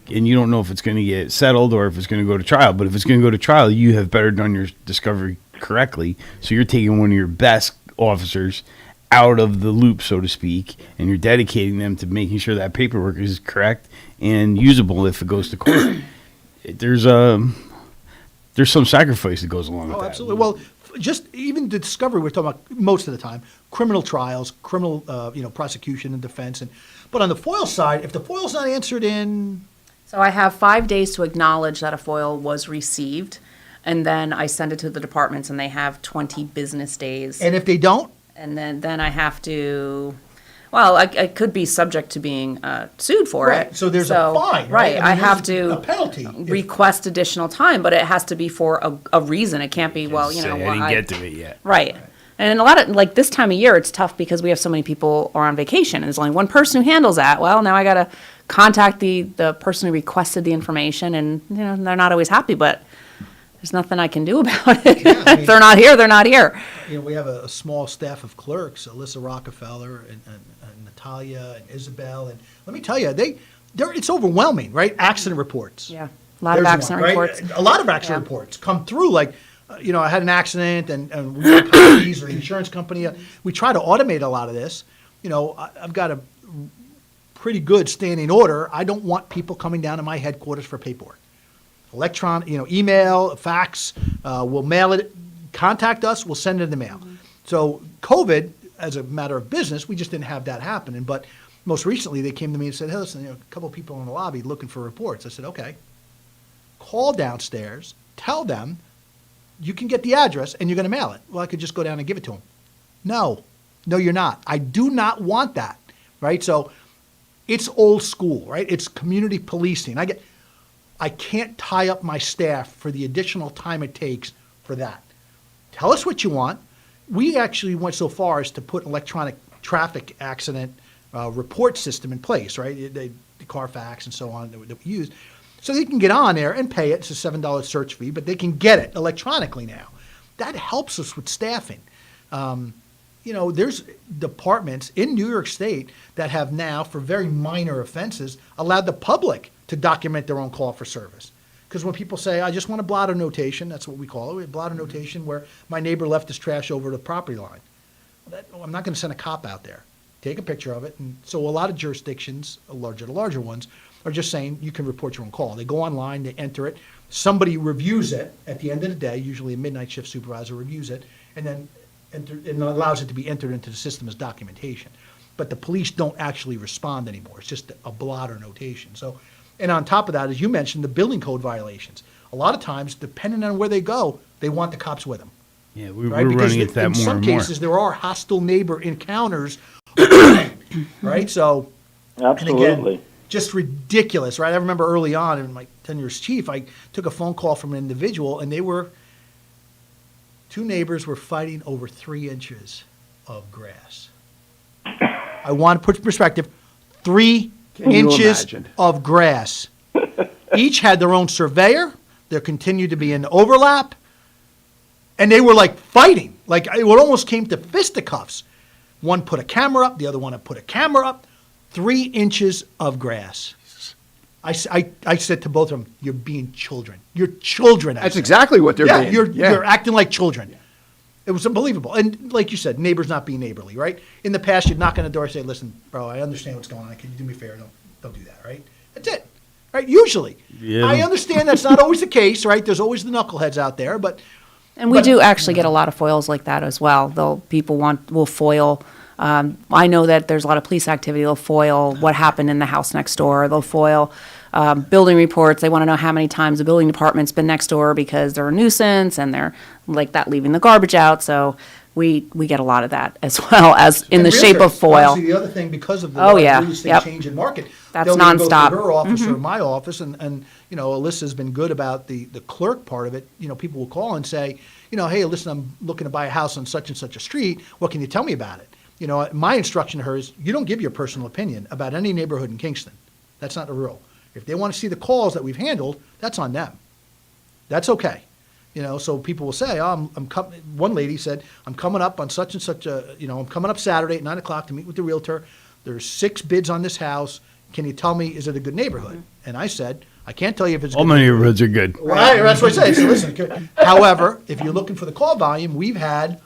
and you don't know if it's going to get settled or if it's going to go to trial. But if it's going to go to trial, you have better done your discovery correctly. So you're taking one of your best officers out of the loop, so to speak, and you're dedicating them to making sure that paperwork is correct and usable if it goes to court. There's some sacrifice that goes along with that. Oh, absolutely. Well, just even the discovery we're talking about most of the time, criminal trials, criminal prosecution and defense, but on the FOIL side, if the FOIL's not answered in, so I have 5 days to acknowledge that a FOIL was received, and then I send it to the departments, and they have 20 business days. And if they don't, and then I have to. Well, I could be subject to being sued for right. it. So there's a fine, right? I have to a penalty. Request additional time, but it has to be for a reason. It can't be I didn't get to it yet. Right. And a lot of, like, this time of year, it's tough because we have so many people are on vacation, and there's only one person who handles that. Well, now I got to contact the person who requested the information, and they're not always happy, but there's nothing I can do about it. Yeah, if they're not here, they're not here. We have a small staff of clerks, Alyssa Rockefeller and Natalia and Isabel, and let me tell you, it's overwhelming, right? Accident reports. Yeah, a lot of accident reports. A lot of accident reports come through, like, I had an accident, and we got companies or the insurance company. We try to automate a lot of this. I've got a pretty good standing order. I don't want people coming down to my headquarters for paperwork. Email, fax, we'll mail it. Contact us, we'll send it in the mail. So COVID, as a matter of business, we just didn't have that happening. But most recently, they came to me and said, hey, listen, a couple of people in the lobby looking for reports. I said, okay. Call downstairs, tell them you can get the address and you're going to mail it. Well, I could just go down and give it to them. No, you're not. I do not want that, right? So it's old school, right? It's community policing. I can't tie up my staff for the additional time it takes for that. Tell us what you want. We actually went so far as to put an electronic traffic accident report system in place, right? The Carfax and so on that we use. So they can get on there and pay it. It's a $7 search fee, but they can get it electronically now. That helps us with staffing. There's departments in New York State that have now, for very minor offenses, allowed the public to document their own call for service. Because when people say, I just want a blotter notation, that's what we call it, a blotter notation where my neighbor left his trash over the property line. I'm not going to send a cop out there. Take a picture of it. And so a lot of jurisdictions, the larger ones, are just saying you can report your own call. They go online, they enter it, somebody reviews it at the end of the day, usually a midnight shift supervisor reviews it, and then and allows it to be entered into the system as documentation. But the police don't actually respond anymore. It's just a blotter notation. So, and on top of that, as you mentioned, the building code violations. A lot of times, depending on where they go, they want the cops with them. Yeah, we're running into that more and more. In some cases, there are hostile neighbor encounters, right? So, absolutely. And again, just ridiculous, right? I remember early on in my tenure as chief, I took a phone call from an individual, and two neighbors were fighting over 3 inches of grass. I want to put in perspective, 3 inches of grass. Each had their own surveyor. There continued to be an overlap. And they were like fighting. Like it almost came to fisticuffs. One put a camera up. The other one had put a camera up. 3 inches of grass. I said to both of them, you're being children. You're children. That's exactly what they're being. You're acting like children. Yeah. It was unbelievable. And like you said, neighbors not being neighborly, right? In the past, you'd knock on the door and say, listen, bro, I understand what's going on. Can you do me a favor? Don't do that, right? That's it. Right? Usually. Yeah. I understand that's not always the case, right? There's always the knuckleheads out there, but... And we do actually get a lot of foils like that as well. People will foil. I know that there's a lot of police activity. They'll foil what happened in the house next door. They'll foil building reports. They want to know how many times the building department's been next door because they're a nuisance and they're like that leaving the garbage out. So we get a lot of that as well as in the shape of foil. Obviously, the other thing, because of the real estate change in market, that's nonstop. Go through her office or my office, and Alyssa's been good about the clerk part of it. People will call and say, hey, listen, I'm looking to buy a house on such and such a street. What can you tell me about it? My instruction to her is, you don't give your personal opinion about any neighborhood in Kingston. That's not the rule. If they want to see the calls that we've handled, that's on them. That's okay. So people will say, "Oh, one lady said, I'm coming up on such and such I'm coming up Saturday at 9 o'clock to meet with the realtor. There's 6 bids on this house. Can you tell me, is it a good neighborhood?" And I said, I can't tell you if it's All my neighborhoods are good. Right, that's what I say. So listen, however, if you're looking for the call volume, we've had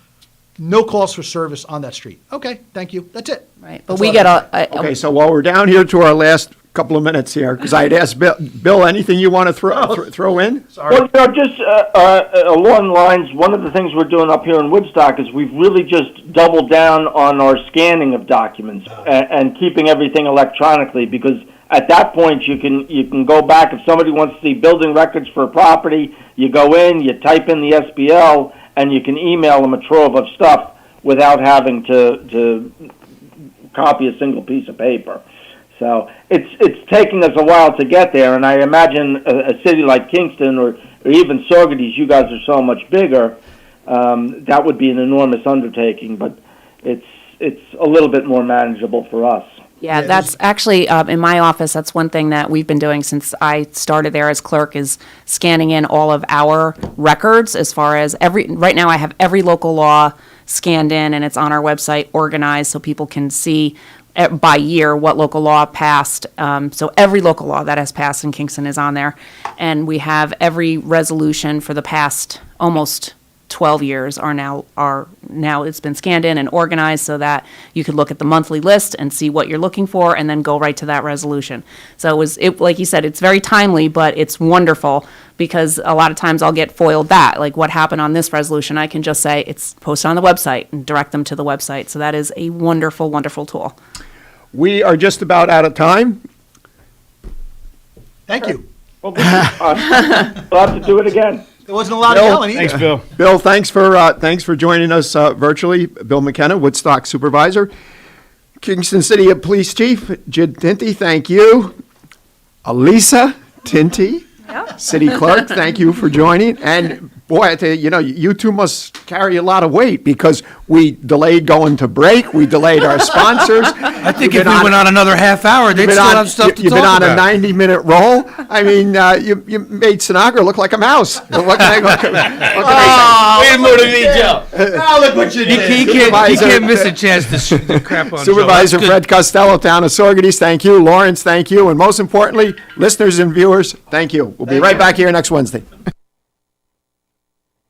no calls for service on that street. Okay, thank you. That's it. Right, but we get Okay, so while we're down here to our last couple of minutes here, because I'd asked Bill, anything you want to throw in? Well, just along the lines, one of the things we're doing up here in Woodstock is we've really just doubled down on our scanning of documents and keeping everything electronically, because at that point you can go back if somebody wants to see building records for a property. You go in, you type in the SBL, and you can email them a trove of stuff without having to copy a single piece of paper. So it's taking us a while to get there, and I imagine a city like Kingston or even Saugerties, you guys are so much bigger, that would be an enormous undertaking, but it's a little bit more manageable for us. Yeah, that's actually, in my office, that's one thing that we've been doing since I started there as clerk, is scanning in all of our records as far as right now I have every local law scanned in, and it's on our website organized so people can see by year what local law passed. So every local law that has passed in Kingston is on there. And we have every resolution for the past almost 12 years are now it's been scanned in and organized so that you could look at the monthly list and see what you're looking for and then go right to that resolution. So like you said, it's very timely, but it's wonderful because a lot of times I'll get foiled that, like what happened on this resolution. I can just say it's posted on the website and direct them to the website. So that is a wonderful, wonderful tool. We are just about out of time. Thank you. Well, we'll have to do it again. There wasn't a lot of yelling either. Thanks, Bill. Bill, thanks for joining us virtually. Bill McKenna, Woodstock Supervisor. Kingston City Police Chief Jid Tinty, thank you. Elisa Tinty, City Clerk, thank you for joining. And boy, I tell you, you two must carry a lot of weight because we delayed going to break. We delayed our sponsors. I think if we went on another half hour, they'd still have stuff to talk about. You've been on a 90-minute roll. I mean, you made Sinagra look like a mouse. What can I say? Way to motivate Joe. Oh, look what you did. He can't miss a chance to crap on Supervisor Joe. Fred Costello, Town of Saugerties, thank you. Lawrence, thank you. And most importantly, listeners and viewers, thank you. We'll be right back here next Wednesday.